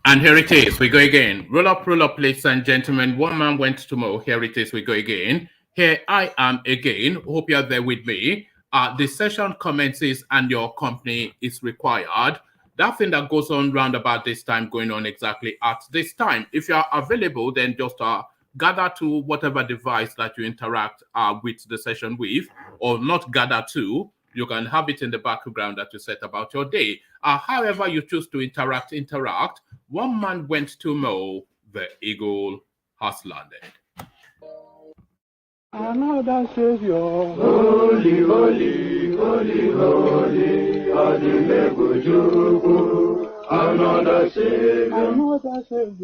And here it is. We go again. Roll up, ladies and gentlemen. One man went tomorrow. Here it is. We go again. Here I am again. Hope you're there with me. The session commences and your company is required. That thing that goes on round about this time, going on exactly at this time. If you are available, then just gather to whatever device that you interact with the session with, or not gather to. You can have it in the background that you set about your day. However you choose to interact. One man went to mow, the eagle has landed. Another Savior, holy, holy, holy, holy, Adimebujuku. Another Savior,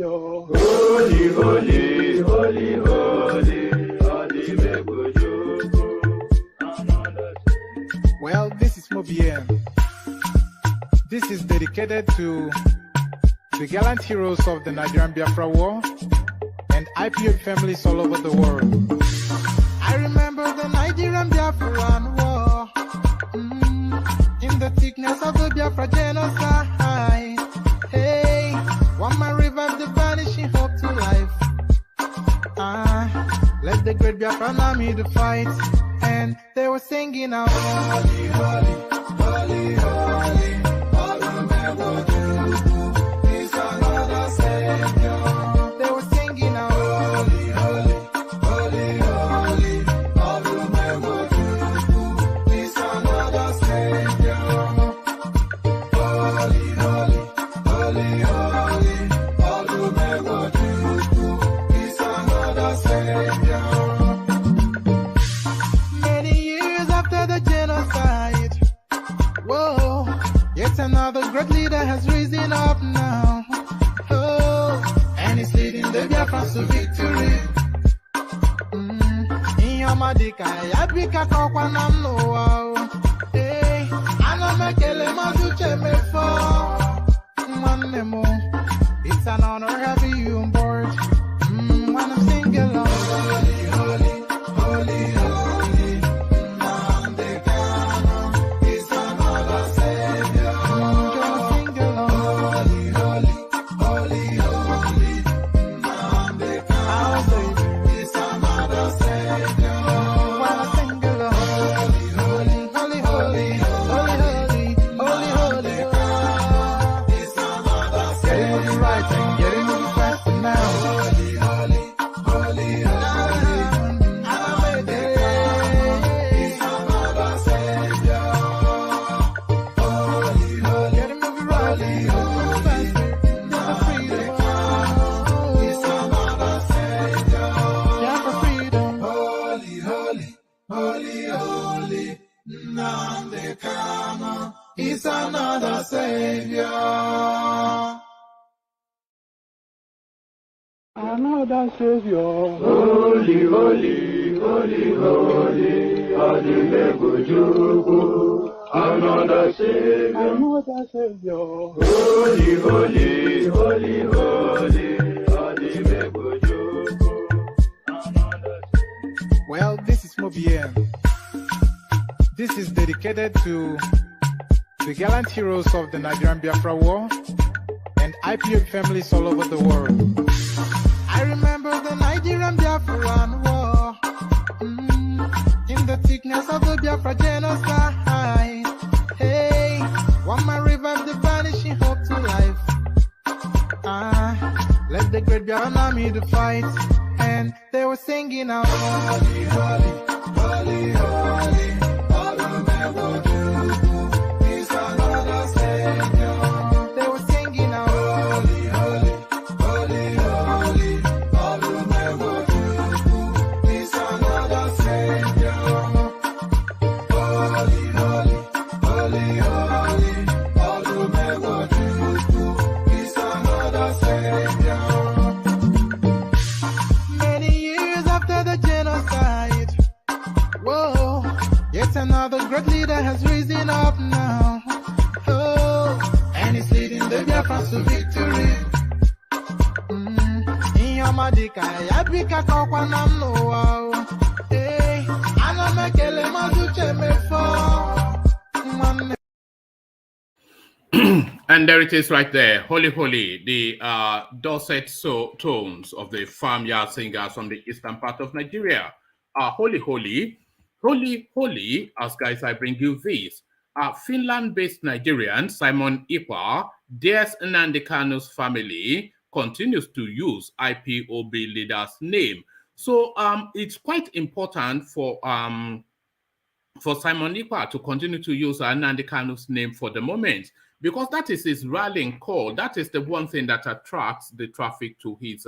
holy, holy, holy, holy, Adimebujuku. Well, this is Mobien. This is dedicated to the gallant heroes of the Nigerian Biafra War and IPO families all over the world. I remember the Nigerian Biafran War, in the thickness of the Biafra genocide. Hey, one man revived the vanishing hope to life. Let the great Biafran army to fight, and they were singing out, holy, holy, holy, holy, all the is another Savior. They were singing out, holy, holy, holy, holy, all the is another Savior. Holy, holy, holy, holy, all the is another Savior. Whoa, yet another great leader has risen up now. Oh, and he's leading the Biafrans to victory. In your madika, yabika kokwanam no. Hey, anamekele mazuche mefo. Manemo, it's an honor having you on board. When I'm singing along, holy, holy, holy, holy. He's another Savior. Another Savior, holy, holy, holy, holy, Adimebujuku. Another Savior, holy, holy, holy, holy, Adimebujuku. Well, this is Mobien. This is dedicated to the gallant heroes of the Nigerian Biafra War and IPO families all over the world. I remember the Nigerian Biafran War, in the thickness of the Biafra genocide. Hey, one man revived the vanishing hope to life. Let the great Biafran army to fight, and they were singing out, holy, holy, holy, holy, all the is another Savior. They were singing out, holy, holy, holy, holy, all the is another Savior. Holy, holy, holy, holy, all the is another Savior. Many years after the genocide, whoa, yet another great leader has risen up now. Oh, and he's leading the Biafrans to victory. In your madika, yabika kokwanam no. Hey, anamekele mazuche mefo. And there it is right there. Holy, holy, the dulcet tones of the farmyard singers from the eastern part of Nigeria. Holy, holy, holy, holy, as guys, I bring you this. Finland-based Nigerian Simon EKPA, DS Nnamdi Kanu's family, continues to use IPOB leader's name. So it's quite important for Simon EKPA to continue to use Nnamdi Kanu's name for the moment, because that is his rallying call. That is the one thing that attracts the traffic to his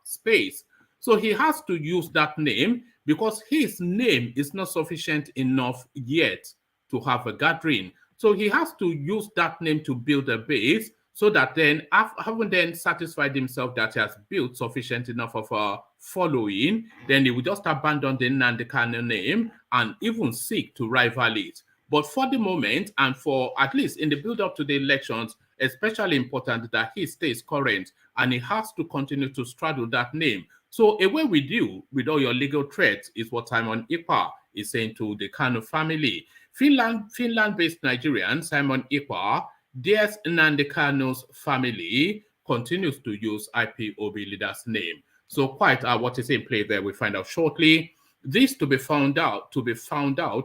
space. So he has to use that name because his name is not sufficient enough yet to have a gathering. So he has to use that name to build a base, so that then, having then satisfied himself that he has built sufficient enough of a following, then he will just abandon the Nnamdi Kanu name and even seek to rival it. But for the moment, and for at least in the build-up to the elections, especially important that he stays current and he has to continue to straddle that name. So away with you with all your legal threats is what Simon EKPA is saying to the Kanu family. Finland-based Nigerian Simon EKPA, DS Nnamdi Kanu's family, continues to use IPOB leader's name. So quite what is in play there, we find out shortly. This to be found out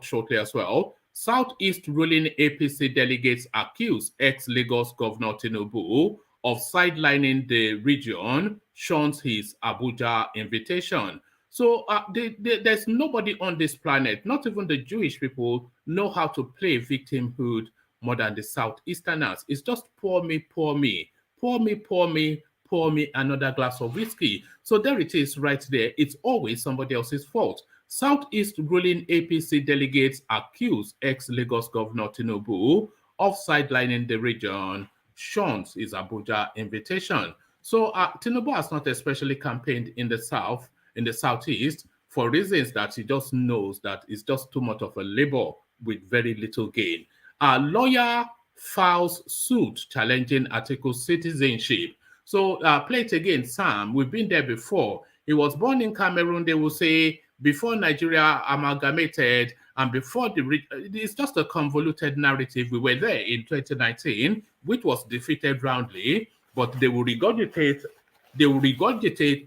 shortly as well. Southeast ruling APC delegates accuse ex-Lagos Governor Tinubu of sidelining the region, shuns his Abuja invitation. So there's nobody on this planet, not even the Jewish people, know how to play victimhood more than the Southeasterners. It's just pour me, pour me, pour me, pour me, pour me another glass of whiskey. So there it is right there. It's always somebody else's fault. Southeast ruling APC delegates accuse ex-Lagos Governor Tinubu of sidelining the region, shuns his Abuja invitation. So Tinubu has not especially campaigned in the South, in the Southeast, for reasons that he just knows that it's just too much of a labor with very little gain. A lawyer files suit challenging Atiku'S citizenship. So play it again, Sam. We've been there before. He was born in Cameroon, they will say, before Nigeria amalgamated, and before it's just a convoluted narrative. We were there in 2019, which was defeated roundly, but they will regurgitate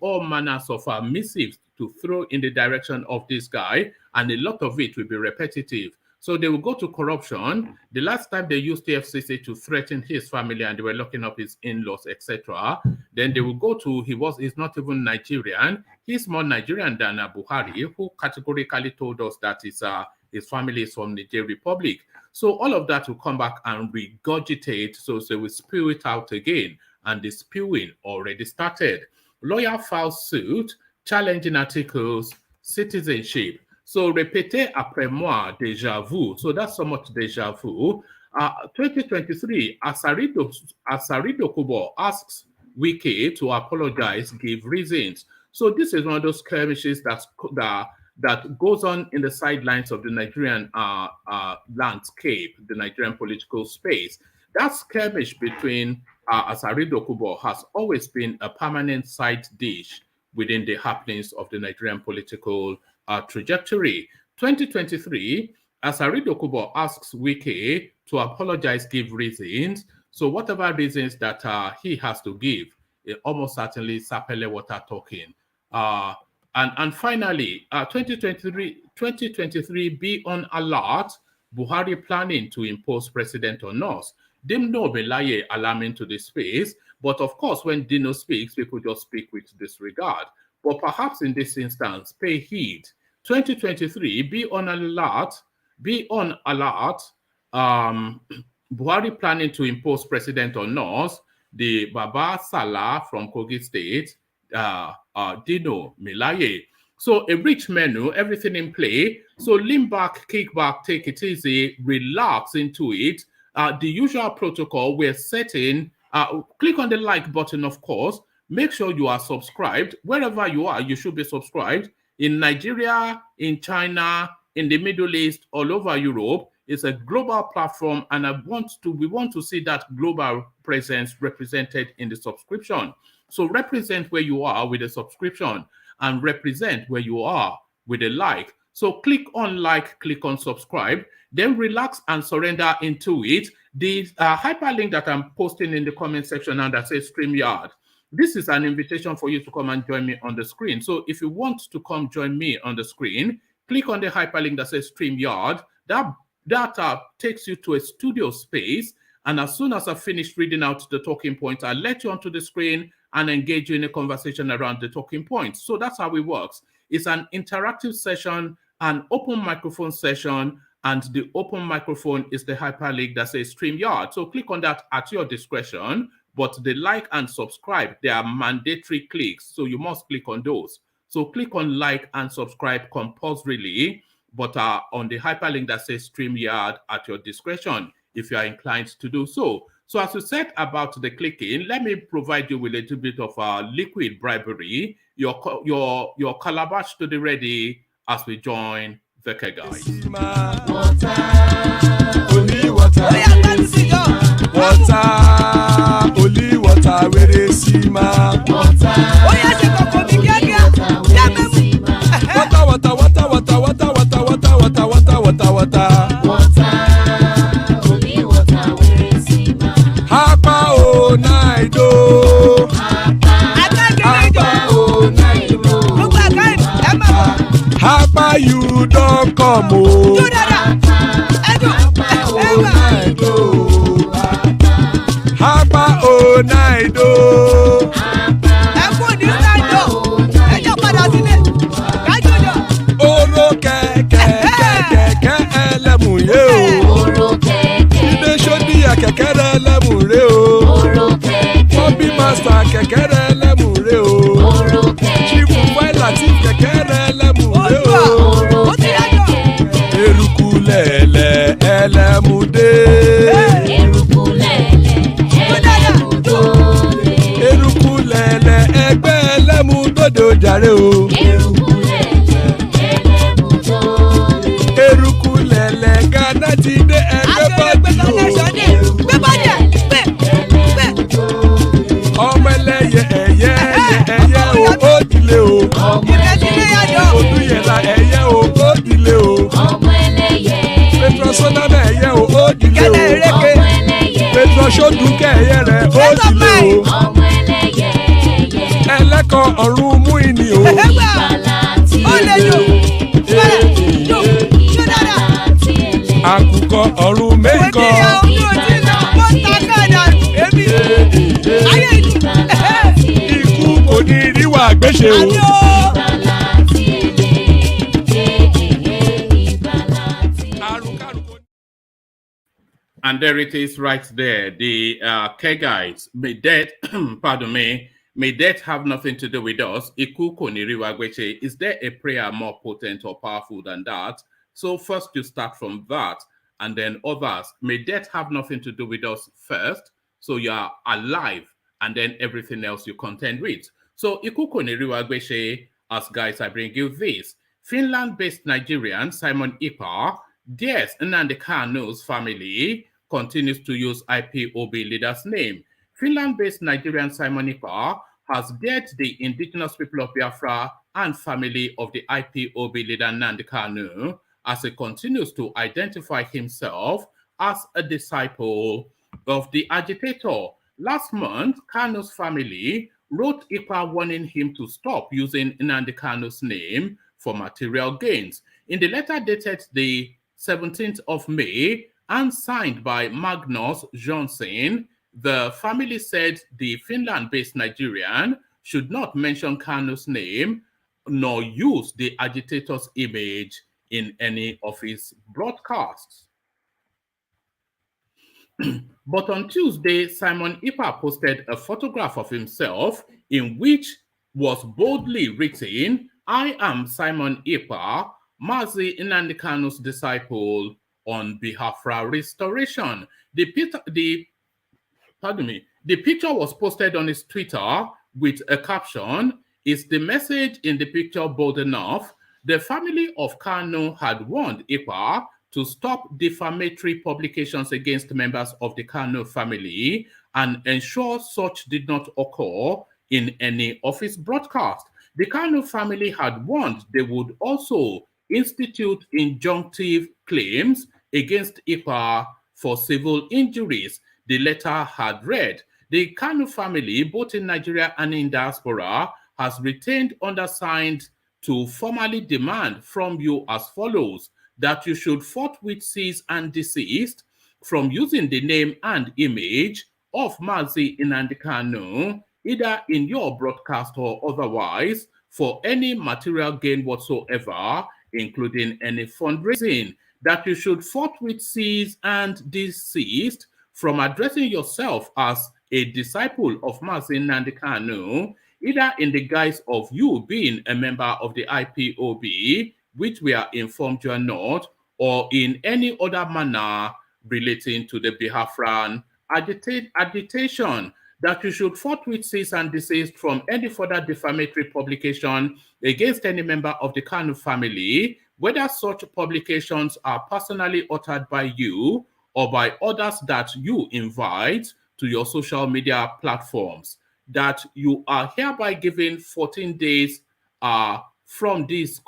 all manners of missives to throw in the direction of this guy, and a lot of it will be repetitive. So they will go to corruption. The last time they used the FCC to threaten his family and they were locking up his in-laws, etc. Then they will go to, he's not even Nigerian. He's more Nigerian than Buhari, who categorically told us that his family is from Niger Republic. So all of that will come back and regurgitate. So they will spew it out again. And the spewing already started. Lawyer files suit challenging Atiku'S citizenship. So, répétez après moi, déjà vu. So, that's so much déjà vu. 2023, Asari Dokubo asks Wike to apologize, give reasons. So, this is one of those skirmishes that goes on in the sidelines of the Nigerian landscape, the Nigerian political space. That skirmish between Asari Dokubo has always been a permanent side dish within the happenings of the Nigerian political trajectory. 2023, Asari Dokubo asks Wike to apologize, give reasons. So whatever reasons that he has to give, it almost certainly sapele water talking. And finally, 2023, be on alert. Buhari planning to impose president on us. DINO MELAYE alarming to the space, but of course, when DINO speaks, people just speak with disregard. But perhaps in this instance, pay heed. 2023, be on alert. Be on alert. Buhari planning to impose president on us. The Baba Salah from Kogi State, DINO MELAYE. So a rich menu, everything in play. So lean back, kick back, take it easy, relax into it. The usual protocol we're setting. Click on the like button, of course. Make sure you are subscribed. Wherever you are, you should be subscribed. In Nigeria, in China, in the Middle East, all over Europe. It's a global platform, and we want to see that global presence represented in the subscription. So represent where you are with a subscription and represent where you are with a like. So click on like, click on subscribe, then relax and surrender into it. The hyperlink that I'm posting in the comment section now that says StreamYard, this is an invitation for you to come and join me on the screen. So if you want to come join me on the screen, click on the hyperlink that says StreamYard. That takes you to a studio space. And as soon as I finish reading out the talking points, I'll let you onto the screen and engage you in a conversation around the talking points. So that's how it works. It's an interactive session, an open microphone session, and the open microphone is the hyperlink that says StreamYard. So click on that at your discretion, but the like and subscribe, they are mandatory clicks, so you must click on those. So click on like and subscribe compulsorily, but on the hyperlink that says StreamYard at your discretion, if you are inclined to do so. So as we said about the clicking, let me provide you with a little bit of liquid bribery. Your calabash to the ready as we join the guys. Only water, only water, where they see ma. Water, Hapa o naido. Hapa you don't come o. Hapa o naido. Oro kẹ̀kẹ́ ẹlẹ́mù yé o. Ilé sọ́dí kẹ̀kẹ́ ẹlẹ́mù rẹ o. Hobby master kẹ̀kẹ́ ẹlẹ́mù rẹ o. Chief Latif kẹ̀kẹ́ ẹlẹ́mù rẹ o. Eruku lẹ̀lẹ̀ ẹlẹ́mù dé. Eruku lẹ̀lẹ̀ ẹgbẹ́ ẹlẹ́mù dòde ojàre o. Eruku lẹ̀lẹ̀ Ghana ti dé ẹgbẹ́ bọ́dì o. Ọmọ ẹlẹ́yẹ ẹyẹ o ó dilé o. Odúyẹ̀lá ẹyẹ o ó dilé o. Petrosoname ẹyẹ o ó dilé o. Petrosodunke ẹyẹ rẹ̀ ó dilé o. Ẹlẹ́kọ̀ ọ̀run mú ìní o. Àkùkọ ọ̀run mẹ́kọ̀. Ikú kò ní ríwà gbéṣe o. And there it is right there. The Kegites, may death, pardon me, may death have nothing to do with us. Iku koniriwa gweche. Is there a prayer more potent or powerful than that? So first you start from that, and then others. May death have nothing to do with us first. So you are alive, and then everything else you contend with. So Iku koniriwa gweche, as guys, I bring you this. Finland-based Nigerian Simon Ekpa, yes, Nnamdi Kanu's family continues to use IPOB leader's name. Finland-based Nigerian Simon Ekpa has dared the indigenous people of Biafra and family of the IPOB leader Nnamdi Kanu as he continues to identify himself as a disciple of the agitator. Last month, Kanu's family wrote Ekpa warning him to stop using Nnamdi Kanu's name for material gains. In the letter dated the 17th of May and signed by Magnus Johnson, the family said the Finland-based Nigerian should not mention Kanu's name nor use the agitator's image in any of his broadcasts. But on Tuesday, Simon Ekpa posted a photograph of himself in which was boldly written, "I am Simon Ekpa, Mazi Nnamdi Kanu's disciple on Biafra restoration." The picture was posted on his Twitter with a caption, "Is the message in the picture bold enough?" The family of KANU had warned Ekpa to stop defamatory publications against members of the KANU family and ensure such did not occur in any of his broadcasts. The KANU family had warned they would also institute injunctive claims against EKPA for civil injuries. The letter had read, the KANU family, both in Nigeria and in diaspora, has retained undersigned to formally demand from you as follows, that you should forthwith cease and desist from using the name and image of Mazi Nnamdi Kanu, either in your broadcast or otherwise, for any material gain whatsoever, including any fundraising, that you should forthwith cease and desist from addressing yourself as a disciple of Mazi Nnamdi Kanu, either in the guise of you being a member of the IPOB, which we are informed you are not, or in any other manner relating to the Biafran agitation, that you should forthwith cease and desist from any further defamatory publication against any member of the KANU family, whether such publications are personally uttered by you or by others that you invite to your social media platforms, that you are hereby given 14 days from this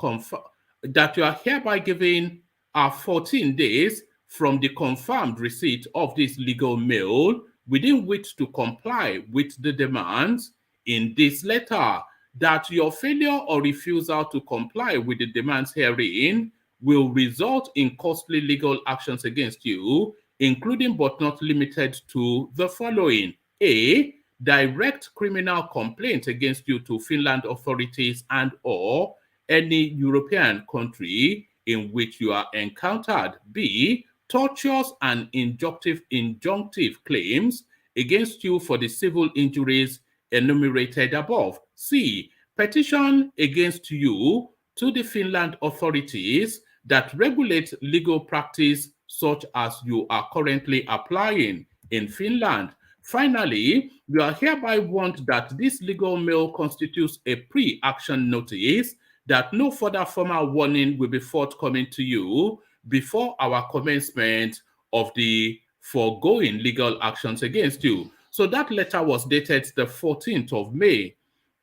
that you are hereby given 14 days from the confirmed receipt of this legal mail within which to comply with the demands in this letter, that your failure or refusal to comply with the demands herein will result in costly legal actions against you, including but not limited to the following: A, direct criminal complaint against you to Finland authorities and or any European country in which you are encountered. B, tortious and injunctive claims against you for the civil injuries enumerated above. C, petition against you to the Finland authorities that regulate legal practice such as you are currently applying in Finland. Finally, you are hereby warned that this legal mail constitutes a pre-action notice, that no further formal warning will be forthcoming to you before our commencement of the foregoing legal actions against you. So that letter was dated the 14th of May,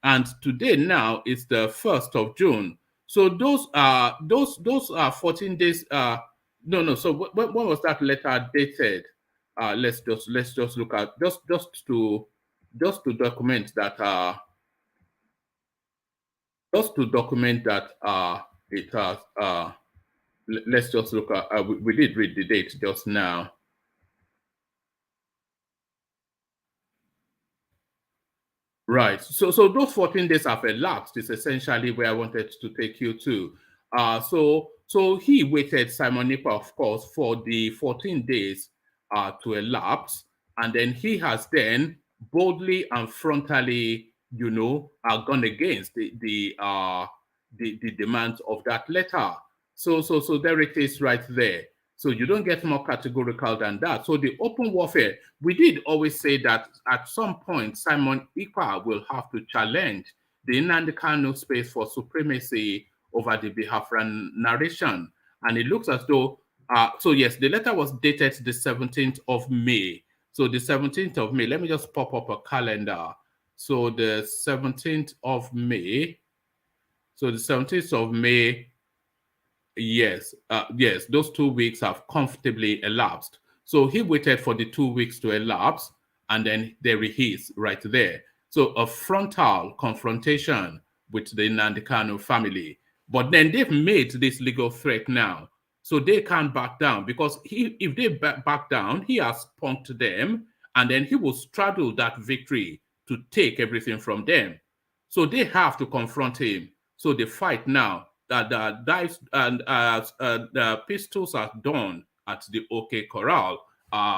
and today now is the 1st of June. So those are 14 days. So when was that letter dated? Let's just look at just to document that. Just to document that it has. Let's just look at. We did read the date just now. Right. So those 14 days have elapsed is essentially where I wanted to take you to. So he waited, Simon Ekpa, of course, for the 14 days to elapse, and then he has then boldly and frontally, gone against the demands of that letter. So there it is right there. So you don't get more categorical than that. So the open warfare, we did always say that at some point, Simon Ekpa will have to challenge the Nnamdi Kanu space for supremacy over the Biafran narration. And it looks as though, so yes, the letter was dated the 17th of May. So the 17th of May, let me just pop up a calendar. So the 17th of May, yes, those 2 weeks have comfortably elapsed. So he waited for the 2 weeks to elapse, and then there he is right there. So a frontal confrontation with the Nnamdi Kanu family. But then they've made this legal threat now. So they can't back down, because if they back down, he has punked them, and then he will straddle that victory to take everything from them. So they have to confront him. So they fight now. The dice and the pistols are done at the OK Corral.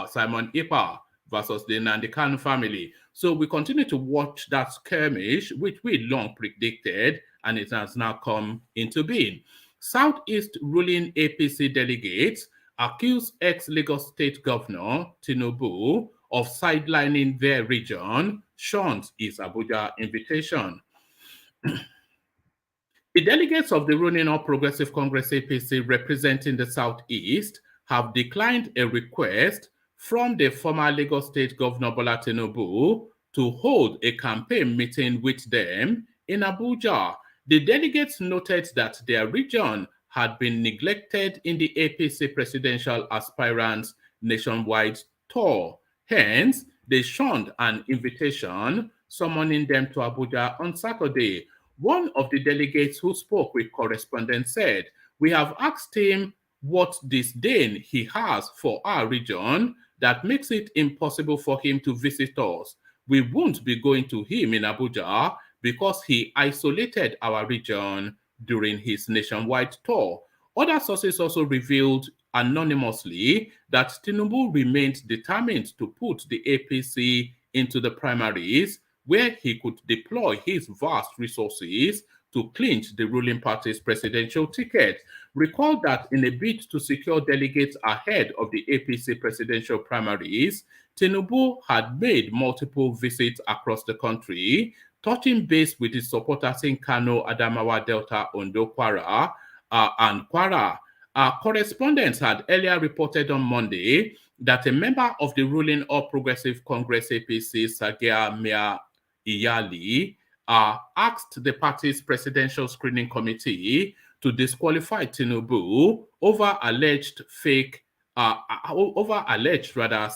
Simon Ekpa versus the Nnamdi Kanu family. So we continue to watch that skirmish, which we long predicted, and it has now come into being. Southeast ruling APC delegates accuse ex-Lagos State Governor Tinubu of sidelining their region, shuns his Abuja invitation. The delegates of the ruling All Progressive Congress APC representing the Southeast have declined a request from the former Lagos State Governor Bola Tinubu to hold a campaign meeting with them in Abuja. The delegates noted that their region had been neglected in the APC presidential aspirants' nationwide tour. Hence, they shunned an invitation summoning them to Abuja on Saturday. One of the delegates who spoke with correspondents said, "We have asked him what disdain he has for our region that makes it impossible for him to visit us. We won't be going to him in Abuja because he isolated our region during his nationwide tour." Other sources also revealed anonymously that Tinubu remained determined to put the APC into the primaries, where he could deploy his vast resources to clinch the ruling party's presidential ticket. Recall that in a bid to secure delegates ahead of the APC presidential primaries, Tinubu had made multiple visits across the country, touching base with his supporters in KANU, Adamawa, Delta, Ondo, Kwara, and Kwara. Correspondents had earlier reported on Monday that a member of the ruling All Progressive Congress APC, Sagia Mia Iyali, asked the party's presidential screening committee to disqualify Tinubu over alleged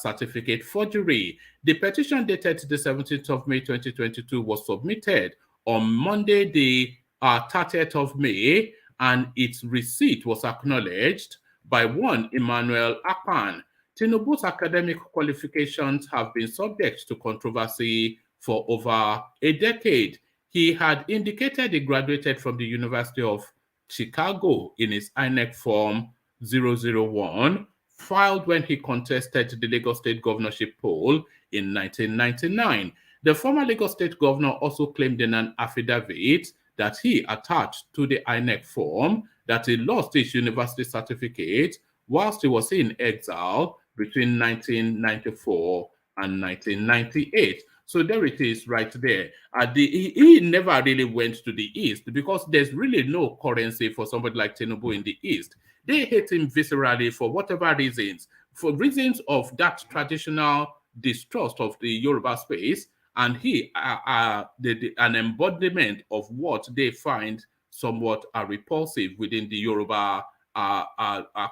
certificate forgery. The petition dated the 17th of May 2022 was submitted on Monday, the 30th of May, and its receipt was acknowledged by one Emmanuel Akpan. Tinubu's academic qualifications have been subject to controversy for over a decade. He had indicated he graduated from the University of Chicago in his INEC Form 001, filed when he contested the Lagos State governorship poll in 1999. The former Lagos State governor also claimed in an affidavit that he attached to the INEC form that he lost his university certificate whilst he was in exile between 1994 and 1998. So there it is right there. He never really went to the East because there's really no currency for somebody like Tinubu in the East. They hate him viscerally for whatever reasons, for reasons of that traditional distrust of the Yoruba space, and he an embodiment of what they find somewhat repulsive within the Yoruba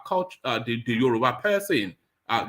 culture, the Yoruba person.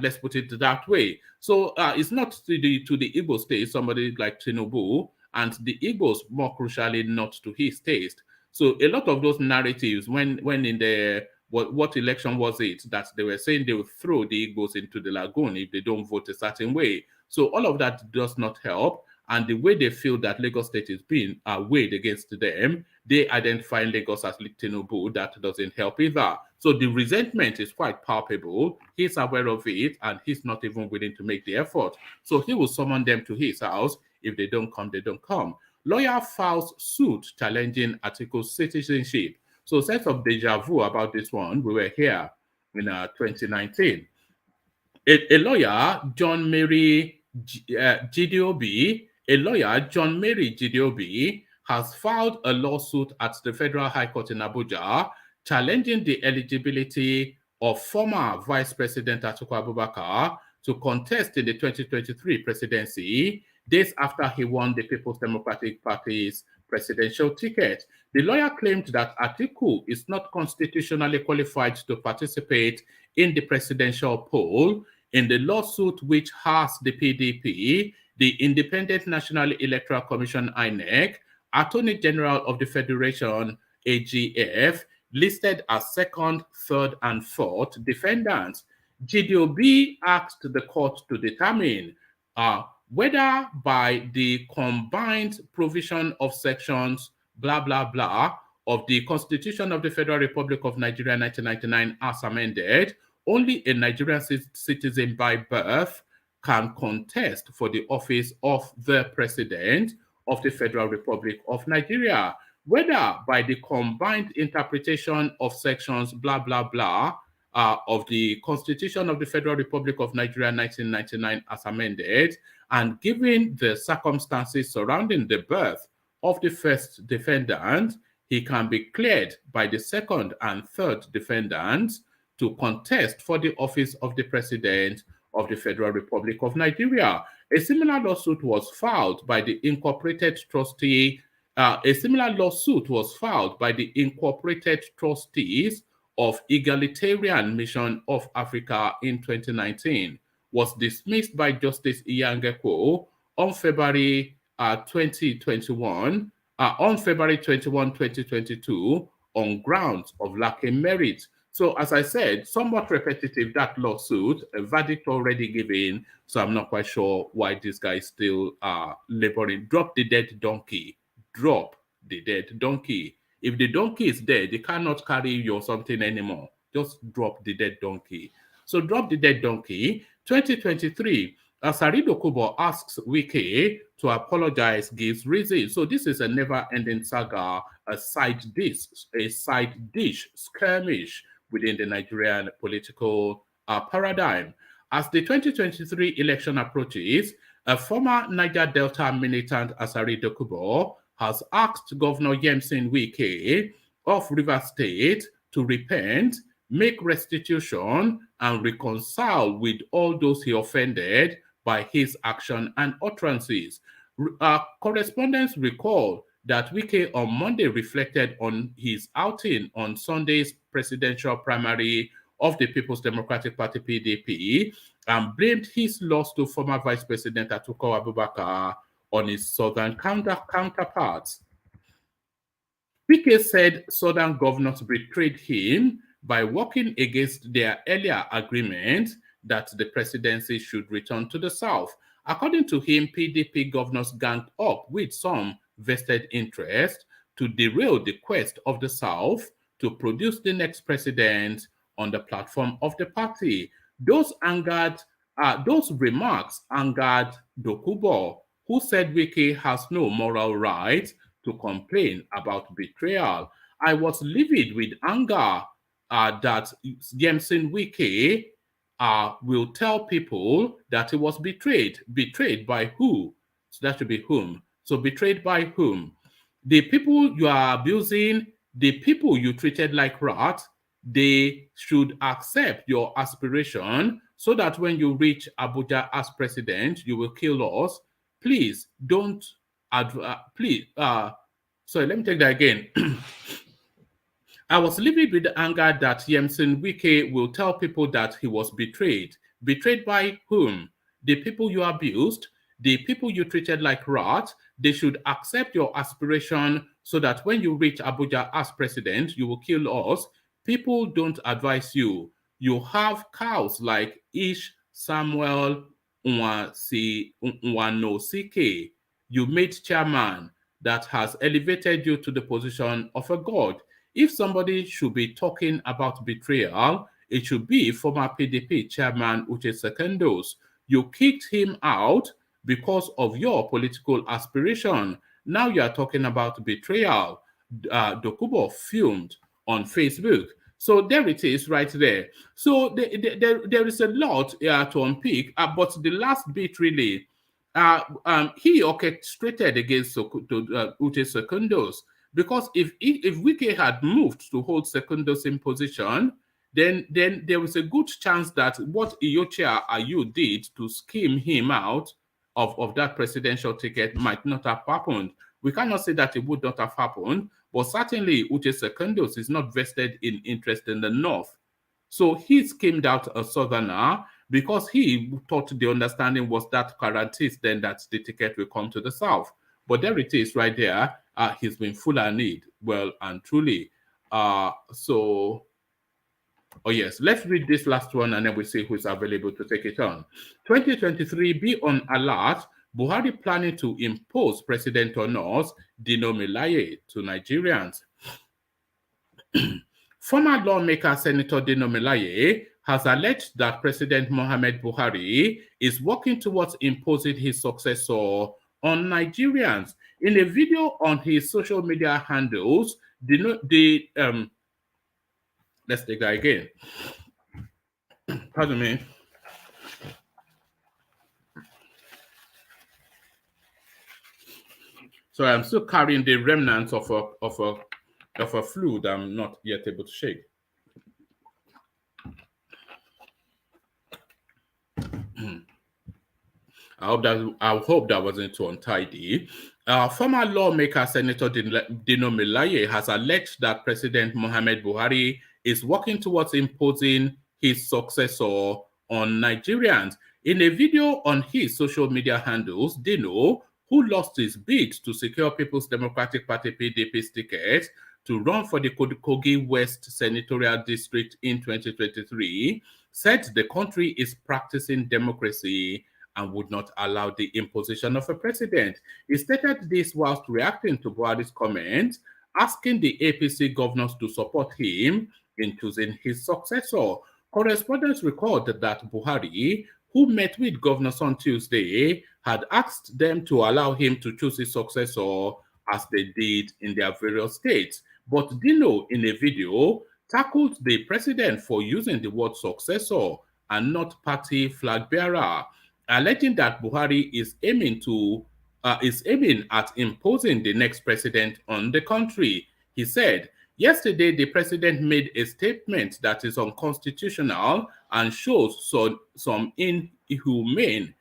Let's put it that way. So it's not to the Igbo state, somebody like Tinubu, and the Igbos, more crucially, not to his taste. So a lot of those narratives, when in the what election was it that they were saying they would throw the Igbos into the lagoon if they don't vote a certain way. So all of that does not help. And the way they feel that Lagos State is being weighed against them, they identify Lagos as Tinubu. That doesn't help either. So the resentment is quite palpable. He's aware of it, and he's not even willing to make the effort. So he will summon them to his house. If they don't come, they don't come. Lawyer files suit challenging Atiku'S citizenship. So sense of deja vu about this one. We were here in 2019. A lawyer, John Mary Gidiobi, has filed a lawsuit at the Federal High Court in Abuja challenging the eligibility of former Vice President Atiku Abubakar to contest in the 2023 presidency, days after he won the People's Democratic Party's presidential ticket. The lawyer claimed that Atiku is not constitutionally qualified to participate in the presidential poll. In the lawsuit, which has the PDP, the Independent National Electoral Commission, INEC, Attorney General of the Federation, AGF, listed as second, third, and fourth defendants. GDOB asked the court to determine whether by the combined provision of sections blah, blah, blah of the Constitution of the Federal Republic of Nigeria 1999 as amended, only a Nigerian citizen by birth can contest for the office of the President of the Federal Republic of Nigeria, whether by the combined interpretation of sections blah, blah, blah of the Constitution of the Federal Republic of Nigeria 1999 as amended, and given the circumstances surrounding the birth of the first defendant, he can be cleared by the second and third defendants to contest for the office of the President of the Federal Republic of Nigeria. A similar lawsuit was filed by the Incorporated Trustee A similar lawsuit was filed by the Incorporated Trustees of Egalitarian Mission of Africa in 2019, was dismissed by Justice Iyangeko on February 2021, on February 21, 2022, on grounds of lacking merit. So, as I said, somewhat repetitive, that lawsuit, a verdict already given, so I'm not quite sure why this guy is still laboring. Drop the dead donkey. Drop the dead donkey. If the donkey is dead, they cannot carry you or something anymore. Just drop the dead donkey. So drop the dead donkey. 2023, Asari Dokubo asks Wike to apologize, gives reasons. So this is a never-ending saga, a side dish skirmish within the Nigerian political paradigm. As the 2023 election approaches, a former Niger Delta militant Asari Dokubo has asked Governor Yemsin Wike of Rivers State to repent, make restitution, and reconcile with all those he offended by his action and utterances. Correspondents recall that Wike on Monday reflected on his outing on Sunday's presidential primary of the People's Democratic Party PDP and blamed his loss to former Vice President Atiku Abubakar on his southern counterparts. Wike said southern governors betrayed him by working against their earlier agreement that the presidency should return to the south. According to him, PDP governors ganged up with some vested interest to derail the quest of the south to produce the next president on the platform of the party. Those remarks angered Dokubo, who said Wike has no moral right to complain about betrayal. I was livid with anger that Yemsin Wike will tell people that he was betrayed. Betrayed by who? So that should be whom. So betrayed by whom? The people you are abusing, the people you treated like rats, they should accept your aspiration so that when you reach Abuja as president, you will kill us. Please don't, sorry, let me take that again. I was livid with the anger that Yemsin Wike will tell people that he was betrayed. Betrayed by whom? The people you abused, the people you treated like rats. They should accept your aspiration so that when you reach Abuja as president, you will kill us. People don't advise you. You have cows like Ish, Samuel, Nwanosike. You made chairman that has elevated you to the position of a god. If somebody should be talking about betrayal, it should be former PDP chairman Uche Secondos. You kicked him out because of your political aspiration. Now you are talking about betrayal. Dokubo filmed on Facebook. So there it is right there. So there is a lot to unpick, but the last bit really, he orchestrated against Uche Secondos, because if Wike had moved to hold Secondos in position, then there was a good chance that what Iyochia Ayu did to scheme him out of that presidential ticket might not have happened. We cannot say that it would not have happened, but certainly Uche Secondos is not vested in interest in the North. So he schemed out a southerner because he thought the understanding was that guarantees then that the ticket will come to the South. But there it is right there. He's been Fulani'd, well and truly. Oh yes, let's read this last one and then we'll see who's available to take it on. 2023, be on alert. Buhari planning to impose president honors, DINO MELAYE, to Nigerians. Former lawmaker Senator DINO MELAYE has alleged that President Mohamed Buhari is working towards imposing his successor on Nigerians. In a video on his social media handles, let's take that again. Pardon me. So I'm still carrying the remnants of a flu that I'm not yet able to shake. I hope that wasn't too untidy. Former lawmaker Senator DINO MELAYE has alleged that President Muhammad Buhari is working towards imposing his successor on Nigerians. In a video on his social media handles, DINO, who lost his bid to secure People's Democratic Party PDP's ticket to run for the Kogi West Senatorial District in 2023, said the country is practicing democracy and would not allow the imposition of a president. He stated this whilst reacting to Buhari's comments, asking the APC governors to support him in choosing his successor. Correspondents recorded that Buhari, who met with governors on Tuesday, had asked them to allow him to choose his successor as they did in their various states. But Dino, in a video, tackled the president for using the word successor and not party flag bearer, alleging that Buhari is aiming at imposing the next president on the country. He said, yesterday the president made a statement that is unconstitutional and shows some inhumane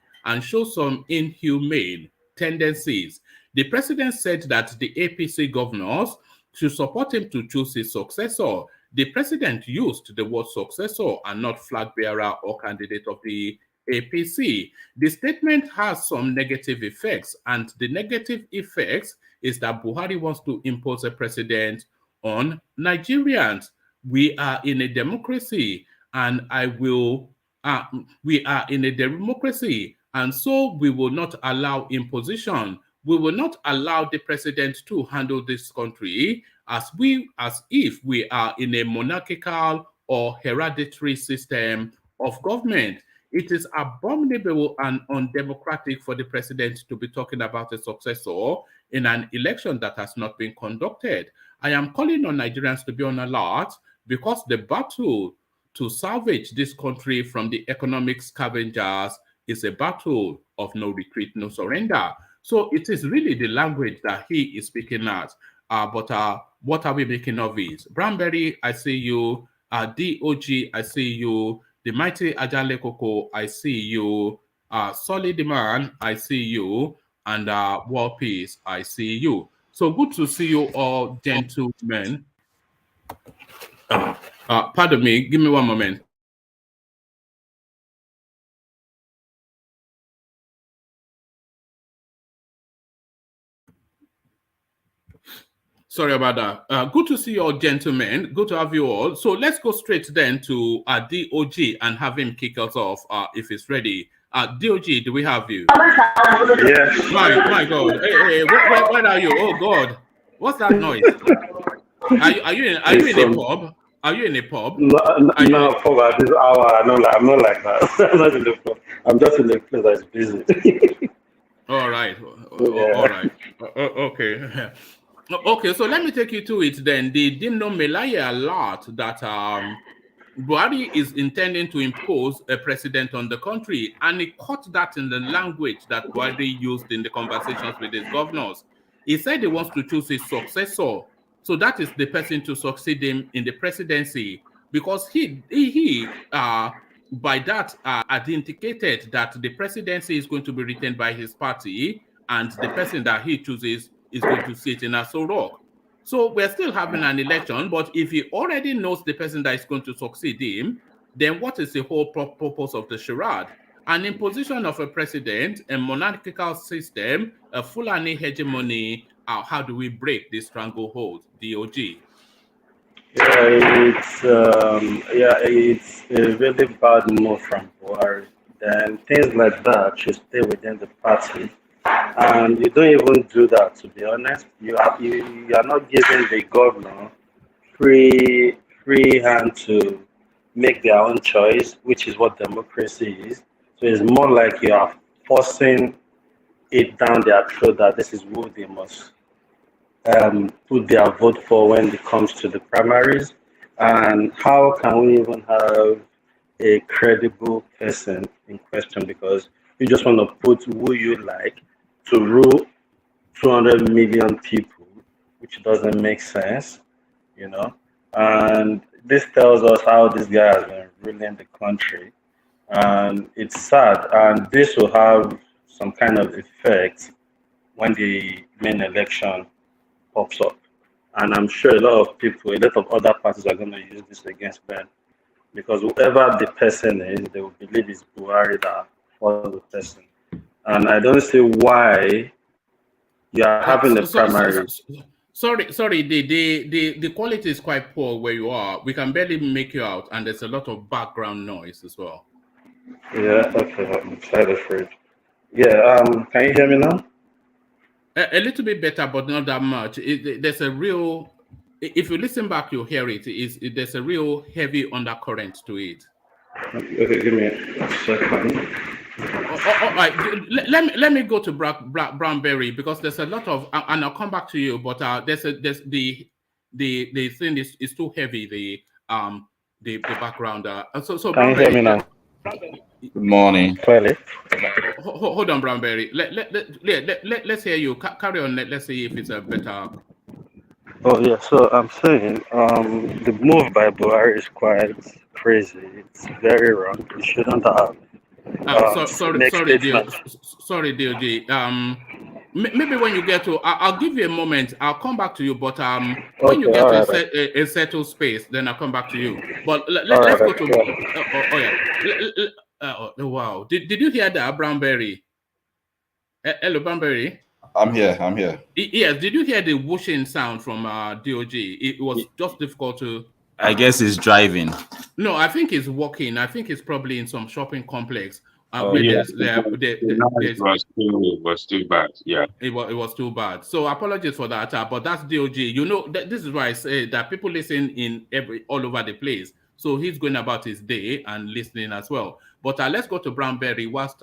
tendencies. The president said that the APC governors should support him to choose his successor. The president used the word successor and not flag bearer or candidate of the APC. The statement has some negative effects, and the negative effects is that Buhari wants to impose a president on Nigerians. We are in a democracy, and we are in a democracy, and so we will not allow imposition. We will not allow the president to handle this country as if we are in a monarchical or hereditary system of government. It is abominable and undemocratic for the president to be talking about a successor in an election that has not been conducted. I am calling on Nigerians to be on alert because the battle to salvage this country from the economic scavengers is a battle of no retreat, no surrender. So it is really the language that he is speaking at. But what are we making of it? Branberry, I see you. DOG, I see you. The mighty Ajale Koko, I see you. Solid Man, I see you. And War Peace, I see you. So good to see you all, gentlemen. Pardon me, give me one moment. Sorry about that. Good to see you all, gentlemen. Good to have you all. So let's go straight then to DOG and have him kick us off if he's ready. DOG, do we have you? Yes. My God. Hey, where are you? Oh God. What's that noise? Are you in a pub? Are you in a pub? No, pub at this hour. I'm not like that. I'm not in the pub. I'm just in a place that's busy. All right. Yeah. All right. Okay. Okay, so let me take you to it then. The DINO MELAYE alert that Buhari is intending to impose a president on the country, and he caught that in the language that Buhari used in the conversations with his governors. He said he wants to choose his successor, so that is the person to succeed him in the presidency, because he by that had indicated that the presidency is going to be retained by his party, and the person that he chooses is going to sit in Aso Rock. So we're still having an election, but if he already knows the person that is going to succeed him, then what is the whole purpose of the charade? An imposition of a president, a monarchical system, a Fulani hegemony. How do we break this stranglehold? DOG. It's a really bad move from Buhari. Then things like that should stay within the party. And you don't even do that, to be honest. You are not giving the governor free hand to make their own choice, which is what democracy is. So it's more like you are forcing it down their throat that this is who they must put their vote for when it comes to the primaries. And how can we even have a credible person in question, because you just want to put who you like to rule 200 million people, which doesn't make sense, you know. And this tells us how this guy has been ruling the country, and it's sad. And this will have some kind of effect when the main election pops up. And I'm sure a lot of other parties are going to use this against them, because whoever the person is, they will believe it's Buhari that for the person. And I don't see why you are having a primary. Sorry, the quality is quite poor where you are. We can barely make you out, and there's a lot of background noise as well. Yeah, okay, I'm excited for it. Yeah, can you hear me now? A little bit better, but not that much. There's a real, if you listen back, you'll hear it. There's a real heavy undercurrent to it. Okay, give me a second. All right, let me go to Brownberry, because there's a lot of, and I'll come back to you. But there's the thing is too heavy. The background. So can you hear me now? Good morning. Clearly. Hold on, Brownberry. Let's hear you. Carry on. Let's see if it's a better. Oh yeah. So I'm saying the move by Buhari is quite crazy. It's very wrong. It shouldn't have. Sorry, DOG. Maybe when you get to, I'll give you a moment. I'll come back to you. But when you get to a settled space, then I'll come back to you. But let's go to. Wow. Did you hear that, Brownberry? Hello, Brownberry. I'm here. Yes. Did you hear the whooshing sound from DOG? It was just difficult to. I guess he's driving. No, I think he's walking. I think he's probably in some shopping complex. It was too bad. Yeah, it was too bad. So apologies for that. But that's DOG. You know, this is why I say that people listen all over the place. So he's going about his day and listening as well. But let's go to Brownberry whilst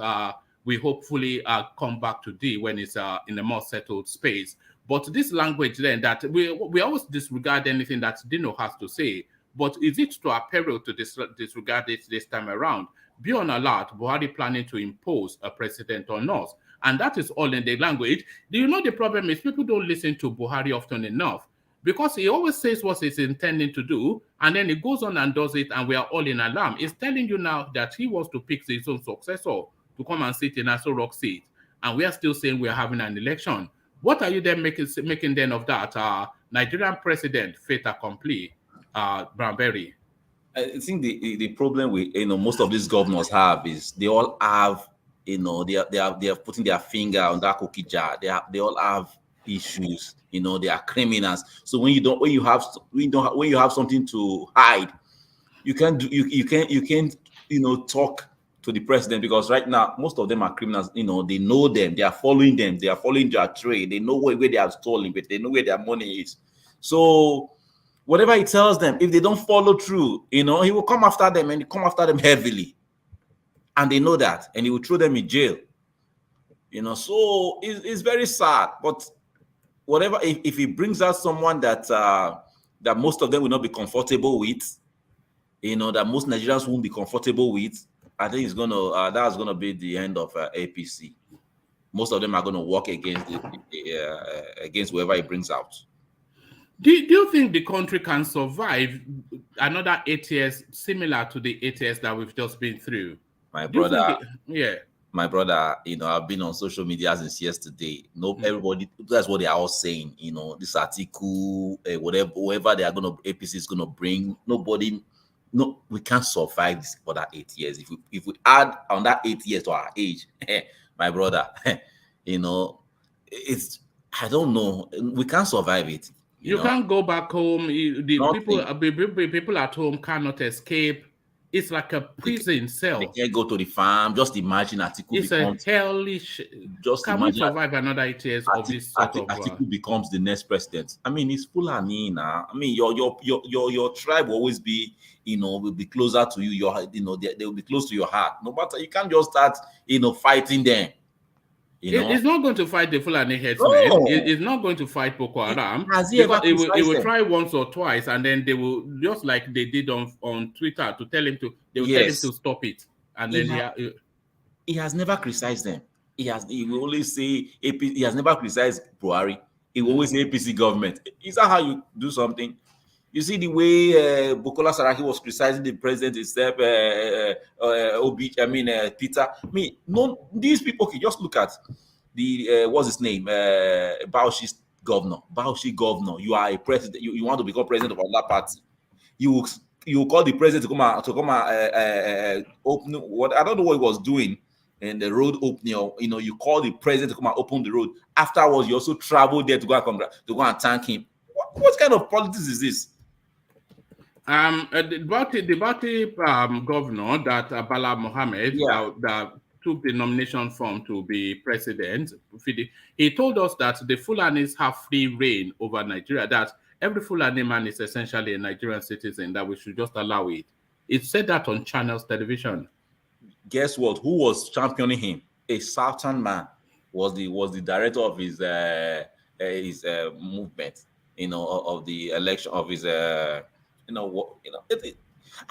we hopefully come back to D when it's in a more settled space. But this language then, that we always disregard anything that DINO has to say. But is it to our peril to disregard it this time around? Be on alert, Buhari planning to impose a president on us. And that is all in the language. Do you know the problem is people don't listen to Buhari often enough, because he always says what he's intending to do, and then he goes on and does it, and we are all in alarm. He's telling you now that he wants to pick his own successor to come and sit in Aso Rock seat, and we are still saying we are having an election. What are you then making then of that? Nigerian president, fait accompli, Brownberry? I think the problem with most of these governors have is they all have they are putting their finger on that cookie jar. They all have issues. They are criminals. So when you have something to hide, you can't talk to the president, because right now most of them are criminals. They know them, they are following them, they are following their trade, they know where they have stolen, but they know where their money is. So whatever he tells them, if they don't follow through, he will come after them, and he come after them heavily, and they know that, and he will throw them in jail. So it's very sad. But whatever, if he brings out someone that most of them will not be comfortable with, that most Nigerians won't be comfortable with, I think it's that's gonna be the end of APC. Most of them are gonna walk against against whoever he brings out. Do you think the country can survive another 8 years similar to the 8 years that we've just been through? My brother, my brother, I've been on social media since yesterday. Everybody, that's what they are all saying. This article, whoever they are APC is gonna bring, we can't survive this for that 8 years. If we add on that 8 years to our age, my brother, it's, I don't know, we can't survive it. You can't go back home. People at home cannot escape. It's like a prison cell. They can't go to the farm. Just imagine Atiku becomes a hellish. Can we survive another 8 years of this sort of? Atiku becomes the next president. I mean, it's Fulani now. I mean, your tribe will always be, will be closer to you. They will be close to your heart. No matter, you can't just start, fighting them. It's not going to fight the Fulani headsmen. It's not going to fight Boko Haram. It will try once or twice, and then they will, just like they did on Twitter, tell him to stop it. And then he has never criticized them. He will only say he has never criticized Buhari. He will always say APC government. Is that how you do something? You see the way Bukola Saraki was criticizing the president himself, Peter. No, these people can just look at the what's his name, Baushi's governor. Bauchi governor. You are a president. You want to become president of another party. You call the president to come and open what I don't know what he was doing in the road opening. You call the president to come and open the road. Afterwards, you also travel there to go and thank him. What kind of politics is this? About the governor that Bala Mohammed that took the nomination form to be president, he told us that the Fulanis have free reign over Nigeria, that every Fulani man is essentially a Nigerian citizen, that we should just allow it. It said that on Channels Television. Guess what? Who was championing him? A Southern man was the director of his movement, of the election of his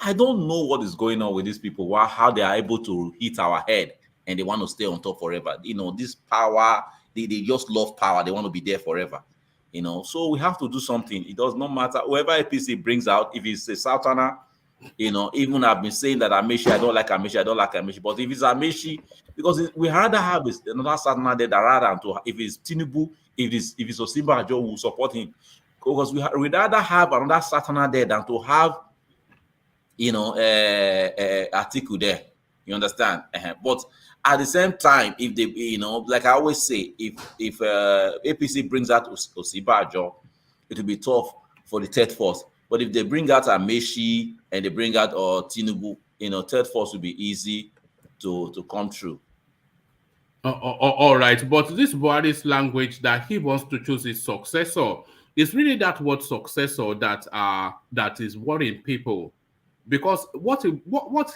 I don't know what is going on with these people. How they are able to hit our head and they want to stay on top forever. This power, they just love power. They want to be there forever. So we have to do something. It does not matter whoever APC brings out. If it's a Southerner, even I've been saying that Amechi, I don't like Amechi. But if it's Amechi, because we rather have another Southerner there rather than to, if it's Tinubu, if it's Osinbajo, who will support him. Because we'd rather have another Southerner there than to have, Atiku there. You understand? But at the same time, if they, like I always say, if APC brings out Osinbajo, it will be tough for the third force. But if they bring out Amechi and they bring out Tinubu, third force will be easy to come through. All right, but this Buhari's language that he wants to choose his successor, it's really that word successor that is worrying people, because what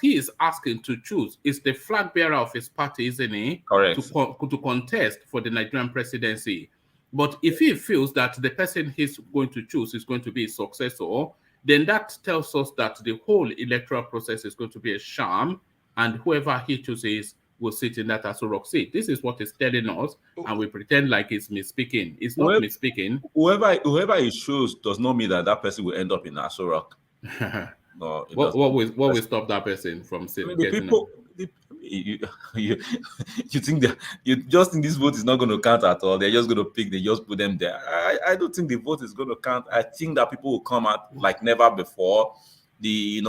he is asking to choose is the flag bearer of his party, isn't he? Correct. To contest for the Nigerian presidency. But if he feels that the person he's going to choose is going to be his successor, then that tells us that the whole electoral process is going to be a sham, and whoever he chooses will sit in that Aso Rock seat. This is what he's telling us, and we pretend like it's misspeaking. It's not misspeaking. Whoever he chooses does not mean that person will end up in Aso Rock. No, what will stop that person from getting up? You think that you just think this vote is not going to count at all? They're just going to they just put them there. I don't think the vote is going to count. I think that people will come out like never before. The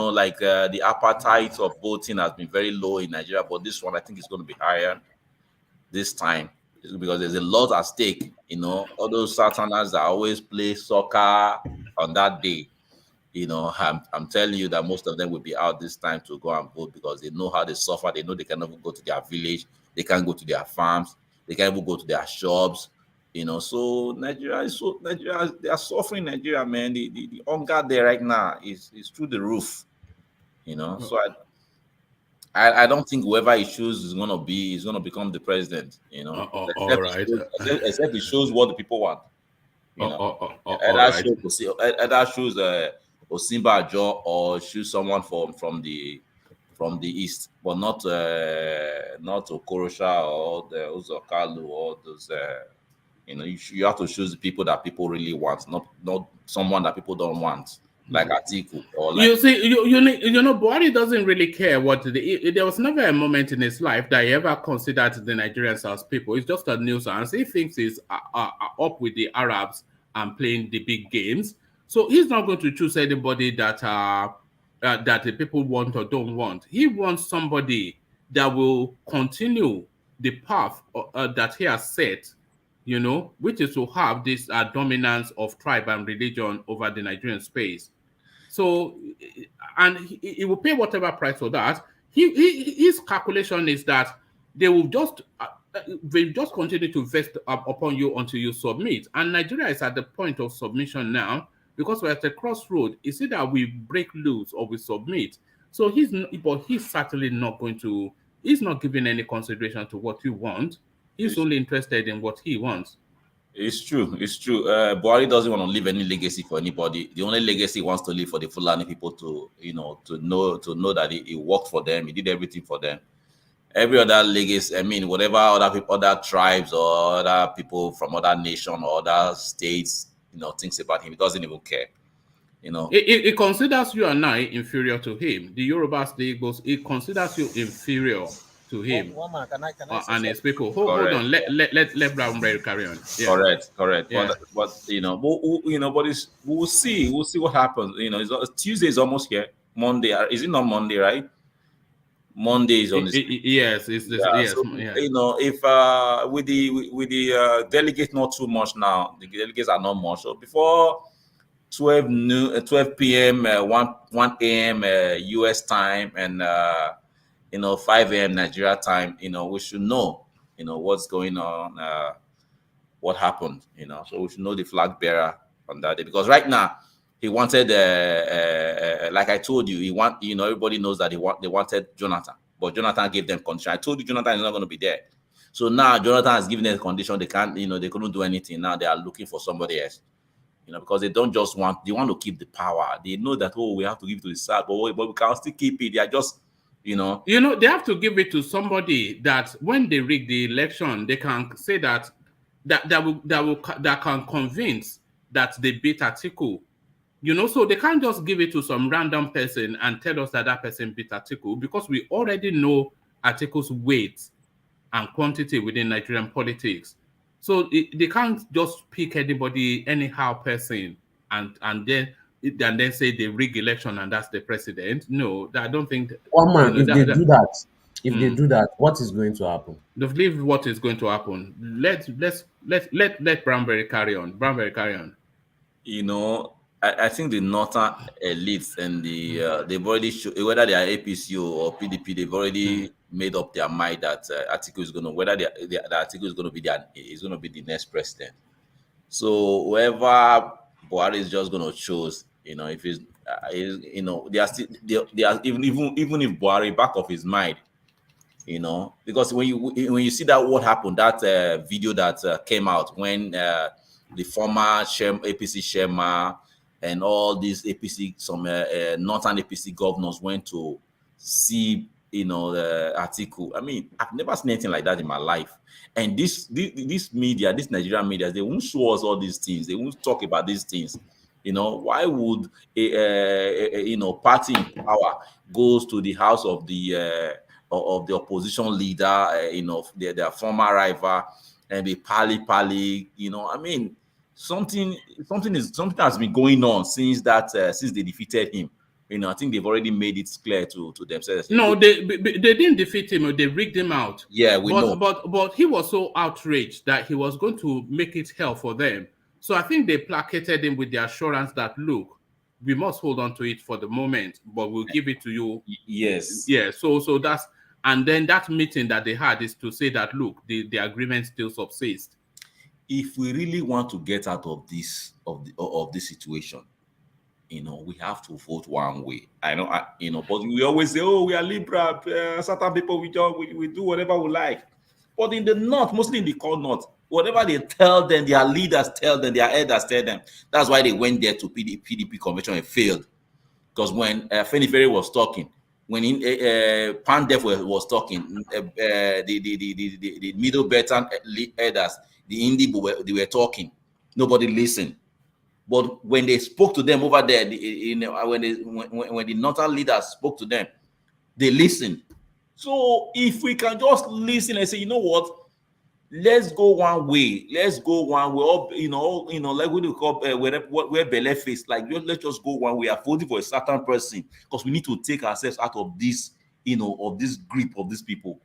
appetite of voting has been very low in Nigeria, but this one I think is going to be higher this time because there's a lot at stake. All those Southerners that always play soccer on that day. I'm telling you that most of them will be out this time to go and vote because they know how they suffer. They know they cannot go to their village. They can't go to their farms. They can't even go to their shops. So Nigeria, they are suffering. Nigeria, man, the hunger there right now is through the roof. So I don't think whoever he chooses is going to become the president. All right. Except he shows what the people want. Either shows Osinbajo or choose someone from the east, but not Okorosha or the Uzokalu or those. You have to choose the people that people really want, not someone that people don't want, like Atiku or like. You see, Buhari doesn't really care what there was never a moment in his life that he ever considered the Nigerians as people. It's just a nuisance. He thinks he's up with the Arabs and playing the big games. So he's not going to choose anybody that the people want or don't want. He wants somebody that will continue the path that he has set, which is to have this dominance of tribe and religion over the Nigerian space. So, and he will pay whatever price for that. His calculation is that they will just continue to vest upon you until you submit. And Nigeria is at the point of submission now because we're at a crossroad. It's either we break loose or we submit. So he's certainly not going to. He's not giving any consideration to what you want. He's only interested in what he wants. It's true. Buhari doesn't want to leave any legacy for anybody. The only legacy he wants to leave for the Fulani people to know that he worked for them. He did everything for them. Every other legacy, whatever other tribes or other people from other nations or other states, thinks about him, he doesn't even care. You know, It considers you and I inferior to him. The Yorubas, the Igbos, it considers you inferior to him. One man, can I say And his something? people. Hold on. Let Brown Berry carry on. Yeah. correct. Yeah. But you know, but we'll see what happens. You know, Tuesday is almost here. Monday, is it not Monday, right? Monday is on this. Yes, it's this. Yeah, Yes, so, yeah. you know, if with the delegates not too much now, the delegates are not much. So before 12 p.m., 1 a.m. US time, and 5 a.m. Nigeria time, we should know, what's going on, what happened, so we should know the flag bearer on that day, because right now he wanted, like I told you, everybody knows that they wanted Jonathan, but Jonathan gave them condition. I told you Jonathan is not going to be there. So now Jonathan has given them a condition. They can't, they couldn't do anything. Now they are looking for somebody else, because they don't just want, they want to keep the power. They know that, we have to give it to the South, but we can still keep it. They are just, they have to give it to somebody that when they rig the election, they can say that can convince that they beat Atiku. So they can't just give it to some random person and tell us that person beat Atiku, because we already know Atiku's weight and quantity within Nigerian politics. So they can't just pick anybody, anyhow person, and then say they rig election and that's the president. No, I don't think. One man, if they do that, what is going to happen? They believe what is going to happen. Let Brownberry carry on. Brownberry, carry on. I think the northern elites and they've already whether they are APC or PDP, they've already made up their mind that Atiku is going to, whether Atiku is going to be the next president. So whoever Buhari is just going to choose, if he's, they are still, they are even if Buhari back of his mind, because when you see that what happened, that video that came out when the former APC chairman and all these APC, some northern APC governors went to see, the Atiku. I mean, I've never seen anything like that in my life. And this media, this Nigerian media, they won't show us all these things. They won't talk about these things. Why would a party in power goes to the house of the opposition leader, their former rival, and be pally? I mean, something has been going on since they defeated him. I think they've already made it clear to themselves. No, they didn't defeat him. They rigged him out. Yeah, we know. But he was so outraged that he was going to make it hell for them. So I think they placated him with the assurance that, look, we must hold on to it for the moment, but we'll give it to you. Yes. Yeah. So that's, and then that meeting that they had is to say that, look, the agreement still subsists. If we really want to get out of this situation, we have to vote one way. I know, but we always say, we are liberal. Certain people, we do whatever we like. But in the north, mostly in the core north, whatever they tell them, their leaders tell them, their elders tell them. That's why they went there to PDP convention and failed. Because when Fenifere was talking, when Pandef was talking, the middle Belton elders, the Indibu, they were talking. Nobody listened. But when they spoke to them over there, when the northern leaders spoke to them, they listened. So if we can just listen and say, you know what, let's go one way. Let's go one way. Like what we call where Bele face. Like let's just go one way. I'm voting for a certain person because we need to take ourselves out of this, of this grip of these people.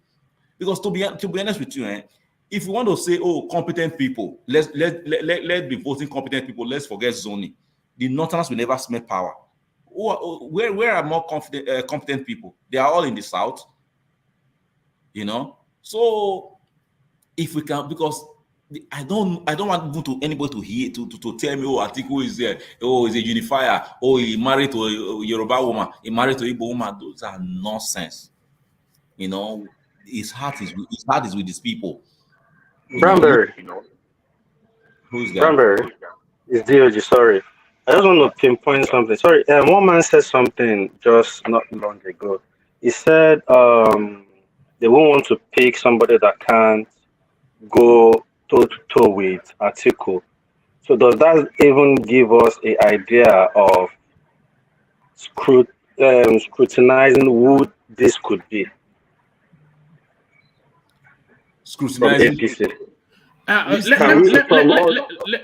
Because to be honest with you, if you want to say, competent people, let's be voting competent people. Let's forget zoning. The Northerners will never smell power. Where are more competent people? They are all in the South. So if we can, because I don't want anybody to hear to tell me, Atiku is there, is a unifier, he married to a Yoruba woman, he married to a Igbo woman. Those are nonsense. His heart is with these people. Brownberry. Who's that? Brownberry. It's DOG, sorry. I just want to pinpoint something. Sorry, one man said something just not long ago. He said they won't want to pick somebody that can't go toe-to-toe with Atiku. So does that even give us an idea of scrutinizing who this could be from Scrutinizing. APC.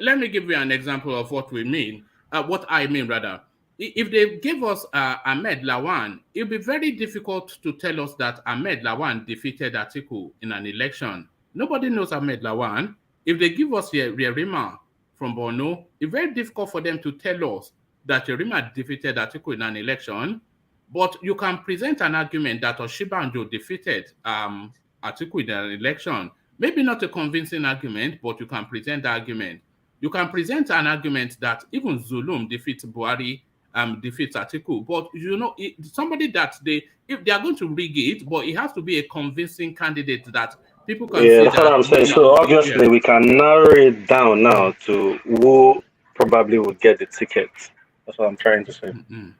Let me give you an example of what we mean. What I mean, rather. If they give us Ahmed Lawan, it'll be very difficult to tell us that Ahmed Lawan defeated Atiku in an election. Nobody knows Ahmed Lawan. If they give us Yerima from Borno, it's very difficult for them to tell us that Yerima defeated Atiku in an election. But you can present an argument that Oshibanjo defeated Atiku in an election. Maybe not a convincing argument, but you can present the argument. You can present an argument that even Zulum defeats Buhari, defeats Atiku. But you know, somebody that if they are going to rig it, but it has to be a convincing candidate that people can see. That's what I'm saying. So obviously we can narrow it down now to who probably will get the ticket. That's what I'm trying to say. Mm-hmm.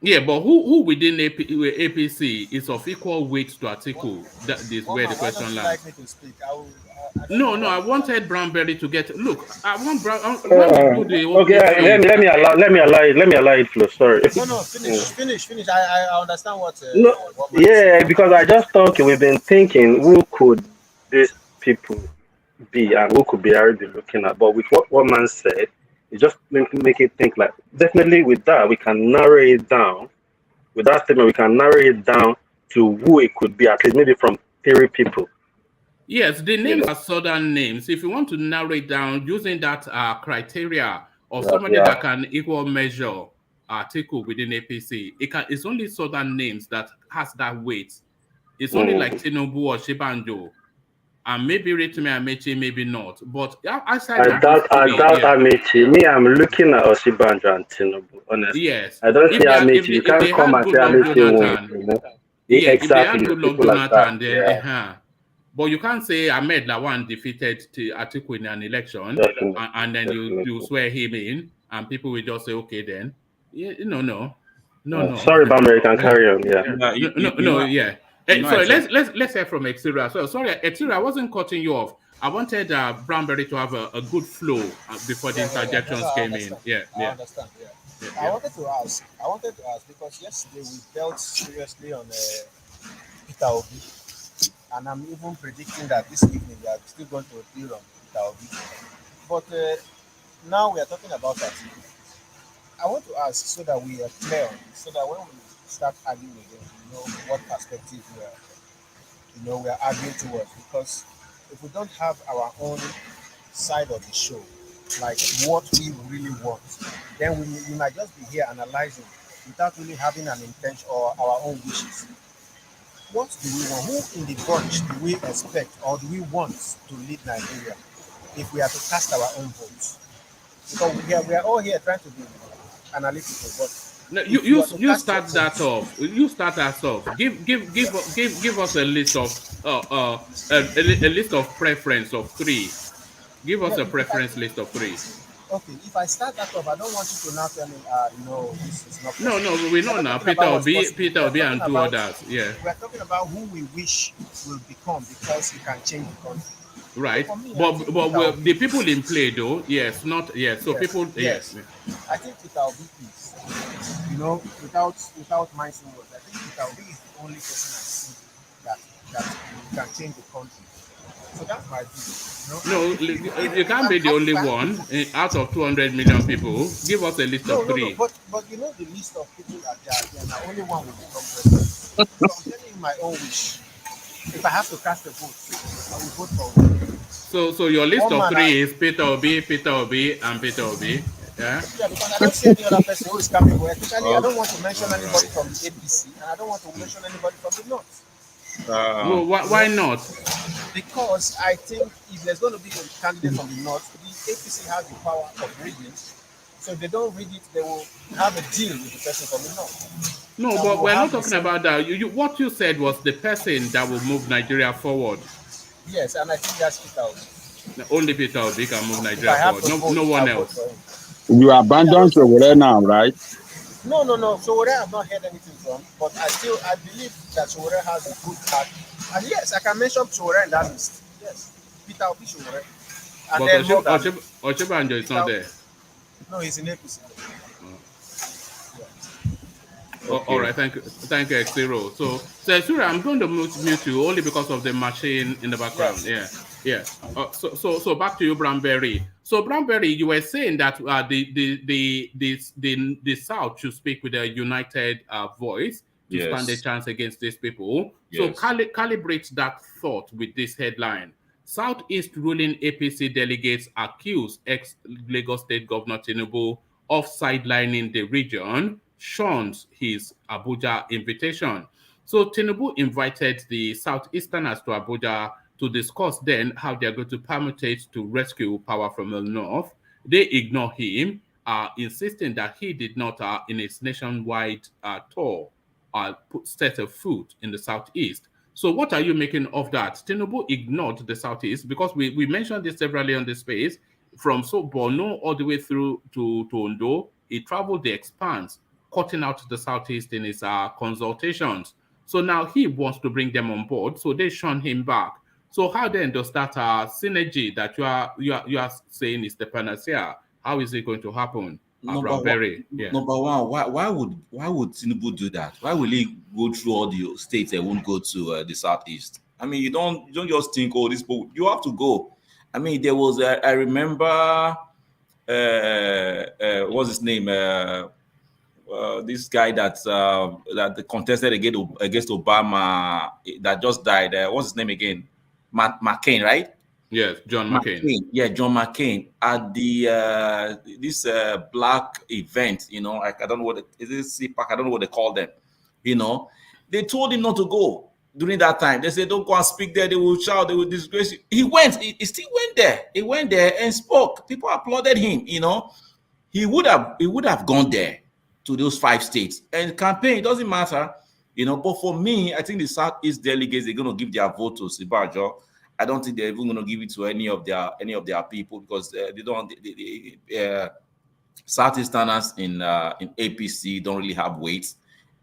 Yeah, but who within APC is of equal weight to Atiku? That is where the question lies. Like me to speak? No, I wanted Brownberry to get. Look, I want Brown. Okay, let me allow it flow. Sorry. No, finish. I understand what. Because I just thought we've been thinking who could these people be and who could be already looking at. But with what one man said, it just make it think like definitely with that we can narrow it down. With that statement, we can narrow it down to who it could be, at least maybe from 3 people. Yes, the names are southern names. If you want to narrow it down using that criteria of somebody that can equal measure Atiku within APC, it's only southern names that has that weight. It's only like Tinubu or Shibanjo. And maybe Rotimi Amechi, maybe not. But outside I doubt Amechi. Me, I'm looking at Oshibanjo and Tinubu, honestly. Yes. I don't see Amechi. You can't come and say Amechi won't. Yeah, Exactly. if they had good luck, Jonathan, then, But you can't say Ahmed Lawan defeated Atiku in an election, and then you swear him in, and people will just say, okay, then. No. Sorry, but American carry on. Sorry, let's hear from Exira. So sorry, Exira, I wasn't cutting you off. I wanted Brownberry to have a good flow before the interjections came in. I understand. I wanted to ask because yesterday we dealt seriously on Peter Obi, and I'm even predicting that this evening we are still going to appeal on Peter Obi. But now we are talking about that. I want to ask so that we are clear on it, so that when we start arguing again, we know what perspective we are arguing towards. Because if we don't have our own side of the show, like what we really want, then we might just be here analyzing without really having an intention or our own wishes. What do we want? Who in the bunch do we expect or do we want to lead Nigeria if we are to cast our own votes? Because we are all here trying to be analytical, but no, you start that off. You start us off. Give us a list of a list of preference of 3. Give us a preference list of 3. Okay, if I start that off, I don't want you to now tell me, this is not possible. No, we know now. Peter Obi, and 2 others. Yeah. We are talking about who we wish will become because he can change the country. Right, but the people in play though, yes, not yes. So people, yes. I think Peter Obi is, without minding words, I think Peter Obi is the only person I see that can change the country. So that's my view. No, you can't be the only one out of 200 million people. Give us a list of 3. No, but you know the list of people that there are only one will become president. So I'm telling you my own wish. If I have to cast a vote, I will vote for one. So your list of 3 is Peter Obi, and Peter Obi. Yeah, because I don't see any other person who is coming. Especially, I don't want to mention anybody from the APC, and I don't want to mention anybody from the North. Well, why not? Because I think if there's going to be a candidate from the North, the APC has the power of rigging. So if they don't rig it, they will have a deal with the person from the North. No, but we're not talking about that. What you said was the person that will move Nigeria forward. Yes, and I think that's Peter Obi. Only Peter Obi can move Nigeria forward. No one else. You abandon Sowore now, right? No. Sowore I've not heard anything from, but I believe that Sowore has a good heart. And yes, I can mention Sowore in that list. Yes, Peter Obi, Sowore. But Oshibanjo is not there. No, he's in APC. All right, thank you, Xero. So Xero, I'm going to mute you only because of the machine in the background. Yes. Yeah. So back to you, Branberry. So Branberry, you were saying that the South should speak with a united voice to stand a Yes. chance against these people. So Yes. calibrate that thought with this headline. Southeast ruling APC delegates accuse ex-Lagos State Governor Tinubu of sidelining the region, shuns his Abuja invitation. So Tinubu invited the Southeasterners to Abuja to discuss then how they're going to permutate to rescue power from the north. They ignore him, insisting that he did not, in his nationwide tour, set a foot in the southeast. So what are you making of that? Tinubu ignored the southeast because we mentioned this severally on the space. From Borno all the way through to Ondo, he traveled the expanse, cutting out the southeast in his consultations. So now he wants to bring them on board, so they shun him back. So how then does that synergy that you are saying is the panacea? How is it going to happen? Number one, why would Tinubu do that? Why will he go through all the states and won't go to the southeast? I mean, you don't just think, oh, this people, you have to go. I mean, there was I remember what's his name? This guy that contested against Obama that just died. What's his name again? McCain, right? Yes, John McCain. Yeah, John McCain at the this black event. You know, I don't know what is it, CPAC? I don't know what they call them. You know, they told him not to go during that time. They said, "Don't go and speak there. They will shout. They will disgrace you." He went. He still went there. He went there and spoke. People applauded him. You know, he would have gone there to those 5 states and campaign. It doesn't matter. You know, but for me, I think the Southeast delegates, they're going to give their vote to Sibajo. I don't think they're even going to give it to any of their people because they don't. Southeasterners in APC don't really have weight.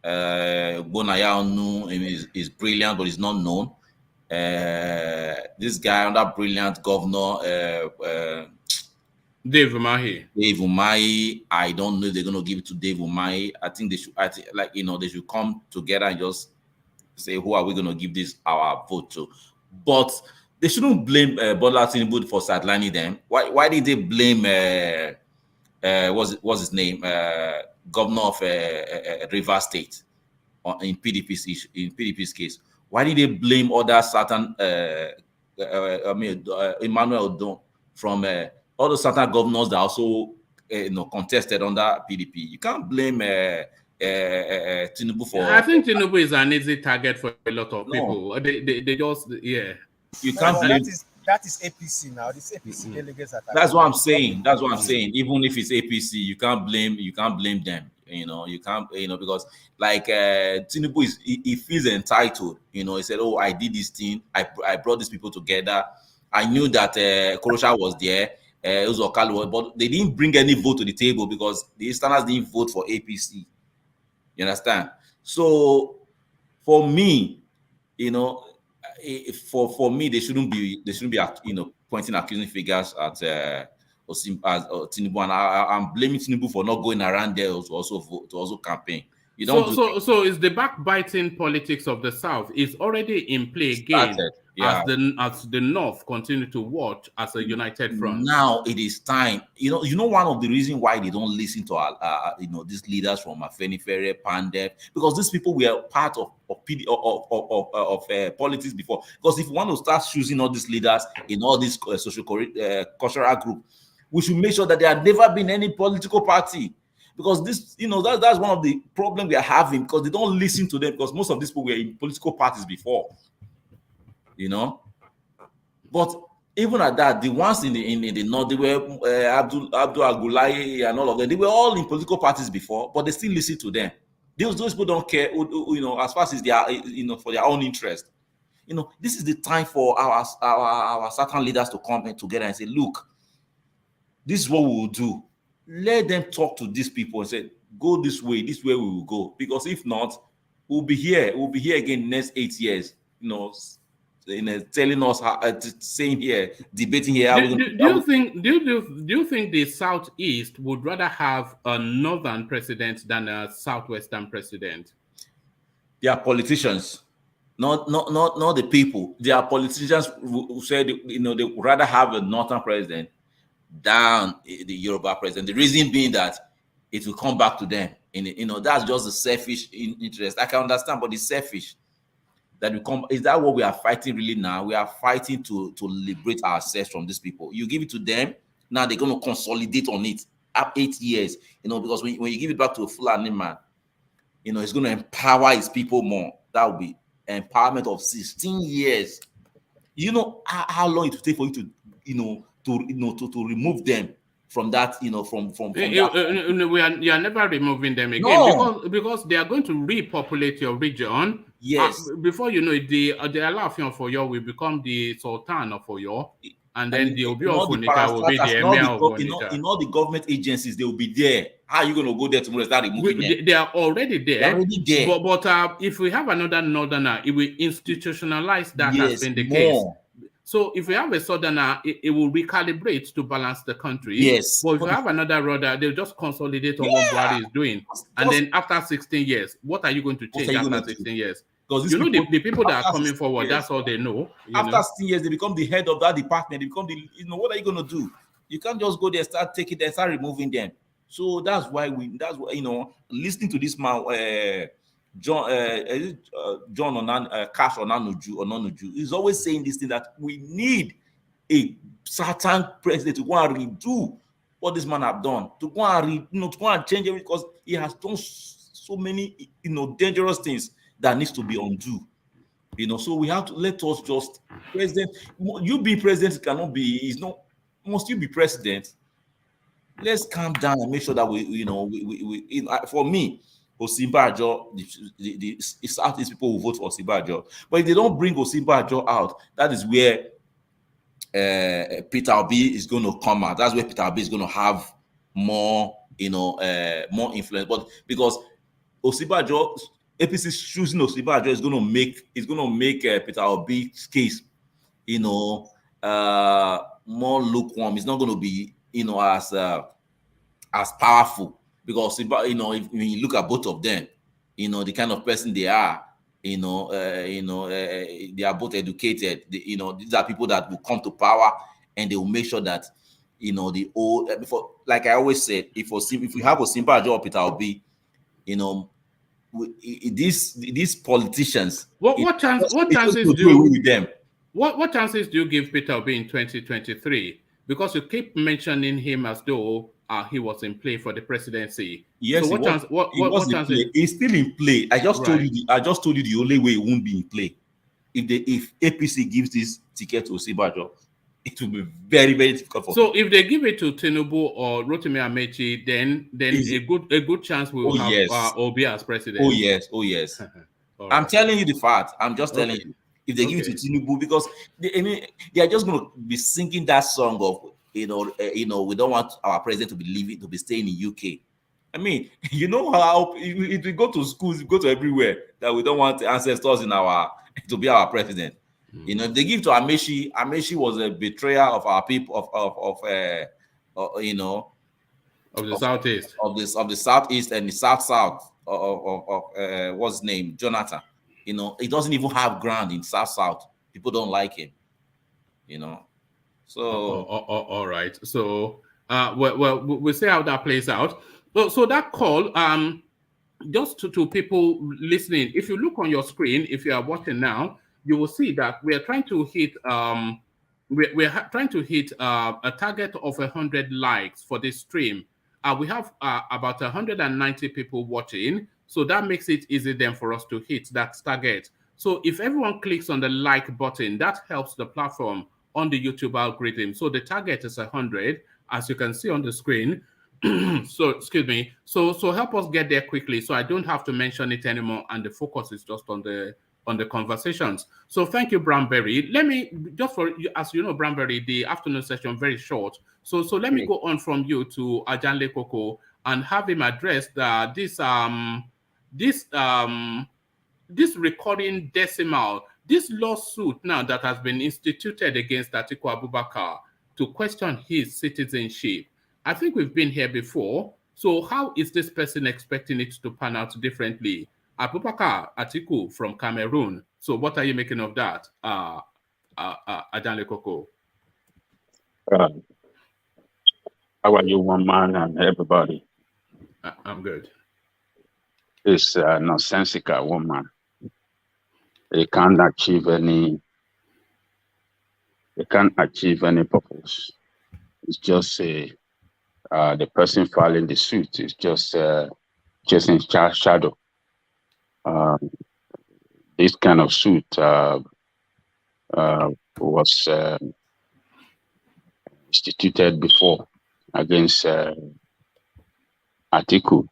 Bonayanu is brilliant, but he's not known. This guy, another brilliant governor, Dave Umahi. I don't know if they're going to give it to Dave Umahi. I think they should. They should come together and just say, who are we going to give this our vote to? But they shouldn't blame Bola Tinubu for sidelining them. Why did they blame what's his name, governor of Rivers State in PDP's case? Why did they blame other certain Emmanuel Odon from all the certain governors that also contested under PDP? You can't blame Tinubu for. I think Tinubu is an easy target for a lot of people. They just You can't blame. That is APC now. This APC delegates are. That's what I'm saying. That's what I'm saying. Even if it's APC, you can't blame them. You can't, because like Tinubu he feels entitled. He said, "Oh, I did this thing. I brought these people together. I knew that Korosha was there. It was Okalu, but they didn't bring any vote to the table because the Easterners didn't vote for APC. You understand? So for me, for me, they shouldn't be pointing accusing figures at Tinubu, and I'm blaming Tinubu for not going around there to also campaign. You don't. So is the backbiting politics of the South is already in play again as the North continue to watch as a united front. Now it is time. One of the reasons why they don't listen to our these leaders from Afenifere, Pandef, because these people were part of politics before. Because if we want to start choosing all these leaders in all these social cultural group, we should make sure that there have never been any political party. Because this, that's one of the problems we are having, because they don't listen to them, because most of these people were in political parties before. But even at that, the ones in the north, they were Abdul Agulai and all of them. They were all in political parties before, but they still listen to them. Those people don't care, as far as they are, for their own interest. This is the time for our certain leaders to come together and say, look, this is what we will do. Let them talk to these people and say, go this way we will go. Because if not, we'll be here. We'll be here again next 8 years. telling us how, saying here, debating here. Do you think the Southeast would rather have a northern president than a southwestern president? They are politicians, not the people. They are politicians who said, they would rather have a northern president than the Yoruba president. The reason being that it will come back to them. That's just the selfish interest. I can understand, but it's selfish. That we come, is that what we are fighting really now? We are fighting to liberate ourselves from these people. You give it to them, now they're going to consolidate on it up 8 years, because when you give it back to a Fulani man, it's going to empower his people more. That will be empowerment of 16 years. You know how long it will take for you to remove them from that, from that. You are never removing them again, because they are going to repopulate your region. Yes. Before you know it, the Alaafin of Oyo will become the Sultan of Oyo, and then the Obi of Onitsha will be the Emir of Onitsha. In all the government agencies, they will be there. How are you going to go there tomorrow and start removing them? They are already there. They're already there. But if we have another northerner, it will institutionalize that has been the case. So if we have a southerner, it will recalibrate to balance the country. Yes. But if we have another rudder, they'll just consolidate on what Buhari is doing. And then after 16 years, what are you going to change after 16 years? Because the people that are coming forward, that's all they know. After 16 years, they become the head of that department. They become what are you going to do? You can't just go there, start taking them, start removing them. So that's why listening to this man, John Cash Onanuju is always saying this thing that we need a certain president to go and redo what this man have done, to go and change it, because he has done so many dangerous things that needs to be undone. So we have to let us just president. You be president cannot be. Must you be president? Let's calm down and make sure that we for me, Osinbajo, the Southeast people will vote for Osinbajo. But if they don't bring Osinbajo out, that is where Peter Obi is going to come out. That's where Peter Obi is going to have more, more influence. But because Osinbajo, APC choosing Osinbajo is going to make Peter Obi's case, more lukewarm. It's not going to be, as powerful. Because if you look at both of them, the kind of person they are, they are both educated. These are people that will come to power and they will make sure that the old before. Like I always said, if we have Osinbajo or Peter Obi, these politicians. What chances do you with them? What chances do you give Peter Obi in 2023? Because you keep mentioning him as though he was in play for the presidency. Yes, so what chances? He's still in play. I just told you the only way it won't be in play. If APC gives this ticket to Osinbajo, it will be very, very difficult for. So if they give it to Tinubu or Rotimi Amechi, then a good chance we will have Obi as president. Oh yes. Right. I'm telling you the fact. I'm just telling you. If they give it to Tinubu, because they are just going to be singing that song of we don't want our president to be staying in UK. I mean, how if we go to schools, we go to everywhere, that we don't want ancestors to be our president. If they give to Amechi was a betrayer of our people of the Southeast, of the Southeast and the South of what's his name, Jonathan. He doesn't even have ground in South. People don't like him. So all right. So we'll see how that plays out. So that call, just to people listening, if you look on your screen, if you are watching now, you will see that we are trying to hit a target of 100 likes for this stream. We have about 190 people watching, so that makes it easy then for us to hit that target. So if everyone clicks on the like button, that helps the platform on the YouTube algorithm. So the target is 100, as you can see on the screen. So excuse me. So help us get there quickly, so I don't have to mention it anymore, and the focus is just on the conversations. So thank you, Bramberry. Let me just as you know, Bramberry, the afternoon session very short. So let me go on from you to Ajanle Koko and have him address this recurring decimal This lawsuit now that has been instituted against Atiku Abubakar to question his citizenship, I think we've been here before. So how is this person expecting it to pan out differently? Abubakar Atiku from Cameroon. So what are you making of that, Ajanle Koko? How are you, one man, and everybody? I'm good. It's nonsensical woman. They can't achieve any. They can't achieve any purpose. It's just the person filing the suit is just in shadow. This kind of suit was instituted before against Atiku,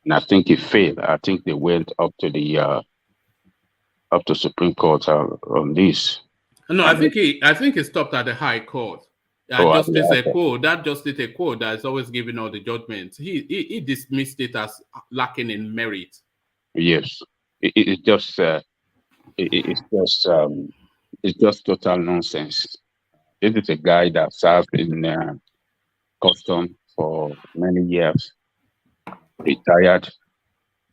and I think it failed. I think they went up to Supreme Court on this. No, I think he stopped at the High Court. Justice Ekwo, that Justice Ekwo that is always giving all the judgments, he dismissed it as lacking in merit. Yes, it's just total nonsense. This is a guy that served in custom for many years, retired.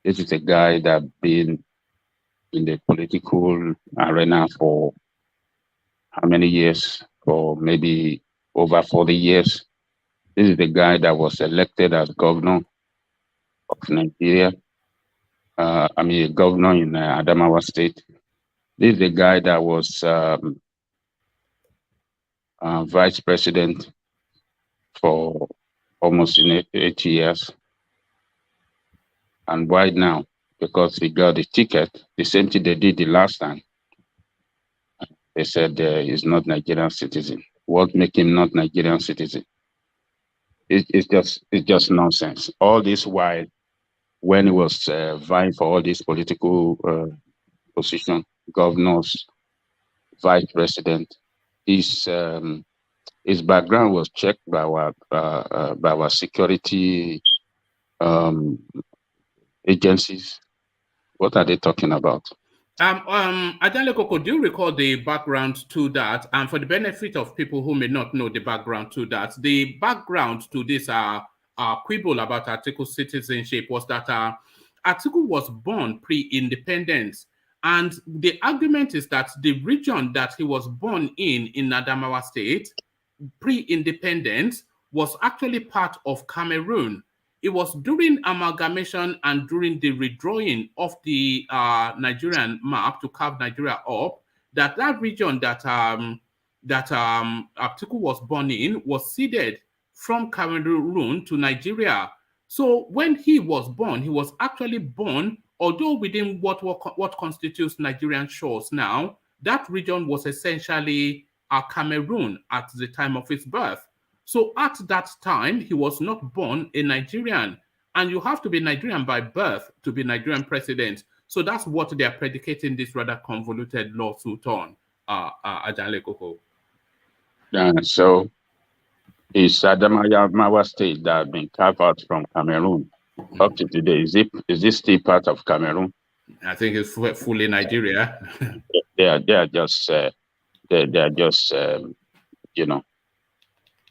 This is a guy that been in the political arena for how many years? For maybe over 40 years. This is the guy that was elected as governor of Nigeria. Governor in Adamawa State. This is the guy that was vice president for almost 8 years. And why now? Because he got the ticket, the same thing they did the last time. They said he's not Nigerian citizen. What make him not Nigerian citizen? It's just nonsense. All this while, when he was vying for all these political positions, governors, vice president, his background was checked by our security agencies. What are they talking about? Ajanle Koko, do you recall the background to that? And for the benefit of people who may not know the background to that, the background to this quibble about Atiku's citizenship was that Atiku was born pre-independence. And the argument is that the region that he was born in Adamawa State, pre-independence, was actually part of Cameroon. It was during amalgamation and during the redrawing of the Nigerian map to carve Nigeria up that region that Atiku was born in was ceded from Cameroon to Nigeria. So when he was actually born, although within what constitutes Nigerian shores now, that region was essentially Cameroon at the time of his birth. So at that time, he was not born a Nigerian. And you have to be Nigerian by birth to be Nigerian president. So that's what they are predicating this rather convoluted lawsuit on, Ajanle Koko. So it's Adamawa State that has been carved out from Cameroon up to today. Is this still part of Cameroon? I think it's fully Nigeria. They are just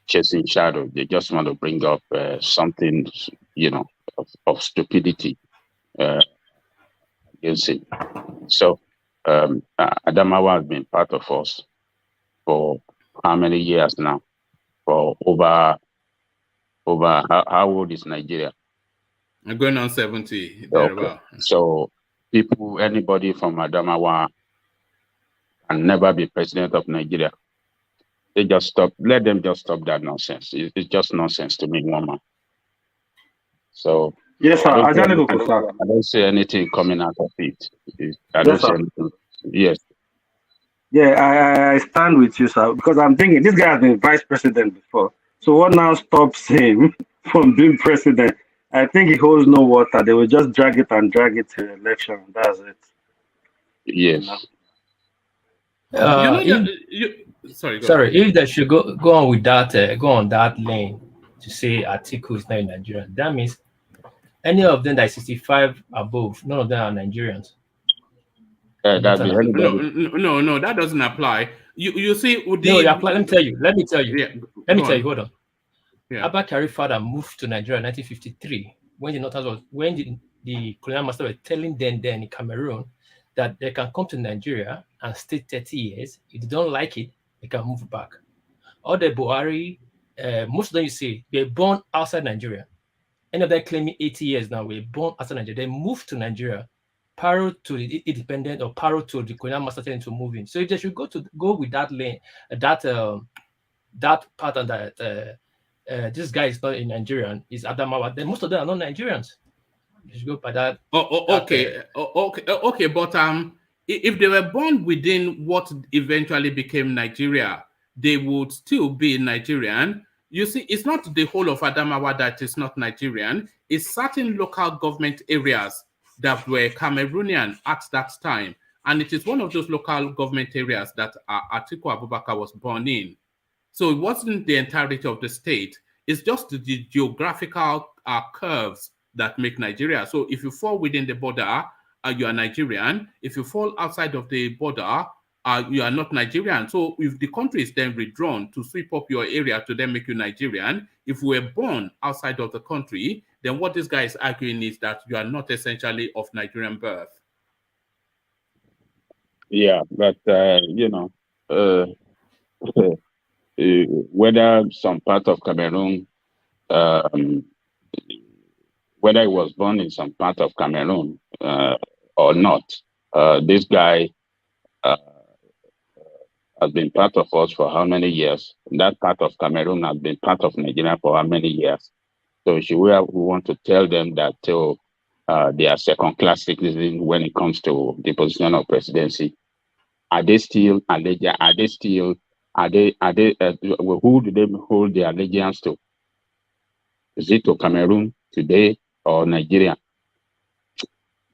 chasing shadow. They just want to bring up something, of stupidity against it. So Adamawa has been part of us for how many years now? For over how old is Nigeria? I'm going on 70. Okay. So anybody from Adamawa can never be president of Nigeria. They just stop. Let them just stop that nonsense. It's just nonsense to me, woman. So yes, sir. I don't see anything coming out of it. I don't see anything. Yes. Yeah, I stand with you, sir, because I'm thinking this guy has been vice president before. So what now stops him from being president? I think he holds no water. They will just drag it to election. That's it. Yes. Sorry, if they should go on with that, go on that lane to say Atiku is not in Nigeria, that means any of them that is 65 above, none of them are Nigerians. No, that doesn't apply. You see, let me tell you. Yeah, Let me tell you. Hold on. Yeah. Abba Kyari father moved to Nigeria in 1953 when the Northerners was when the colonial master were telling them then in Cameroon that they can come to Nigeria and stay 30 years. If they don't like it, they can move back. All the Buhari, most of them you see, they're born outside Nigeria. Any of them claiming 80 years now, we're born outside Nigeria. They moved to Nigeria, parallel to the independent or parallel to the colonial master telling to move in. So if they should go with that lane, that pattern that this guy is not a Nigerian, is Adamawa, then most of them are not Nigerians. You should go by that. Okay. But if they were born within what eventually became Nigeria, they would still be Nigerian. You see, it's not the whole of Adamawa that is not Nigerian. It's certain local government areas that were Cameroonian at that time. And it is one of those local government areas that Atiku Abubakar was born in. So it wasn't the entirety of the state. It's just the geographical curves that make Nigeria. So if you fall within the border, you are Nigerian. If you fall outside of the border, you are not Nigerian. So if the country is then withdrawn to sweep up your area to then make you Nigerian, if we were born outside of the country, then what this guy is arguing is that you are not essentially of Nigerian birth. Yeah, but whether some part of Cameroon, whether he was born in some part of Cameroon or not, this guy has been part of us for how many years? That part of Cameroon has been part of Nigeria for how many years? So should we want to tell them that they are second-class citizens when it comes to the position of presidency? Are they still allegiance? Who do they hold their allegiance to? Is it to Cameroon today or Nigeria?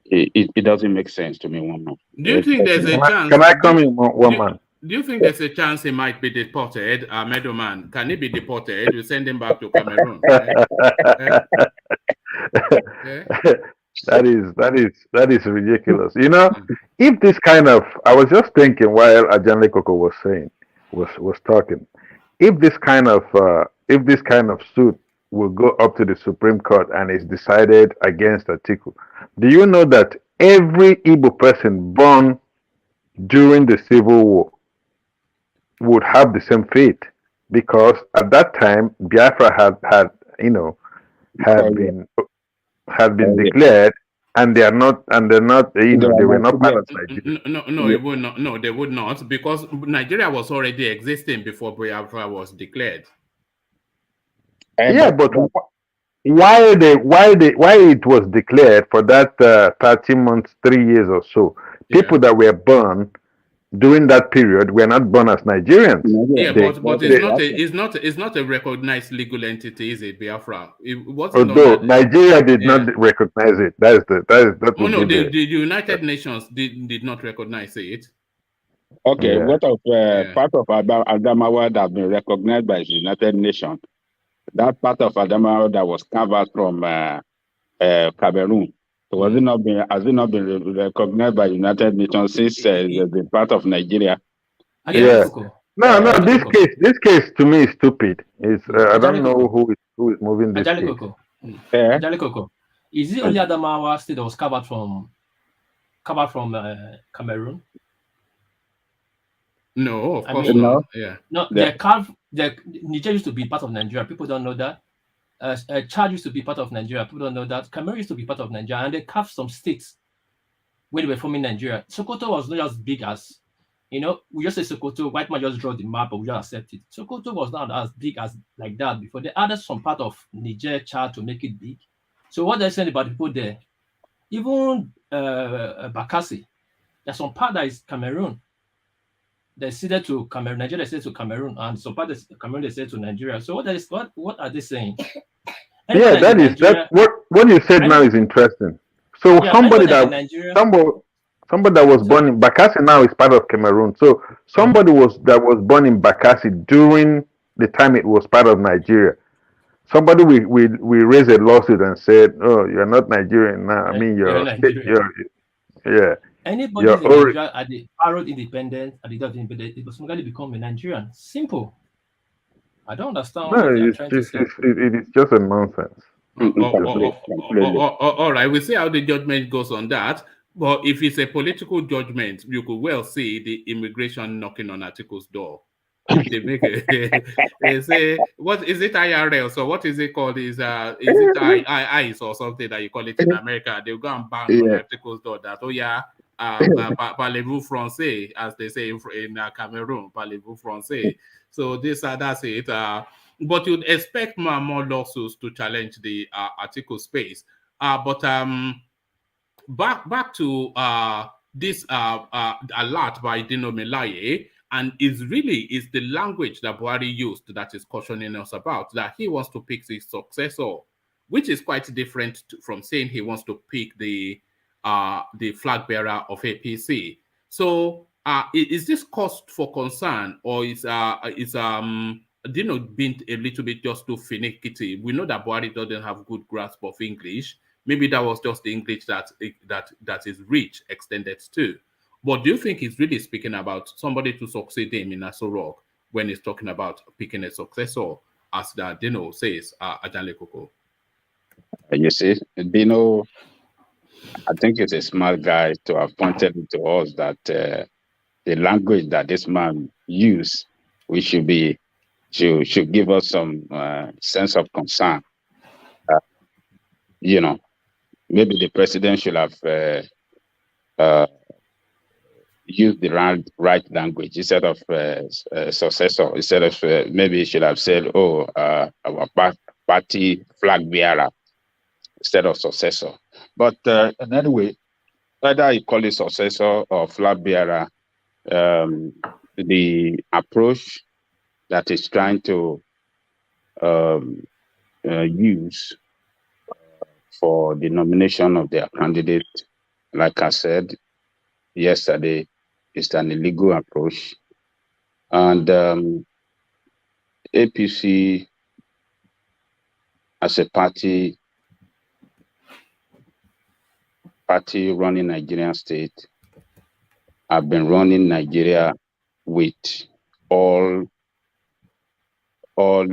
It doesn't make sense to me, one man. Do you think there's a chance? Can I come in, one man? Do you think there's a chance he might be deported, Meadowman? Can he be deported? We send him back to Cameroon. That is ridiculous. You know, if this kind of, I was just thinking while Ajanle Koko was talking, if this kind of suit will go up to the Supreme Court and is decided against Atiku, do you know that every Igbo person born during the Civil War would have the same fate? Because at that time Biafra had been declared, and they're not, they were not part of Nigeria. No, it would not. No, they would not, because Nigeria was already existing before Biafra was declared. Yeah, but why it was declared for that 13 months, 3 years or so? People that were born during that period were not born as Nigerians. Yeah, but it's not a recognized legal entity, is it, Biafra? It wasn't. Although Nigeria did not recognize it. That the United Nations did not recognize it. Okay, what of part of Adamawa that has been recognized by the United Nations? That part of Adamawa that was carved out from Cameroon. So has it not been recognized by the United Nations since it's been part of Nigeria? Yeah. No. This case to me is stupid. It's I don't know who is moving this case. Is it only Adamawa state that was covered from Cameroon? No, of course not. Yeah. No, Niger used to be part of Nigeria. People don't know that. Chad used to be part of Nigeria. People don't know that. Cameroon used to be part of Nigeria, and they carved some states when they were forming Nigeria. Sokoto was not as big as, we just say Sokoto. White man just draw the map, but we just accept it. Sokoto was not as big as like that before. They added some part of Niger, Chad to make it big. So what they're saying about the people there, even Bakassi, there's some part that is Cameroon. They ceded to Cameroon, Nigeria said to Cameroon, and some part of Cameroon they said to Nigeria. So what are they saying? What you said now is interesting. So somebody that was born in Bakassi now is part of Cameroon. So somebody that was born in Bakassi during the time it was part of Nigeria. Somebody we raised a lawsuit and said, "Oh, you're not Nigerian now. I mean, you're yeah." Anybody who's in Nigeria at the borrowed independence, at the death of independence, it will automatically become a Nigerian. Simple. I don't understand what they are trying to say. It is just a nonsense. All right, we'll see how the judgment goes on that. But if it's a political judgment, you could well see the immigration knocking on Atiku's door. They make it. They say, "What is it? IRL? So what is it called? Is it ICE or something that you call it in America?" They'll go and bang on Atiku's door. That parlez-vous français, as they say in Cameroon, parlez-vous français. So that's it. But you'd expect more lawsuits to challenge the Atiku space. But back to this alert by DINO MELAYE, and is the language that Buhari used that is cautioning us about, that he wants to pick his successor, which is quite different from saying he wants to pick the flag bearer of APC. So is this cause for concern, or is DINO being a little bit just too finicky? We know that Buhari doesn't have good grasp of English. Maybe that was just the English that is rich extended to. But do you think he's really speaking about somebody to succeed him in Aso Rock when he's talking about picking a successor, as the DINO says, Ajanle Koko? You see, DINO, I think it's a smart guy to have pointed to us that the language that this man used, we should give us some sense of concern. Maybe the president should have used the right language instead of successor. Instead of maybe he should have said, our party flag bearer instead of successor. But anyway, whether you call it successor or flag bearer, the approach that is trying to use for the nomination of their candidate, like I said yesterday, is an illegal approach. And APC as a party running Nigerian state, have been running Nigeria with all how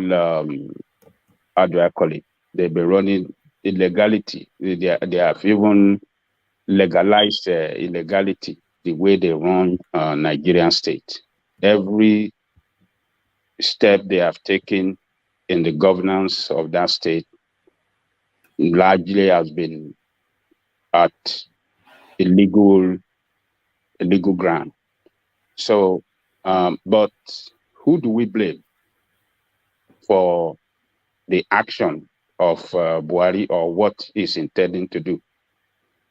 do I call it? They've been running illegality. They have even legalized illegality, the way they run Nigerian state. Every step they have taken in the governance of that state largely has been at illegal ground. So, but who do we blame for the action of Buhari, or what he's intending to do?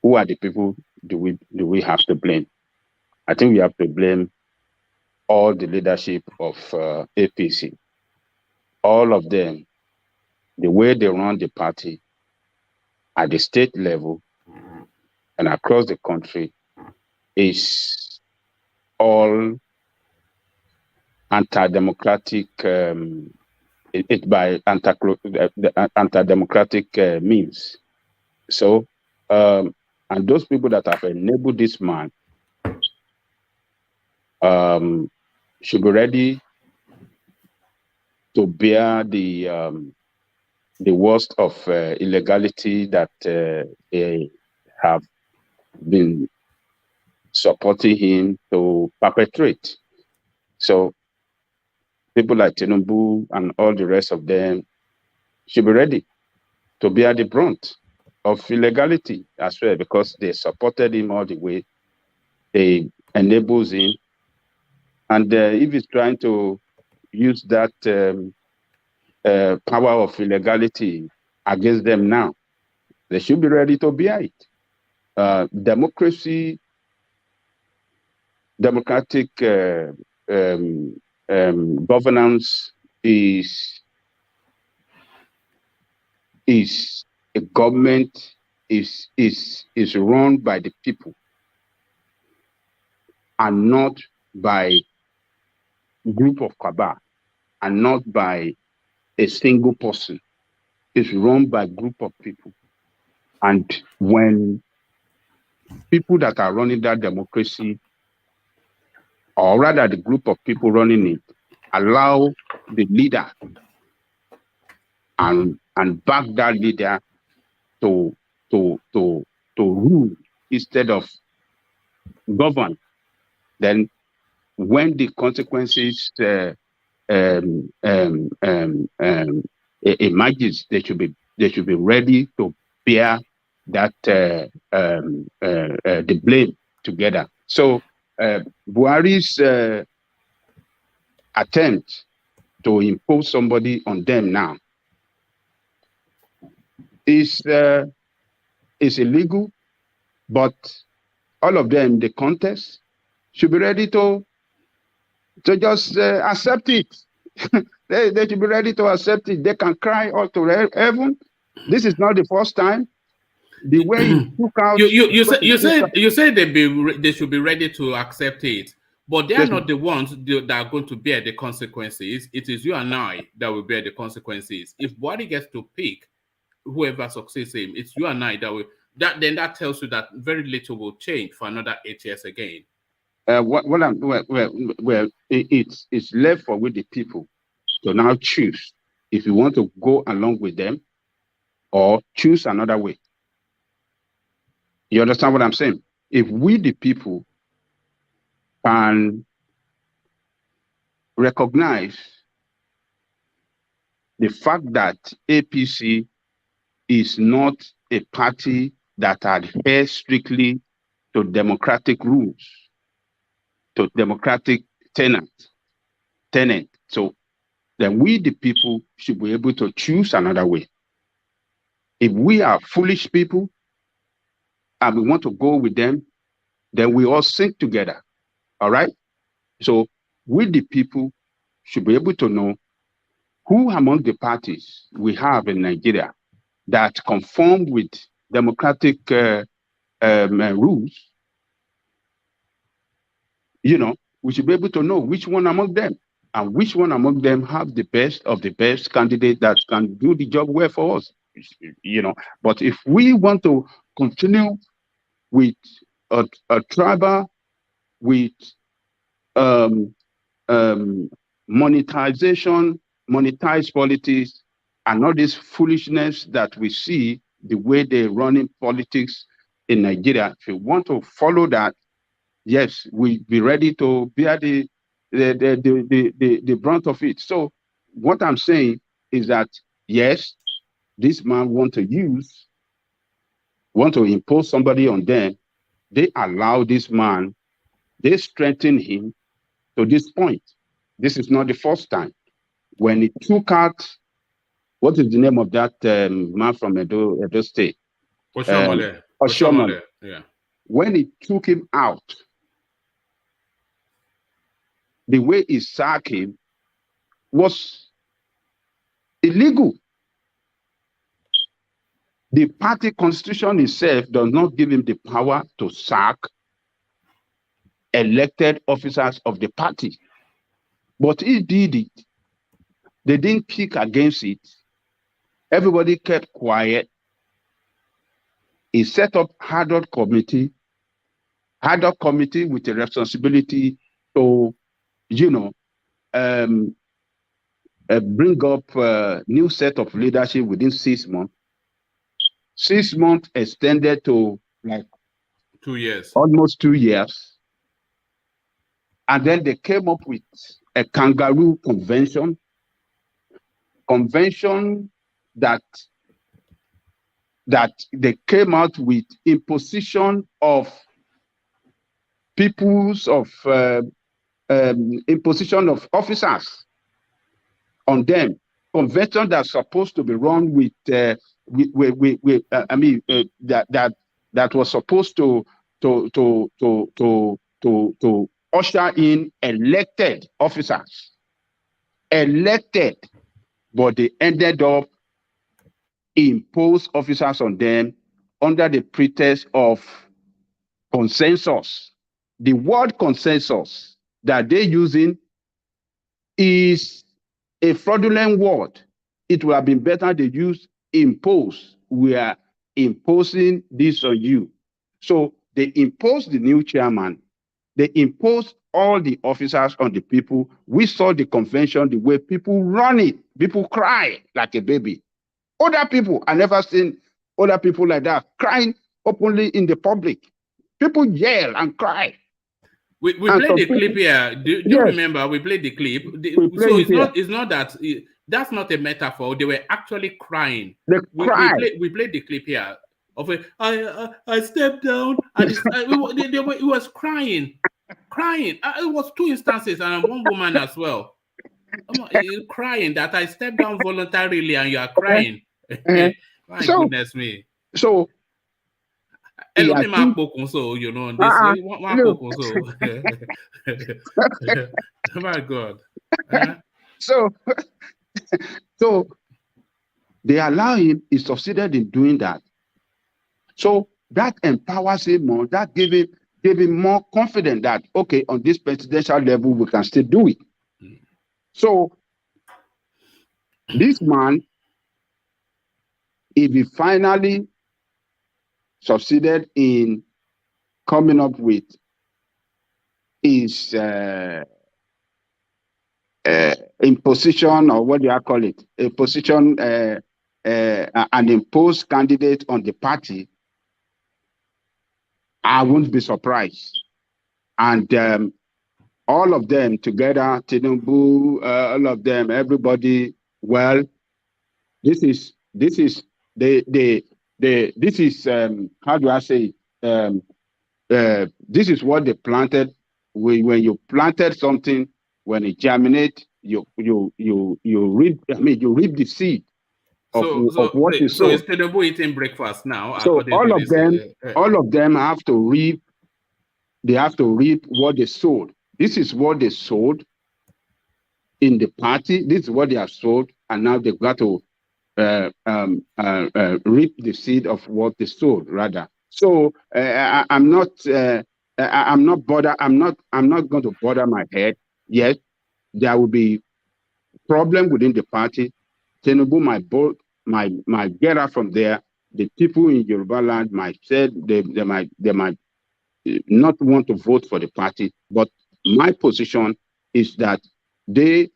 Who are the people do we have to blame? I think we have to blame all the leadership of APC. All of them, the way they run the party at the state level and across the country is all anti-democratic. It's by anti-democratic means. So, and those people that have enabled this man should be ready to bear the worst of illegality that they have been supporting him to perpetrate. So people like Tinubu and all the rest of them should be ready to bear the brunt of illegality as well, because they supported him all the way. They enables him. And if he's trying to use that power of illegality against them now, they should be ready to bear it. Democratic governance is a government is run by the people and not by a group of cabal and not by a single person. It's run by a group of people. And when people that are running that democracy, or rather the group of people running it, allow the leader and back that leader to rule instead of govern, then when the consequences emerges, they should be ready to bear that the blame together. So Buhari's attempt to impose somebody on them now is illegal, but all of them, the contest, should be ready to just accept it. they should be ready to accept it. They can cry all to heaven. This is not the first time. The way you took out you say they should be ready to accept it, but they are not the ones that are going to bear the consequences. It is you and I that will bear the consequences. If Buhari gets to pick whoever succeeds him, it's you and I that will. That tells you that very little will change for another 8 years again. It's left for with the people to now choose if you want to go along with them or choose another way. You understand what I'm saying? If we, the people, can recognize the fact that APC is not a party that adheres strictly to democratic rules, to democratic tenant. So then we, the people, should be able to choose another way. If we are foolish people and we want to go with them, then we all sink together. All right? So we, the people, should be able to know who among the parties we have in Nigeria that conform with democratic rules. You know, we should be able to know which one among them and which one among them have the best of the best candidate that can do the job well for us. You know, but if we want to continue with a tribal, with monetized politics, and all this foolishness that we see, the way they're running politics in Nigeria, if we want to follow that, yes, we be ready to bear the brunt of it. So what I'm saying is that, yes, this man want to impose somebody on them. They allow this man, they strengthen him to this point. This is not the first time. When he took out, what is the name of that man from Edo State? Oshomole. Yeah. When he took him out, the way he sacked him was illegal. The party constitution itself does not give him the power to sack elected officers of the party. But he did it. They didn't kick against it. Everybody kept quiet. He set up ad hoc committee with a responsibility to, bring up a new set of leadership within 6 months. 6 months extended to like 2 years, almost 2 years. And then they came up with a kangaroo convention that they came out with imposition of imposition of officers on them. Convention that's supposed to be run that was supposed to usher in elected officers. Elected, but they ended up impose officers on them under the pretext of consensus. The word consensus that they're using is a fraudulent word. It would have been better to use impose. We are imposing this on you. So They imposed the new chairman. They imposed all the officers on the people. We saw the convention, the way people run it. People cry like a baby. Other people, I never seen other people like that crying openly in the public. People yell and cry. We played the clip here. Do you remember? We played the clip. So it's not that that's not a metaphor. They were actually crying. We played the clip here of it. I stepped down and it was crying. It was two instances and one woman as well. Crying that I stepped down voluntarily and you are crying. My goodness me. So you know, this way, my God. So they allow him, he succeeded in doing that. So that empowers him more, that gave him more confidence that, okay, on this presidential level, we can still do it. So this man, if he finally succeeded in coming up with his imposition, or what do I call it? A position, an imposed candidate on the party, I won't be surprised. And all of them together, Tinubu, all of them, everybody, well, this is how do I say it? This is what they planted. When you planted something, when it germinates, you reap. I mean, you reap the seed of what you sow. So is Tinubu eating breakfast now? So all of them have to reap. They have to reap what they sowed. This is what they sowed in the party. This is what they have sowed, and now they've got to reap the seed of what they sowed, rather. So I'm not going to bother my head. Yes, there will be problem within the party. Tinubu might get out from there. The people in Yoruba land might say they might not want to vote for the party. But my position is that they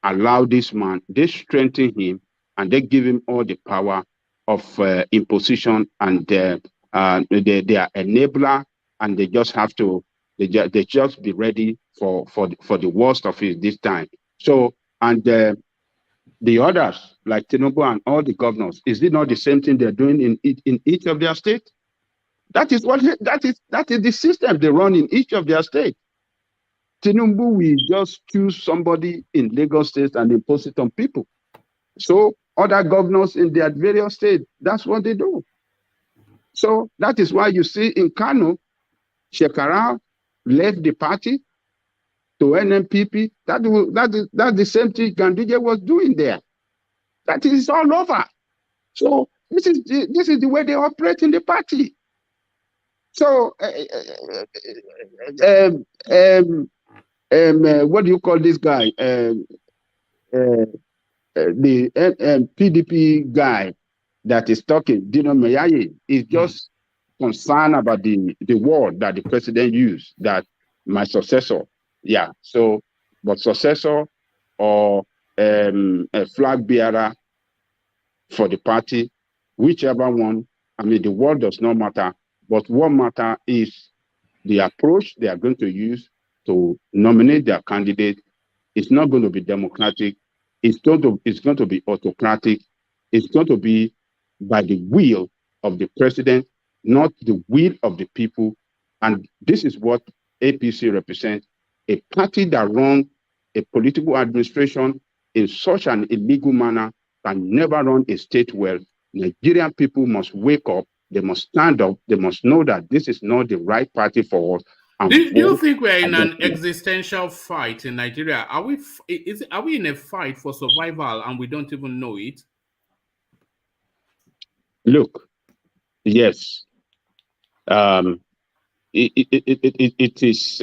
allow this man, they strengthen him, and they give him all the power of imposition, and they are enabler, and they just have to they just be ready for the worst of it this time. So, and the others like Tinubu and all the governors, is it not the same thing they're doing in each of their states? That is the system they run in each of their states. Tinubu will just choose somebody in Lagos State and impose it on people. So other governors in their various states, that's what they do. So that is why you see in KANU, Shekara left the party to NMPP. That's the same thing Ganduje was doing there. That is all over. So this is the way they operate in the party. So what do you call this guy? The PDP guy that is talking, DINO MELAYE, is just concerned about the word that the president used, that my successor. Yeah. So, but successor or a flag bearer for the party, whichever one, I mean, the word does not matter. But what matters is the approach they are going to use to nominate their candidate. It's not going to be democratic. It's going to be autocratic. It's going to be by the will of the president, not the will of the people. And this is what APC represents: a party that runs a political administration in such an illegal manner can never run a state well. Nigerian people must wake up. They must stand up. They must know that this is not the right party for us. Do you think we're in an existential fight in Nigeria? Are we in a fight for survival and we don't even know it? Look, yes. It is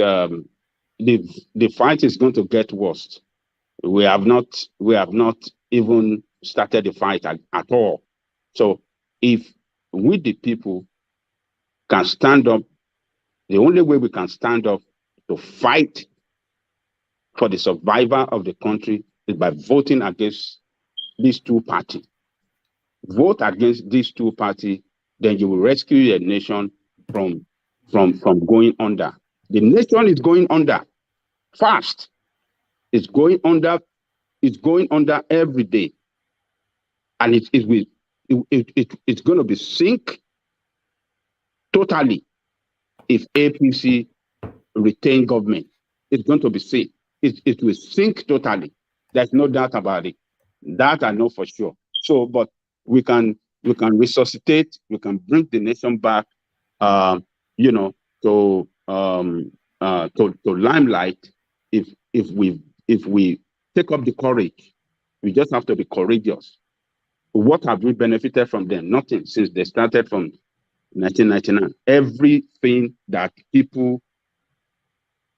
the fight is going to get worse. We have not even started the fight at all. So if we the people can stand up The only way we can stand up to fight for the survival of the country is by voting against these two parties. Vote against these two parties, then you will rescue the nation from going under. The nation is going under fast. It's going under every day. And it's going to be sink totally if APC retain government. It's going to be sink. It will sink totally. There's no doubt about it. That I know for sure. So, but we can resuscitate. We can bring the nation back. To limelight if we take up the courage. We just have to be courageous. What have we benefited from them? Nothing since they started from 1999.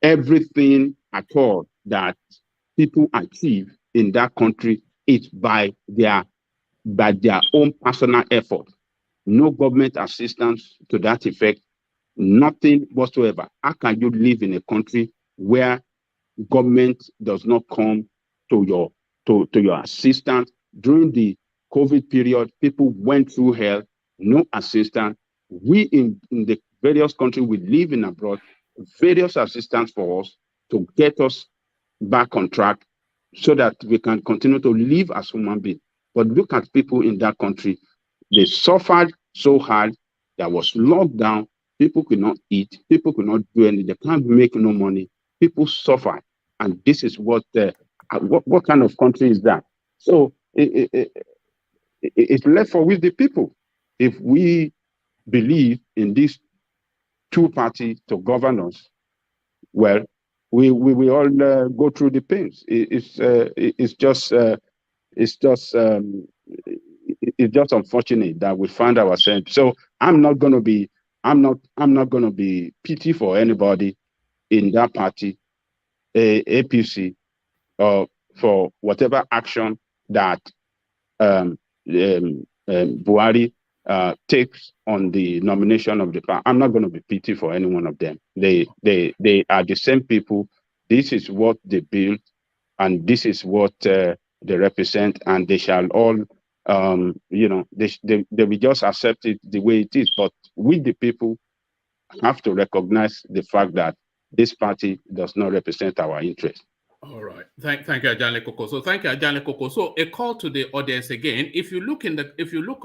Everything at all that people achieve in that country is by their own personal effort. No government assistance to that effect. Nothing whatsoever. How can you live in a country where government does not come to your assistance? During the COVID period, people went through hell, no assistance. We in the various countries we live in abroad, various assistance for us to get us back on track so that we can continue to live as human beings. But look at people in that country. They suffered so hard. There was lockdown. People could not eat. People could not do anything. They can't make no money. People suffer. And this is what kind of country is that? So it's left for with the people. If we believe in these two parties to govern us, well, we all go through the pains. It's just unfortunate that we find ourselves. So I'm not going to be pity for anybody in that party, APC, for whatever action that Buhari takes on the nomination of the party. I'm not going to be pity for any one of them. They are the same people. This is what they built, and this is what they represent, and they shall all, they will just accept it the way it is. But we, the people, have to recognize the fact that this party does not represent our interest. All right. Thank you, Ajanle Koko. So thank you, Ajanle Koko. So a call to the audience again. If you look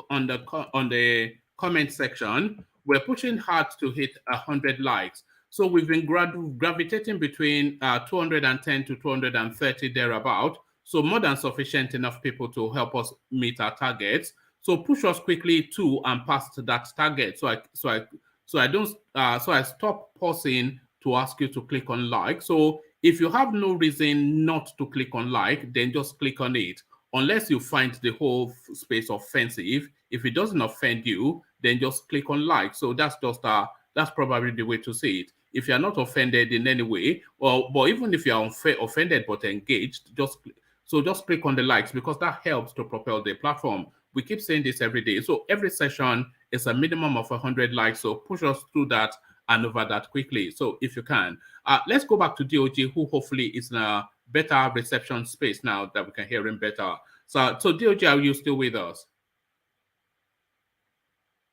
on the comment section, we're pushing hard to hit 100 likes. So we've been gravitating between 210 to 230 thereabout. So more than sufficient enough people to help us meet our targets. So push us quickly to and past that target. So I stop pausing to ask you to click on like. So if you have no reason not to click on like, then just click on it. Unless you find the whole space offensive. If it doesn't offend you, then just click on like. So that's probably the way to see it. If you're not offended in any way, but even if you're offended but engaged, just click on the likes, because that helps to propel the platform. We keep saying this every day. So every session is a minimum of 100 likes. So push us through that and over that quickly. So if you can, let's go back to DOG, who hopefully is in a better reception space now that we can hear him better. So DOG, are you still with us?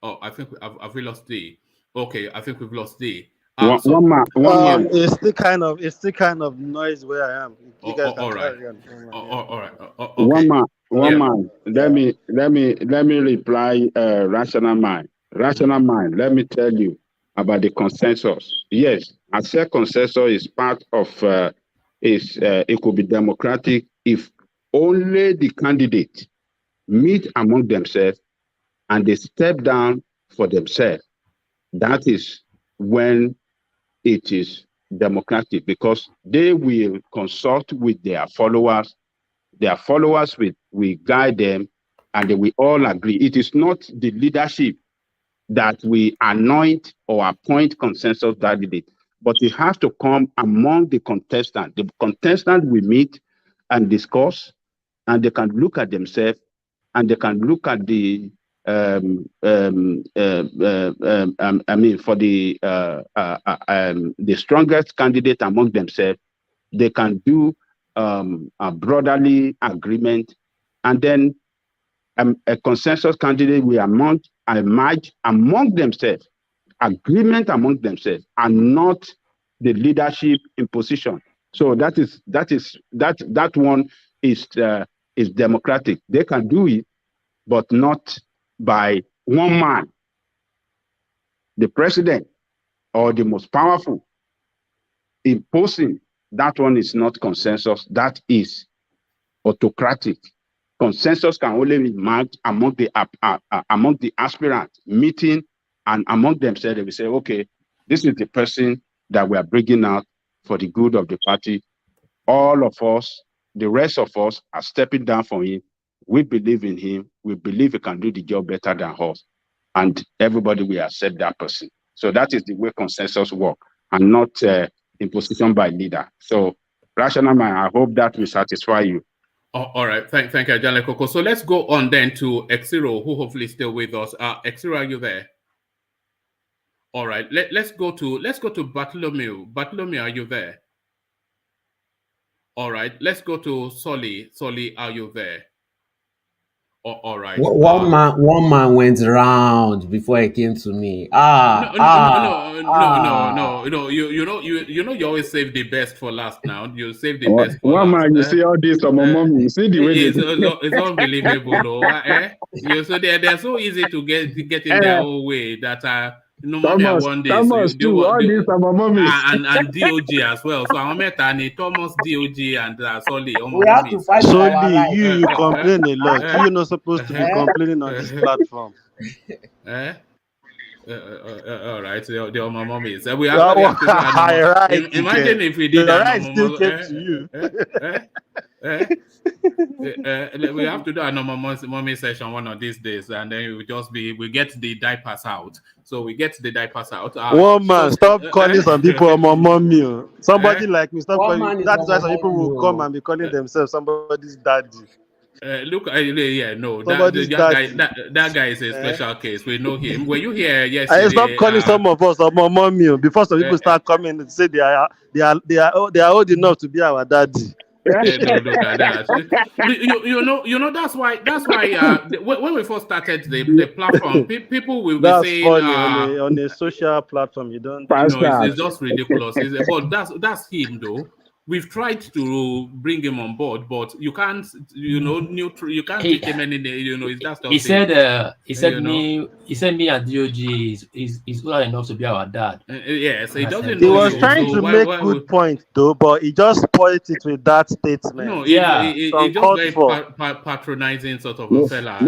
Oh, I think have we lost D? Okay, I think we've lost D. One man. It's still kind of noise where I am. You guys all right. All right. Okay. One man. Let me reply. Rational mind. Let me tell you about the consensus. Yes, I said consensus is part of. It could be democratic if only the candidate meet among themselves and they step down for themselves. That is when it is democratic, because they will consult with their followers. Their followers will guide them, and they will all agree. It is not the leadership that we anoint or appoint consensus candidate, but it has to come among the contestants. The contestants will meet and discuss, and they can look at themselves, and they can look at the I mean, for the strongest candidate among themselves, they can do a brotherly agreement, and then a consensus candidate will emerge among themselves, agreement among themselves, and not the leadership imposition. So that one is democratic. They can do it, but not by one man, the president or the most powerful, imposing. That one is not consensus. That is autocratic. Consensus can only be marked among the aspirants meeting, and among themselves they will say, okay, this is the person that we are bringing out for the good of the party. All of us, the rest of us, are stepping down for him. We believe in him. We believe he can do the job better than us, and everybody will accept that person. So that is the way consensus work, and not imposition by leader. So, rational man, I hope that will satisfy you. Oh, all right, thank you, Ajale Koko. So let's go on then to Exiro, who hopefully is still with us. Exiro, are you there? All right, let's go to Bartholomew. Bartholomew, are you there? All right, let's go to Soli. Soli, are you there? All right. One man went around before he came to me. No. You always save the best for last. Now you save the best for last. One man, you see all this on my mom. You see the way it's unbelievable. So they're so easy to get in their own way that no matter one day. Thomas too. All this on my mommy. And DOG as well. So I met Thomas, DOG, and Soli. We have to fight. Soli, you complain a lot. You're not supposed to be complaining on this platform. All right, so the my mommy. So we have to imagine if we did that. Still came to you. We have to do a mommy session one of these days, and then we get the diapers out. So we get the diapers out. One man, stop calling some people mommy. Somebody like me, stop calling. That's why some people will come and be calling themselves somebody's daddy. Look, that guy is a special case. We know him. Were you here yesterday? I stop calling some of us mommy before some people start coming and say they are old enough to be our daddy. Look at that. You know that's why when we first started the platform, people will be saying on a social platform you don't. It's just ridiculous. But that's him though. We've tried to bring him on board, but you can't, you can't teach him anything. It's just he said me and DOG is old enough to be our dad. Yes, he doesn't. He was trying to make good points though, but he just spoiled it with that statement. No, he just very patronizing sort of a fella.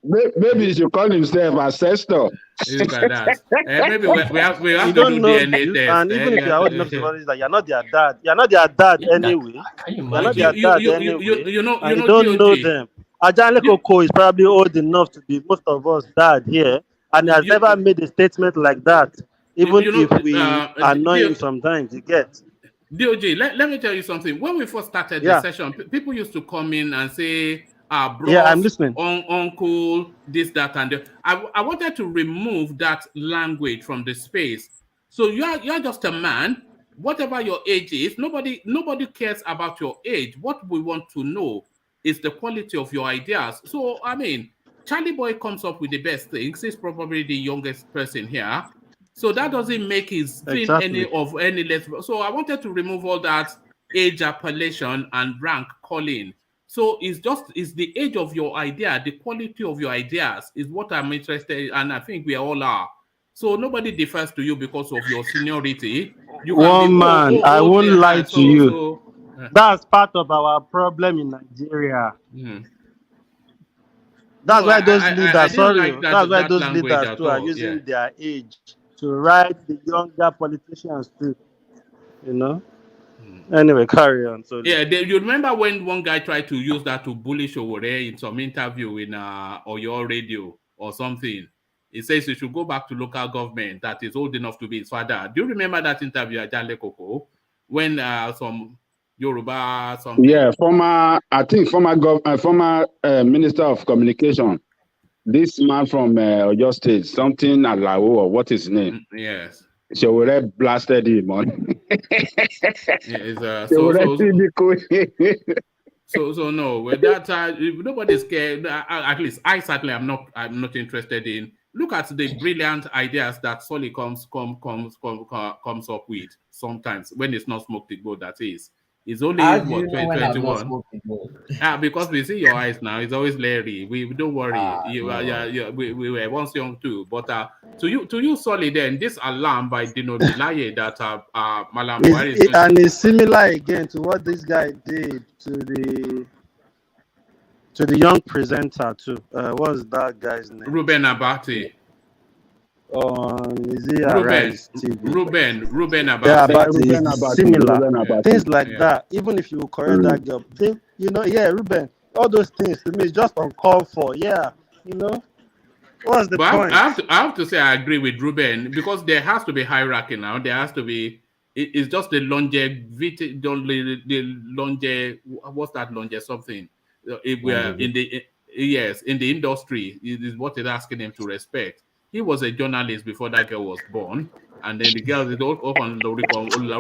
Maybe he should call himself ancestor. Look at that. Maybe we have to do DNA test. And even if you're old enough to know that you're not their dad. You're not their dad anyway. You're not their dad anyway. You don't know them. Ajale Koko is probably old enough to be most of us dad here, and he has never made a statement like that. Even if we annoy him sometimes, you get. DOJ, let me tell you something. When we first started the session, people used to come in and say, bro, I'm listening. Uncle, this, that, and that. I wanted to remove that language from the space. So you're just a man. Whatever your age is, nobody cares about your age. What we want to know is the quality of your ideas. So I mean, Charlie Boy comes up with the best things. He's probably the youngest person here. So that doesn't make his thing any less. So I wanted to remove all that age appellation and rank calling. So it's the age of your idea, the quality of your ideas is what I'm interested in, and I think we all are. So nobody defers to you because of your seniority. I won't lie to you. That's part of our problem in Nigeria. That's why those leaders, that's why those leaders too are using their age to ride the younger politicians too. Anyway, carry on. So you remember when one guy tried to use that to bully Showore in some interview in or your radio or something? He says you should go back to local government that is old enough to be his father. Do you remember that interview at Ajale Koko when some Yoruba something? Yeah, former Minister of Communication this man from Oyo State, something Alao, or what is his name? Yes. Shewore blasted him on. Yeah, so no, with that if nobody's scared. At least I certainly am not. I'm not interested in. Look at the brilliant ideas that Solly comes up with sometimes when it's not smoked go. That is, it's only How do you what know when I'm not 2021. smoking? Because we see your eyes now. It's always Larry. We don't worry. No. Yeah. We were once young too. But to you, Solly, then this alarm by DINO MELAYE that MALLAM Buhari is and it's similar again to what this guy did to the young presenter too. What's that guy's name? Ruben Abati. Is he Arise TV? Ruben Abati. Yeah, Abati. Similar things like that. Even if you correct that girl, think Ruben. All those things to me is just uncalled for. Yeah, what's the point? I have to say I agree with Ruben because there has to be hierarchy now. There has to be. It's just the longevity. What's that longe something? If we are in the industry, it is what it's asking him to respect. He was a journalist before that girl was born, and then the girl is all up on the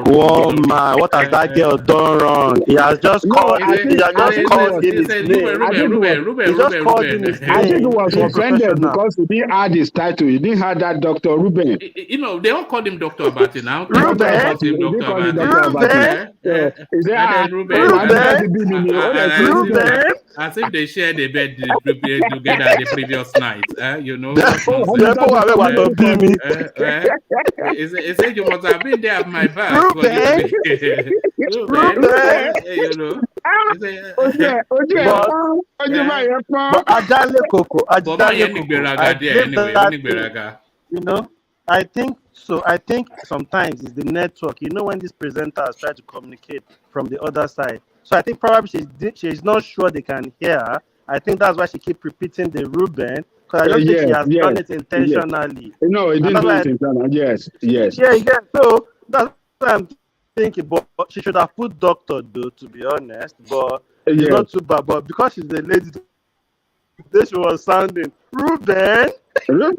oh man, what has that girl done wrong? He has just called him his name. Ruben. I think he was offended because he didn't add his title. He didn't have that Dr. Ruben. They all call him Dr. Abati now. Ruben. As if they shared a bed together the previous night. He said you must have been there at my back. Ruben. I think so. I think sometimes it's the network. When these presenters try to communicate from the other side. So I think probably she's not sure they can hear her. I think that's why she keep repeating the Ruben. Because I don't think she has done it intentionally. No, it didn't do it intentionally. Yes. Yeah. So that's what I'm thinking. But she should have put doctor though, to be honest. But it's not too bad. But because she's a lady, this was sounding Ruben. Even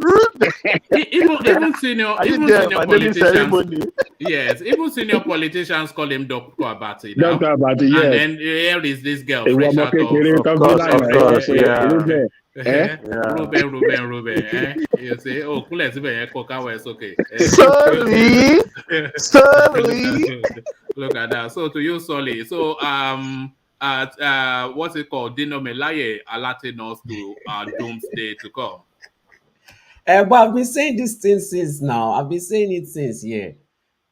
senior politicians. Yes, even senior politicians call him Dr. Abati. Dr. Abati, yes. And then here is this girl fresh out of Ruben. You say, oh, it's okay. Sorry. Look at that. So to you, Solly. So what's it called? DINO MELAYE alerting us to doomsday to come. But I've been saying this thing since now. I've been saying it since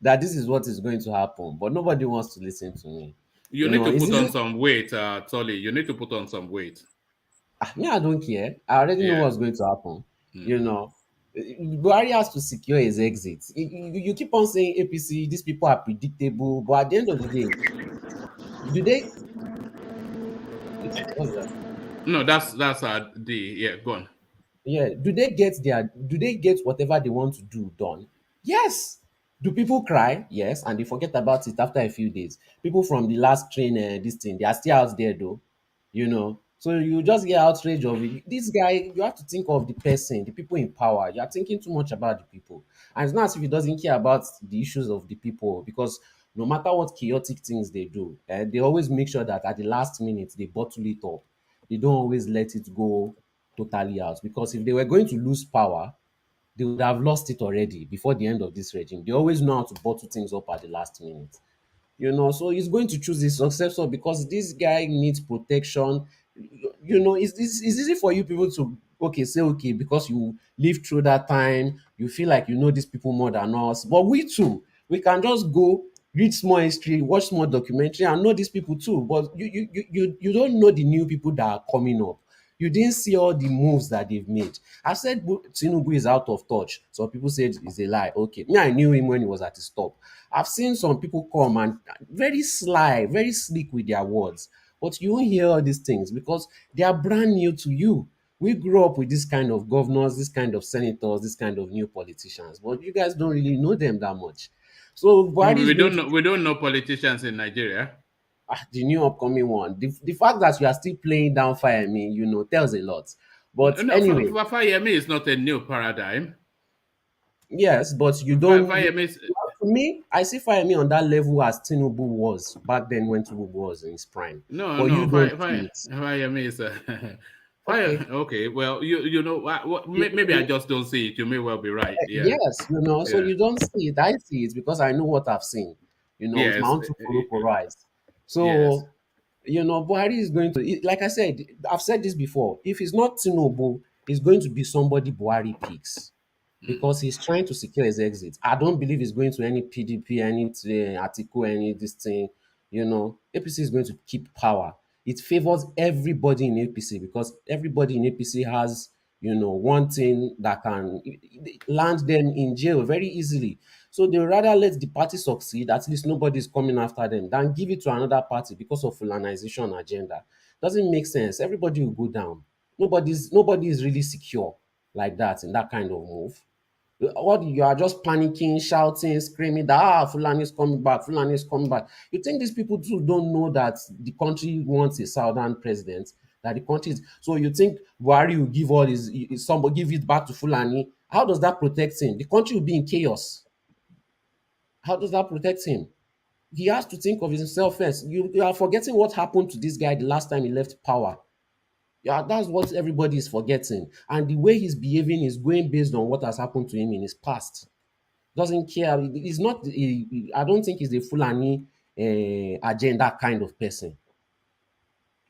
that this is what is going to happen. But nobody wants to listen to me. You need to put on some weight, Solly. You need to put on some weight. Me, I don't care. I already know what's going to happen. Buhari has to secure his exit. You keep on saying APC, these people are predictable, but at the end of the day, do they? What's that? No, that's go on. Yeah, do they get whatever they want to do done? Yes. Do people cry? Yes, and they forget about it after a few days. People from the last train, this thing, they are still out there though, So you just get outrage of it. This guy, you have to think of the person, the people in power. You are thinking too much about the people. And it's not as if he doesn't care about the issues of the people, because no matter what chaotic things they do, they always make sure that at the last minute they bottle it up. They don't always let it go totally out, because if they were going to lose power, they would have lost it already before the end of this regime. They always know how to bottle things up at the last minute. So he's going to choose his successor because this guy needs protection. It's easy for you people to say because you lived through that time, you feel like you know these people more than us. But we too, we can just go read small history, watch small documentary, and know these people too. But you don't know the new people that are coming up. You didn't see all the moves that they've made. I said Tinubu is out of touch. Some people said it's a lie. Okay, me, I knew him when he was at his top. I've seen some people come and very sly, very slick with their words. But you won't hear all these things because they are brand new to you. We grew up with this kind of governors, this kind of senators, this kind of new politicians. But you guys don't really know them that much. So we don't know politicians in Nigeria. The new upcoming one. The fact that you are still playing down fire, tells a lot. But No, anyway, Fayemi is not a new paradigm. yes, but you don't. Fayemi is, To me, I see Fayemi on that level as Tinubu was back then when Tinubu was in his prime. no, But you don't see it. Fayemi is Okay. okay. Well, you know what? Maybe I just don't see it. You may well be right. Yeah. Yes, so Yeah. you don't see it. I see it because I know what I've seen, with my Yes. own two eyes. Yes. So, Buhari is going to, like I said, I've said this before. If it's not Tinubu, it's going to be somebody Buhari picks because he's trying to secure his exit. I don't believe he's going to any PDP, any Atiku, any this thing. APC is going to keep power. It favors everybody in APC because everybody in APC has, one thing that can land them in jail very easily. So they rather let the party succeed, at least nobody's coming after them, than give it to another party because of Fulanization agenda. Doesn't make sense. Everybody will go down. Nobody is really secure like that in that kind of move. What you are just panicking, shouting, screaming that Fulani is coming back, Fulani is coming back. You think these people too don't know that the country wants a southern president? That the country is, so you think Buhari will give all his somebody give it back to Fulani? How does that protect him? The country will be in chaos. How does that protect him? He has to think of himself first. You are forgetting what happened to this guy the last time he left power. Yeah, that's what everybody is forgetting. And the way he's behaving is going based on what has happened to him in his past. Doesn't care. He's not, I don't think he's a Fulani agenda kind of person.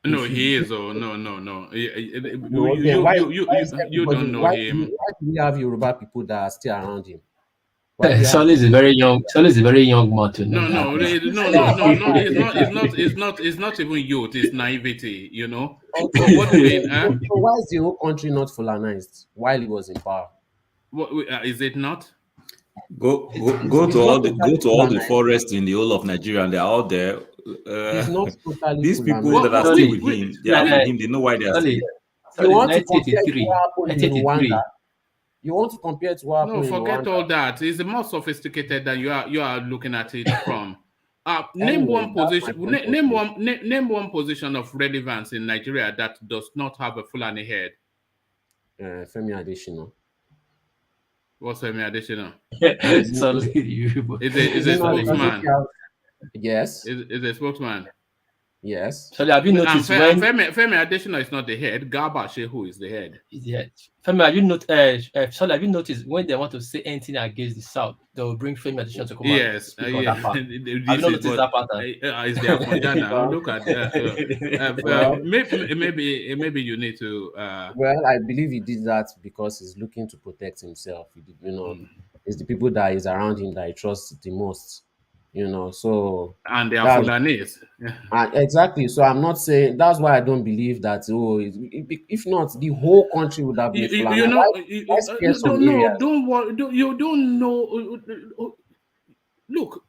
No, he is. Oh, no. No, You everybody, don't know him. Why do we have Yoruba people that are still around him? Solly is a very young. Solly is a very young man to know. No. It's not even youth. It's naivety. Okay. What do you mean? So why is the whole country not Fulanized while he was in power? What is it not? Go to all the forests in the whole of Nigeria, and they're all there. He's not totally These people Fulanized. that are still with him, they are with him. They know why they are still. You want to compare to what happened in Rwanda? You want to compare to what happened No, forget in Rwanda? all that. It's more sophisticated than you are looking at it from. Name Anyway, one position. Name one position of relevance in Nigeria that does not have a Fulani head. Femi Adesina. What's Femi Adesina? Is a spokesman. Yes. Is a spokesman. Yes. So have you noticed when Femi Adesina is not the head? Garba Shehu is the head. Is the head. Femi, have you noticed when they want to say anything against the South, they will bring Femi Adesina to come yes, speak on that part. Have you noticed that pattern? Is their Fonjana? Look at that. Maybe you need to. Well, I believe he did that because he's looking to protect himself. It's the people that is around him that he trusts the most. So and they are Fulanis. Exactly. So I'm not saying that's why I don't believe that. If not, the whole country would have been Fulani. Don't worry. You don't know. Look,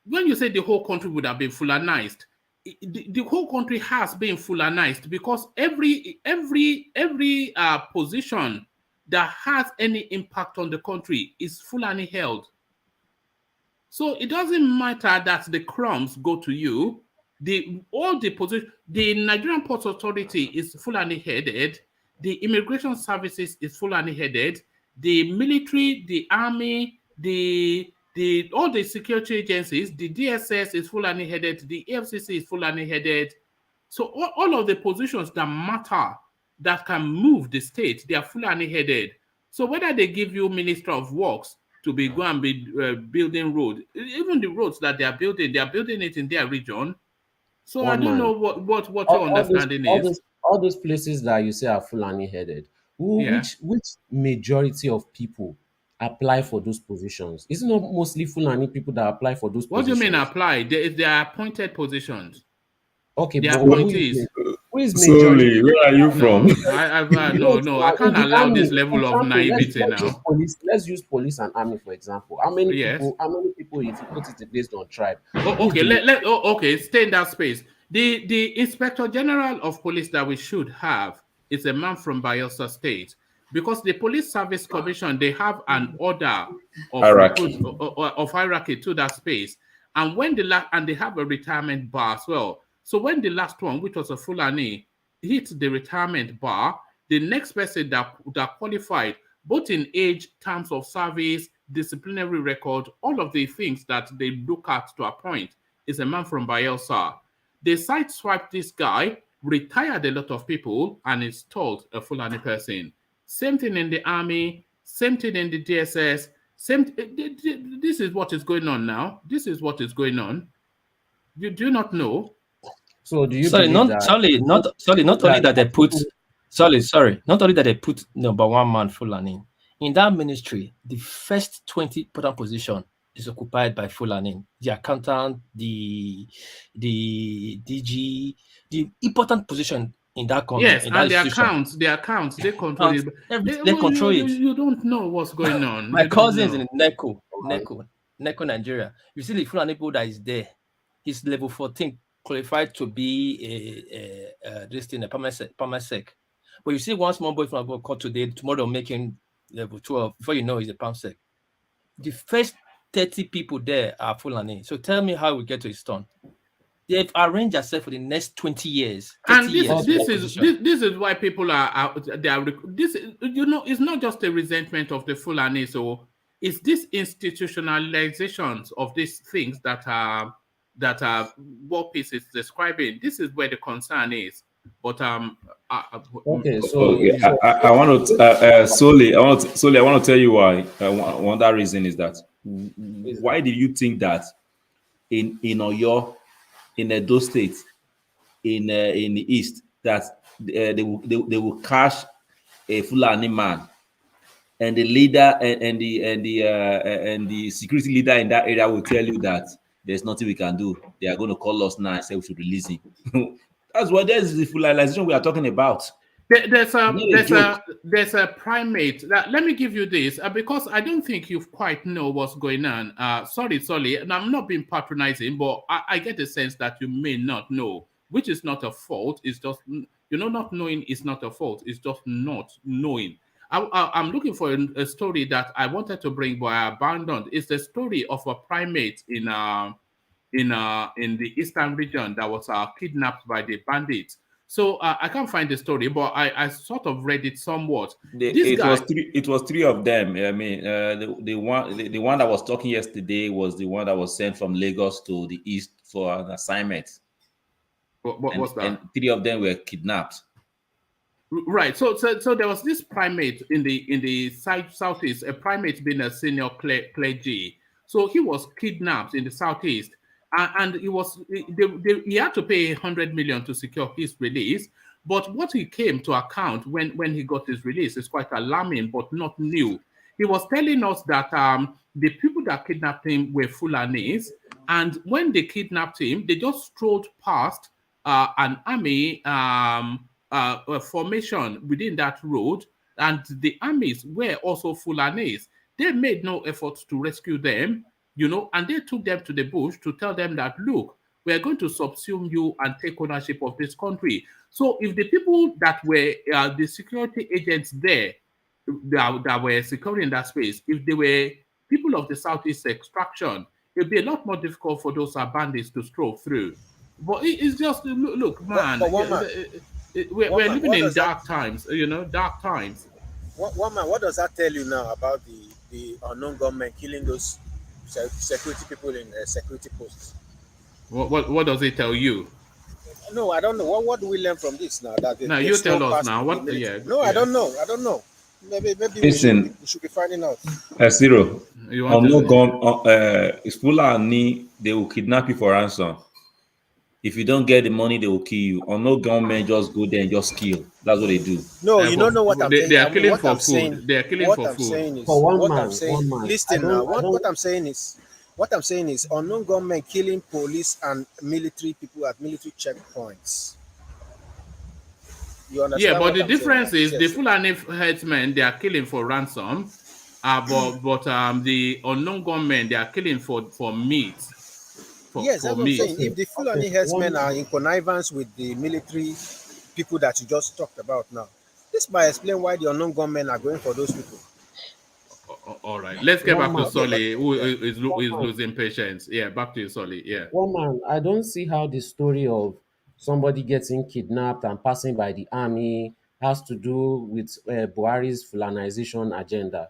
when you say the whole country would have been Fulanized, the whole country has been Fulanized because every position that has any impact on the country is Fulani held. So it doesn't matter that the crumbs go to you. The Nigerian Ports Authority is Fulani headed. The Immigration Services is Fulani headed. The military, the army, all the security agencies, the DSS is Fulani headed. The EFCC is Fulani headed. So all of the positions that matter, that can move the state, they are Fulani headed. So whether they give you Minister of Works to be go and be building road, even the roads that they are building it in their region. So I don't know what your understanding is. All those places that you say are Fulani headed. Which majority of people apply for those positions? Isn't it mostly Fulani people that apply for those positions? What do you mean apply? They are appointed positions. Okay, they are appointees. Who is majority? Where are you from? I can't allow this level of naivety now. Let's use police and army for example. How many people if you put it based on tribe? Okay, stay in that space. The Inspector General of Police that we should have is a man from Bayelsa State, because the Police Service Commission, they have an order of hierarchy to that space, and when they have a retirement bar as well. So when the last one, which was a Fulani, hit the retirement bar, the next person that qualified, both in age, terms of service, disciplinary record, all of the things that they look at to appoint, is a man from Bayelsa. They sideswiped this guy, retired a lot of people, and installed a Fulani person. Same thing in the army, same thing in the DSS. This is what is going on now. This is what is going on. You do not know. So do you sorry, believe not that? not only that they put not only that they put number one man Fulani in that ministry, the first 20 important position is occupied by Fulani. The accountant, the DG, the important position in that company. Yes, and the accounts, they control it. They control it. You don't know what's going on. My cousin is in NECO, Nigeria. You see the Fulani people that is there. He's level 14, qualified to be a permanent sec. But you see one small boy from Abroad caught today, tomorrow making level 12. Before you know, he's a permanent sec. The first 30 people there are Fulani. So tell me how we get to his turn. They've arranged themselves for the next 20 years. And this is why people this, you know, it's not just a resentment of the Fulani, so it's this institutionalizations of these things that are what Peace is describing. This is where the concern is. But okay, so I want to solely I want to tell you why. One that reason is that why do you think that in Oyo, in Edo State, in the East, that they will cash a Fulani man, and the leader and the security leader in that area will tell you that there's nothing we can do. They are going to call us now and say we should release him. That's what there's the Fulanization we are talking about. There's a primate. Let me give you this because I don't think you quite know what's going on. Sorry, and I'm not being patronizing, but I get the sense that you may not know, which is not a fault. It's just, not knowing is not a fault. It's just not knowing. I'm looking for a story that I wanted to bring, but I abandoned. It's the story of a primate in the eastern region that was kidnapped by the bandits. So I can't find the story, but I sort of read it somewhat. It was three of them. I mean, the one that was talking yesterday was the one that was sent from Lagos to the east for an assignment. What was that? And three of them were kidnapped. Right. So there was this primate in the southeast, a primate being a senior clergy. So he was kidnapped in the southeast. And he had to pay 100 million to secure his release. But what he came to account when he got his release is quite alarming, but not new. He was telling us that the people that kidnapped him were Fulanis, and when they kidnapped him, they just strolled past an army formation within that road, and the armies were also Fulanis. They made no effort to rescue them. And they took them to the bush to tell them that, look, we are going to subsume you and take ownership of this country. So if the people that were the security agents there that were securing that space, if they were people of the Southeast extraction, it'd be a lot more difficult for those bandits to stroll through. But it's just, look, man, we're living in dark times, dark times. What does that tell you now about the unknown government killing those security people in security posts? What does it tell you? No, I don't know. What do we learn from this now? You tell us now. I don't know. Maybe Listen, we should be finding out. Zero. It's Fulani, they will kidnap you for ransom. If you don't get the money, they will kill you. Or no government just go there and just kill. That's what they do. No, you don't know what I'm saying. They are killing for food. They are killing for food. Listen now. What I'm saying is unknown government killing police and military people at military checkpoints. You understand? Yeah, but the difference is the Fulani headsmen, they are killing for ransom. But the unknown government, they are killing for meat. Yes, that's what I'm saying. If the Fulani herdsmen are in connivance with the military people that you just talked about now, this might explain why the unknown gunmen are going for those people. All right, let's get back to Solly, who is losing patience. Yeah, back to you, Solly. Yeah. One man, I don't see how the story of somebody getting kidnapped and passing by the army has to do with Buhari's Fulanization agenda.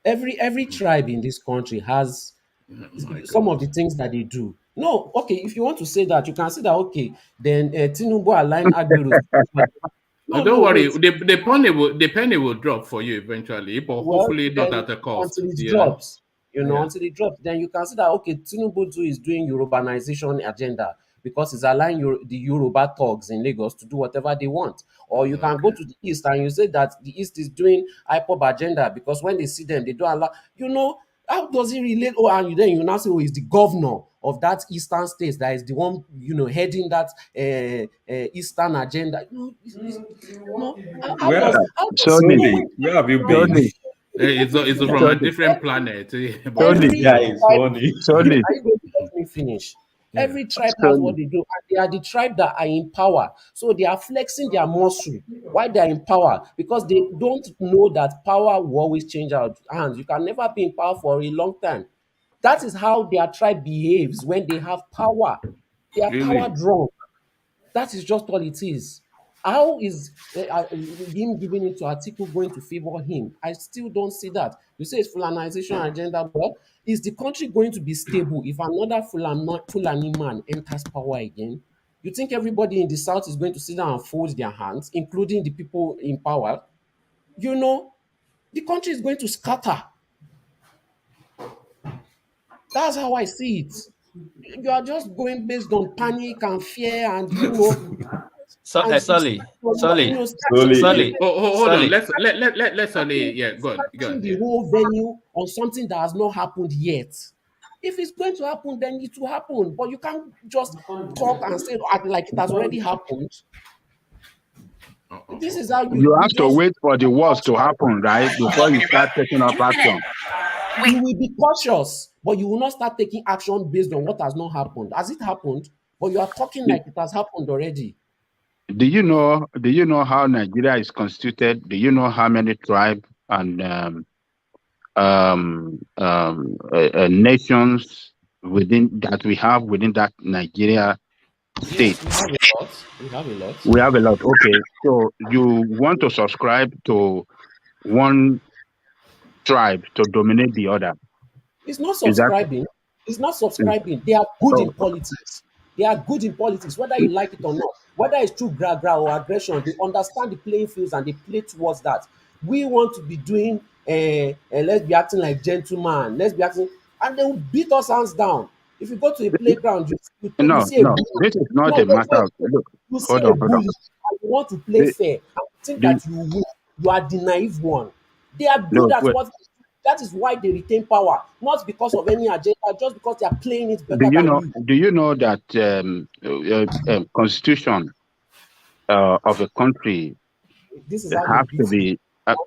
Every tribe in this country has My some of God. the things that they do. No, okay, if you want to say that, you can say that, okay, then Tinubu aligned Agberos. No, Don't no, worry, wait. the penny will drop for you eventually, but Well, hopefully not then at a cost. until it You know? drops, Yeah. until it drops, then you can see that, okay, Tinubu too is doing Yorubanization agenda because it's allowing the Yoruba thugs in Lagos to do whatever they want. Or you can go Okay. to the East and you say that the East is doing IPOB agenda because when they see them, they don't allow, how does it relate? Oh, and then you now say, oh, he's the governor of that Eastern state that is the one, heading that Eastern agenda. How Where, does Solly, where have you been? Sorry, It's from a different planet. But sorry, it's every Guy true. is tribe, funny. sorry, are you going to let me finish? Yeah. Every tribe has what sorry. they do, and they are the tribe that are in power. So they are flexing their muscle. Why they are in power? Because they don't know that power will always change out hands. You can never be in power for a long time. That is how their tribe behaves when they have power. They are power Really? drunk. That is just all it is. How is him giving it to Atiku going to favor him? I still don't see that. You say it's Fulanization agenda, but is the country going to be stable if another Fulani man enters power again? You think everybody in the south is going to sit down and fold their hands, including the people in power? The country is going to scatter. That's how I see it. You are just going based on panic and fear and and Sully, Sully, Solly. Sully, Hold on. Sully. Let's only go on. establishing the Yeah. whole venue on something that has not happened yet. If it's going to happen, then it will happen. But you can't just talk and say act like it has already happened. This is how You you have to just wait for the worst to happen, right, before you start taking up action. you will be cautious, but you will not start taking action based on what has not happened. Has it happened? But you are talking like it has happened already. Do you know how Nigeria is constituted? Do you know how many tribes and nations that we have within that Nigeria state? Yes, we have a lot. We have a lot. We have a lot. Okay, so you want to subscribe to one tribe to dominate the other? It's not Is that subscribing. It's not subscribing. They are good in so? politics. They are good in politics, whether you like it or not. Whether it's through gra or aggression, they understand the playing fields and they play towards that. We want to be doing, let's be acting like gentlemen. Let's be acting, and they will beat us hands down. If you go to a playground, you No, see a no. bully. This is not No, a matter of wait. look. You see Hold a on, hold on. bully and you want to play The, fair and you think the, that you will win. You are the naive one. They are good no, at wait. what. That is why they retain power, not because of any agenda, just because they are playing it Do better you than know? you. Do you know that constitution of a country This is how they have to beat you. be?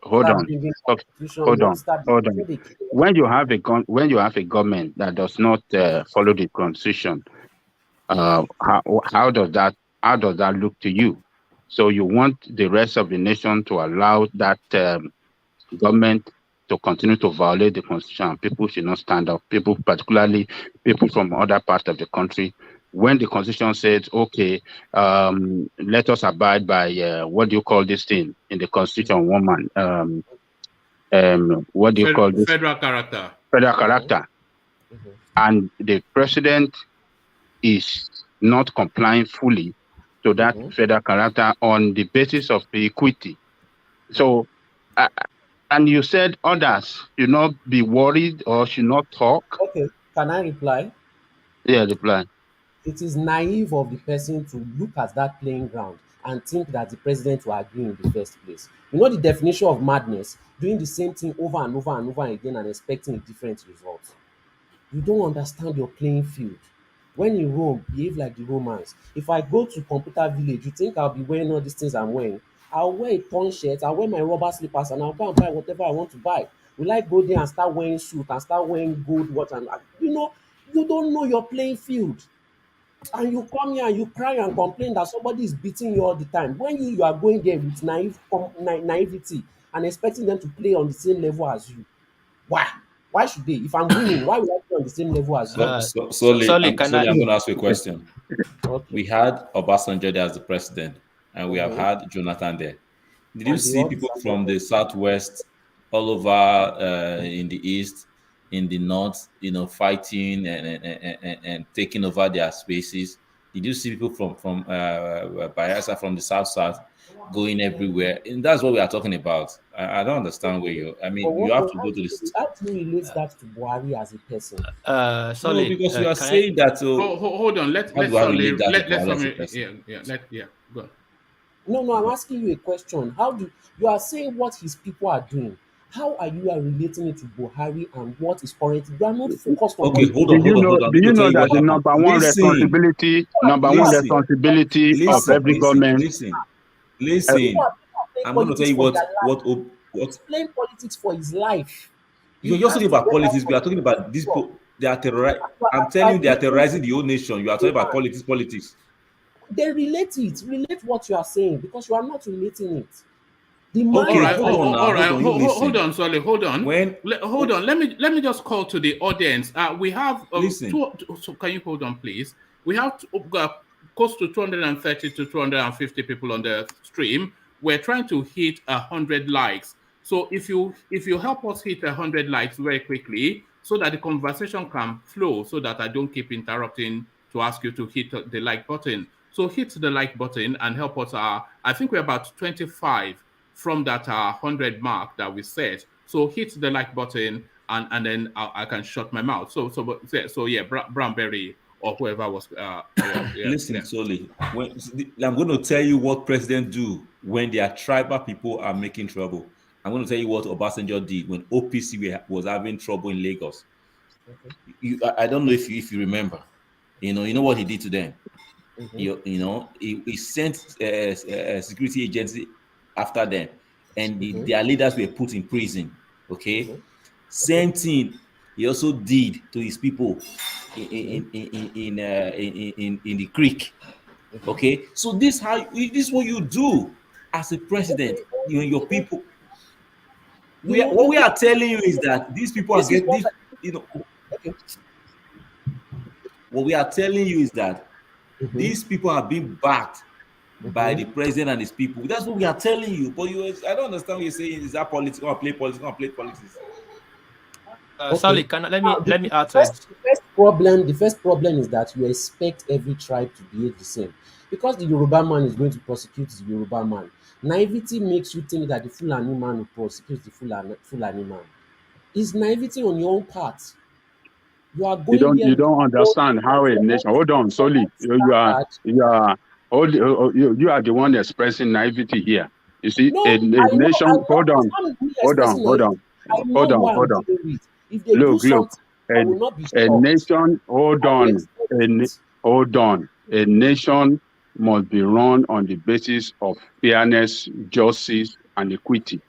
Hold Start on. bringing Okay, constitution. hold You want on. to start Hold on. they When you have a government that does not follow the constitution, how does that look to you? So you want the rest of the nation to allow that government to continue to violate the constitution, and people should not stand up. People, particularly people from other parts of the country, when the constitution says, "Okay, let us abide by what do you call this thing in the constitution, woman? What do you call this? Federal character. Federal character." And the president is not complying fully to that federal character on the basis of the equity. So, and you said others should not be worried or should not talk. Okay, can I reply? Yeah, reply. It is naive of the person to look at that playing ground and think that the president will agree in the first place. You know the definition of madness? Doing the same thing over and over and over again and expecting a different result. You don't understand your playing field. When in Rome, behave like the Romans. If I go to Computer Village, you think I'll be wearing all these things I'm wearing? I'll wear a torn shirt, I'll wear my rubber slippers, and I'll go and buy whatever I want to buy. Will I go there and start wearing suit and start wearing gold watch? And you don't know your playing field. And you come here and you cry and complain that somebody is beating you all the time. When you are going there with naivety and expecting them to play on the same level as you. Why? Why should they? If I'm winning, why would I be on the same level as you? Solly, I'm can going to ask you a question. Okay. We had Obasanjo there as the president, and we have had Jonathan there. Did you see people from the southwest, all over in the east, in the north, fighting and taking over their spaces? Did you see people from Bayelsa, from the south going everywhere? And that's what we are talking about. I don't understand where you. I mean, you have to go to this. How do you relate that to Buhari as a person? No, because you are saying that. Hold on. Let's go. No, I'm asking you a question. You are saying what his people are doing? How are you relating it to Buhari and what is current? You are not focused on. Okay, hold on. Do you know that the number one responsibility of every government? Listen. I'm going to tell you what. Explain politics for his life. You're just talking about politics. We are talking about these people. They are terrorizing. I'm telling you, they are terrorizing the whole nation. You are talking about politics. They relate it. Relate what you are saying because you are not relating it. Hold on, Solly. Hold on. Hold on. Let me just call to the audience. We have so can you hold on, please? We have close to 230 to 250 people on the stream. We're trying to hit 100 likes. So if you help us hit 100 likes very quickly, so that the conversation can flow, so that I don't keep interrupting to ask you to hit the like button. So hit the like button and help us. I think we're about 25 from that 100 mark that we set. So hit the like button and then I can shut my mouth. So yeah, Brownberry or whoever was. Listen, Solly. I'm going to tell you what presidents do when their tribal people are making trouble. I'm going to tell you what Obasanjo did when OPC was having trouble in Lagos. Okay. I don't know if you remember. You know what he did to them. Mm-hmm. He sent a security agency after them, and their leaders were put in prison. Okay, same thing he also did to his people in the creek. Okay, so this is what you do as a president. Your people. What we are telling you is that these people are getting this. What we are telling you is that these people are being backed by the president and his people. That's what we are telling you. But I don't understand what you're saying. Is that politics? Going to play politics? Going to play politics? Sally, let me add to it. The first problem is that you expect every tribe to behave the same. Because the Yoruba man is going to prosecute the Yoruba man. Naivety makes you think that the Fulani man will prosecute the Fulani man. It's naivety on your own part. You don't understand how a nation. Hold on, Solly. You are the one expressing naivety here. You see, a nation. Hold on. Look. A nation. Hold on. A nation must be run on the basis of fairness, justice, and equity.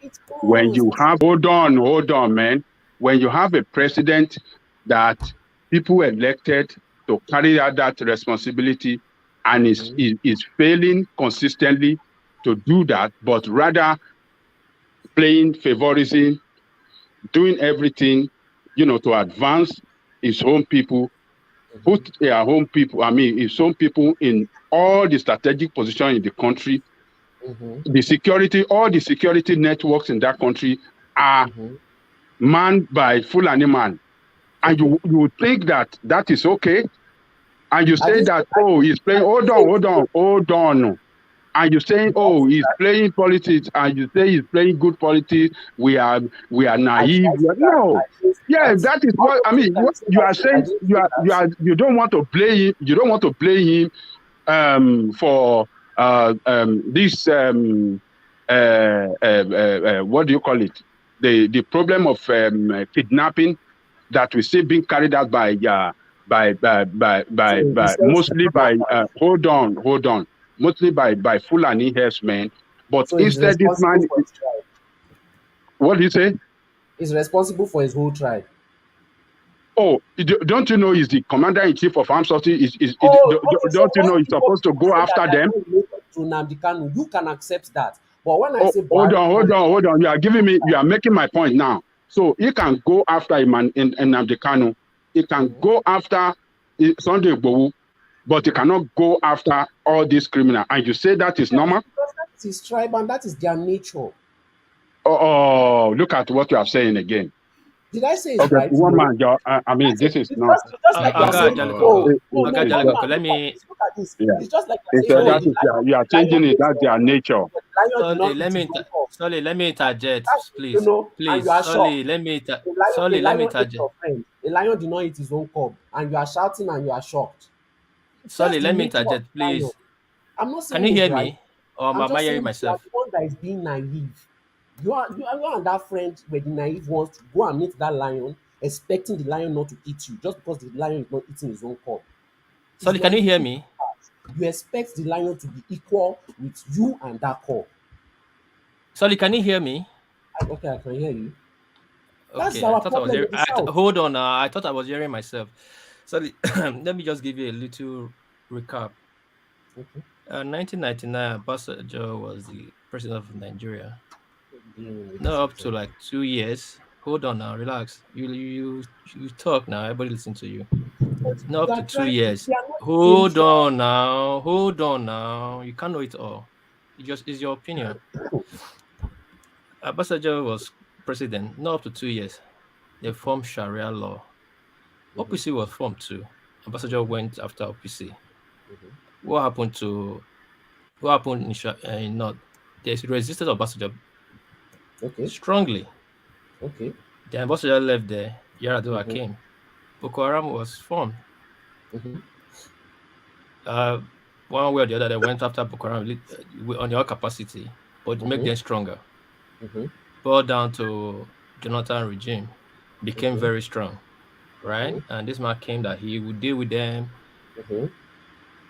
When you have, hold on, man. When you have a president that people elected to carry out that responsibility and is failing consistently to do that, but rather playing favorism, doing everything, to advance his own people, put his own people in all the strategic positions in the country. All the security networks in that country are manned by Fulani man. And you would think that is okay. And you say that, he's playing, hold on. And you say, he's playing politics, and you say he's playing good politics. We are naive. No. Yeah, that is what I mean. What you are saying, you don't want to blame him for this what do you call it? The problem of kidnapping that we see being carried out by mostly by mostly by Fulani herdsmen. But so instead this man, what do you say? He's responsible for his whole tribe. Don't you know he's the commander-in-chief of armed forces? Don't you know he's supposed to go after them? You can accept that. But when I say hold on. You are making my point now. So he can go after him in Nnamdi Kanu. He can go after Sunday Igboho, but he cannot go after all these criminals. And you say that is normal? It is tribe, and that is their nature. Oh, look at what you are saying again. Did I say it's Okay, right? one No. man, I mean, this is It's not. just like you're saying, Let me. look at this. Yeah. It's just like It's you're saying, that is you are changing it. That's their nature. Sorry, let me interject, please. You know, Please, and you are sorry, shocked. let me A lion ate interject. your friend. A lion did not eat his own cub, and you are shouting and you are shocked. Sorry, That's let the me nature of interject, lion. please. I'm not saying Can you it's hear right. me, or I'm am just I hearing saying you are myself? the one that is being naive. You and that friend were the naive ones to go and meet that lion, expecting the lion not to eat you just because the lion is not eating his own cub. Sorry, can you hear me? You expect the lion to be equal with you and that cub. Sorry, can you hear me? Okay, I can hear you. Okay, That's our problem with the South. hold on, I thought I was hearing myself. Sorry, let me just give you a little recap. 1999, Ambassador was the president of Nigeria. Now up to like 2 years. Hold on now, relax. You talk now. Everybody listen to you. Now up to 2 years. Hold on now. You can't know it all. It just is your opinion. Ambassador was president. Now up to 2 years. They formed Sharia law. OPC was formed too. Ambassador went after OPC. What happened in North? They resisted Ambassador strongly. Okay. The ambassador left there. Yaradua came. Boko Haram was formed. One way or the other, they went after Boko Haram on their capacity, but to make them stronger. Brought down to Jonathan regime, became very strong, right? And this man came that he would deal with them,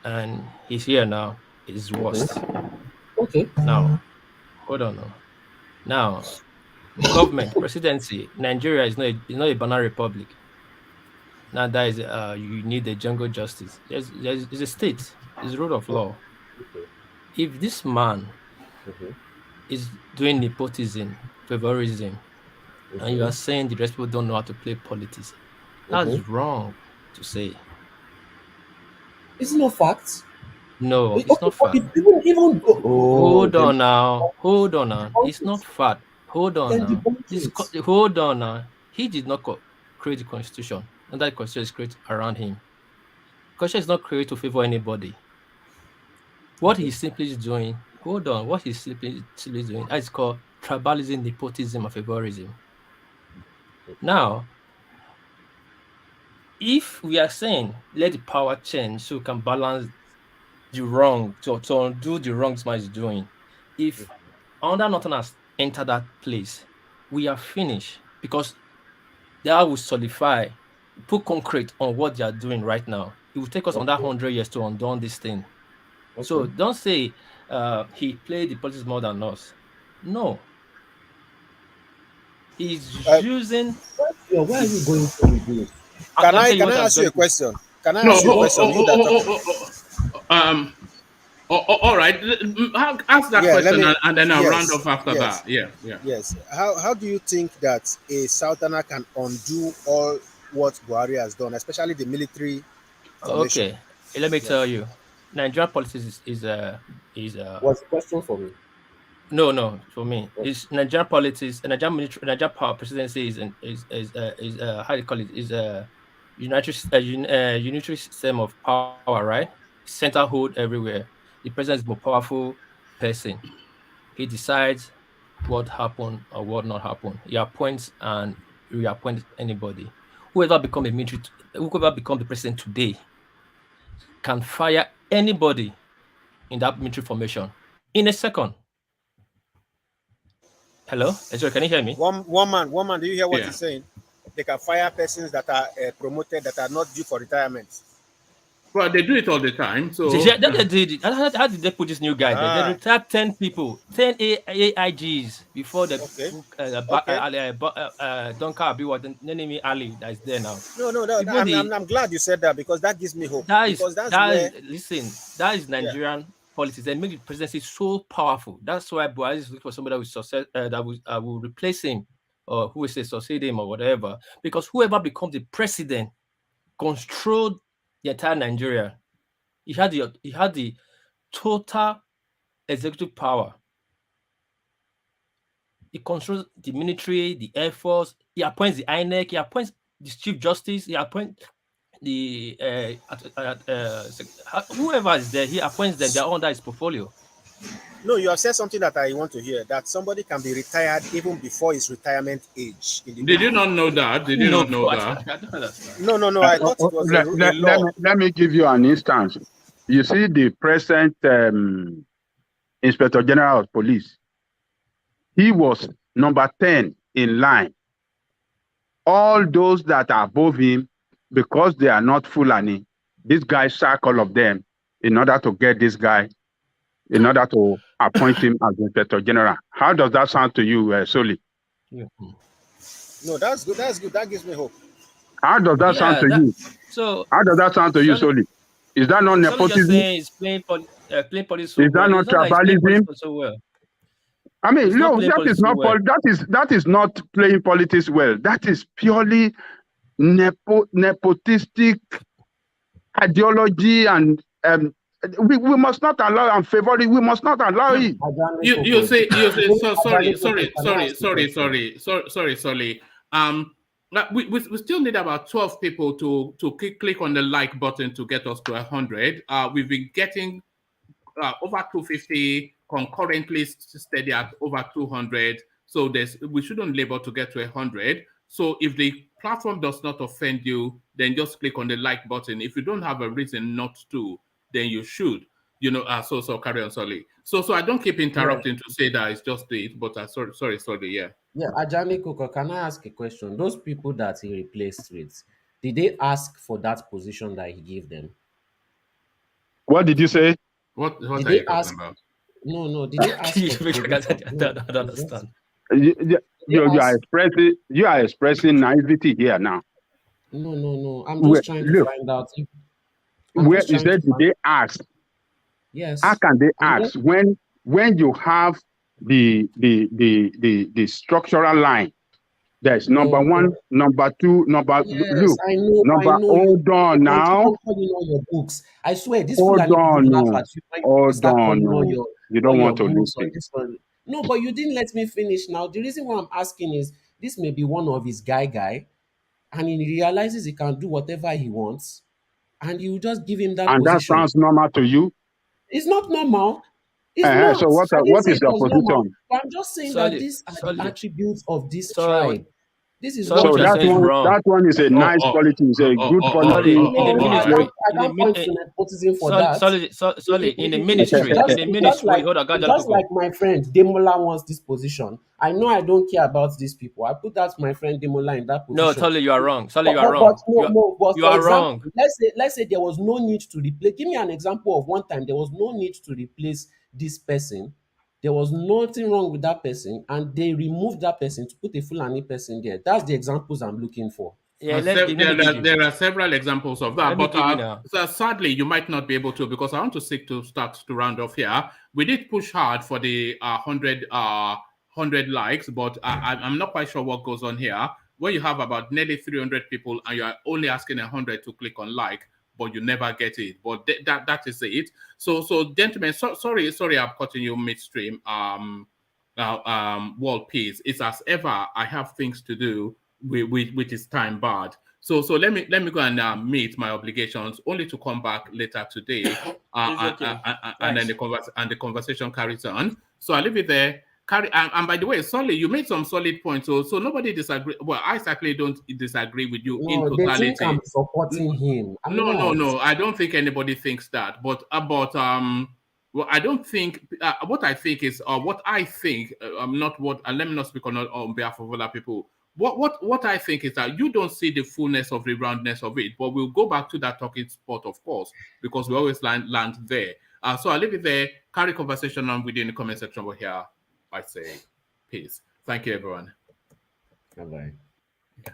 and he's here now. It's worst. Okay. Now, hold on now. Now, government, presidency, Nigeria is not a banana republic. Now that is you need a jungle justice. There's a state, it's rule of law. If this man is doing nepotism, favorism, and you are saying the rest people don't know how to play politics, that's wrong to say. It's not facts. No, it's not fact. Hold on now. It's not fact. Hold on now. He did not create the constitution. And that constitution is created around him. Constitution is not created to favor anybody. What he's simply doing, what he's simply doing, that is called tribalism, nepotism, and favorism. Now, if we are saying let the power change so we can balance the wrong, to undo the wrong this man is doing, if under Northern has entered that place, we are finished because that will solidify, put concrete on what they are doing right now. It will take us another 100 years to undo this thing. So don't say he played the politics more than us. No. He's using. Where are you going to with this? Can I ask you a question? Can I ask you a question? All right. Ask that question and then I'll round off after that. Yes. How do you think that a Southerner can undo all what Buhari has done, especially the military formation? Okay. Let me tell you. Nigerian politics is What's the question for me? No, for me. It's Nigerian politics, Nigerian power presidency is how do you call it? Is a unitary system of power, right? Centerhold everywhere. The president is the more powerful person. He decides what happened or what not happened. He appoints and reappoints anybody. Whoever become the president today can fire anybody in that military formation in a second. Hello, Ezra, can you hear me? One man. Do you hear what he's saying? They can fire persons that are promoted that are not due for retirement. Well, they do it all the time. So how did they put this new guy there? They retired 10 people, 10 AIGs before the Donka Abiwa, the enemy Ali that is there now. No. I'm glad you said that because that gives me hope. That is Nigerian politics. They make the presidency so powerful. That's why Buhari is looking for somebody that will replace him or who will say succeed him or whatever. Because whoever becomes the president controlled the entire Nigeria. He had the total executive power He controls the military, the air force. He appoints the INEC. He appoints the chief justice. He appoints the whoever is there. He appoints them. They are under his portfolio. No, you have said something that I want to hear, that somebody can be retired even before his retirement age. Did you not know that? Did you not know that? I don't understand. No, I thought it was a law. Let me give you an instance. You see the present Inspector General of Police. He was number 10 in line. All those that are above him, because they are not Fulani, this guy sack all of them in order to get this guy, in order to appoint him as Inspector General. How does that sound to you, Soli? Yeah. No, that's good. That's good. That gives me hope. How does that sound to you? So how does that sound to you, Soli? Is that not nepotism? Is playing politics so is that not tribalism? So well. I mean, no, that is not that is not playing politics well. That is purely nepotistic ideology, and we must not allow and favor it. We must not allow it. You say so, sorry. We still need about 12 people to click on the like button to get us to 100. We've been getting over 250 concurrently, steady at over 200. So we shouldn't labor to get to 100. So if the platform does not offend you, then just click on the like button. If you don't have a reason not to, then you should. You know, so carry on, sorry. So I don't keep interrupting to say that it's just it, but sorry, yeah. Yeah, Ajani Koko, can I ask a question? Those people that he replaced with, did they ask for that position that he gave them? What did you say? What did are they you ask? About? No, did they ask for I don't understand. You are expressing naivety here now. No. I'm just trying to find out. Where you said did they ask? Yes. How can they ask when you have the structural line? There's number one, number two, number. Yes, look, I know. Number. Hold on now. Don't call in all your books. I swear, this hold Fulani on. People laugh at you when you start calling all your. You don't want to listen. No, but you didn't let me finish. Now the reason why I'm asking is this may be one of his guy, and he realizes he can do whatever he wants, and you just give him that and position. That sounds normal to you? It's not normal. It's not. So what is your position? But I'm just saying that these are the attributes of this tribe. This is so that one is a nice quality. It's a good quality. I can't point to nepotism for that. Sorry, in the ministry, just like my friend Demola wants this position. I know I don't care about these people. I put that my friend Demola in that position. No, Solly, you are wrong. Solly, you are wrong. You are wrong. Let's say there was no need to replace. Give me an example of one time there was no need to replace this person. There was nothing wrong with that person, and they removed that person to put a Fulani person there. That's the examples I'm looking for. Yeah, there are several examples of that, but sadly, you might not be able to, because I want to start to round off here. We did push hard for the 100 likes, but I'm not quite sure what goes on here. When you have about nearly 300 people and you are only asking 100 to click on like, but you never get it. But that is it. So gentlemen, sorry, I'm cutting you midstream. World peace. It's as ever. I have things to do with is time barred. So let me go and meet my obligations, only to come back later today. And then the conversation carries on. So I'll leave it there. And by the way, Solly, you made some solid points. So nobody disagree. Well, I exactly don't disagree with you in totality. They think I'm supporting him. No. I don't think anybody thinks that. But well, I don't think what I think is what I think. Not what. Let me not speak on behalf of other people. What I think is that you don't see the fullness of the roundness of it. But we'll go back to that talking spot, of course, because we always land there. So I'll leave it there. Carry conversation on within the comment section over here. I say peace. Thank you, everyone. Bye-bye. Yeah.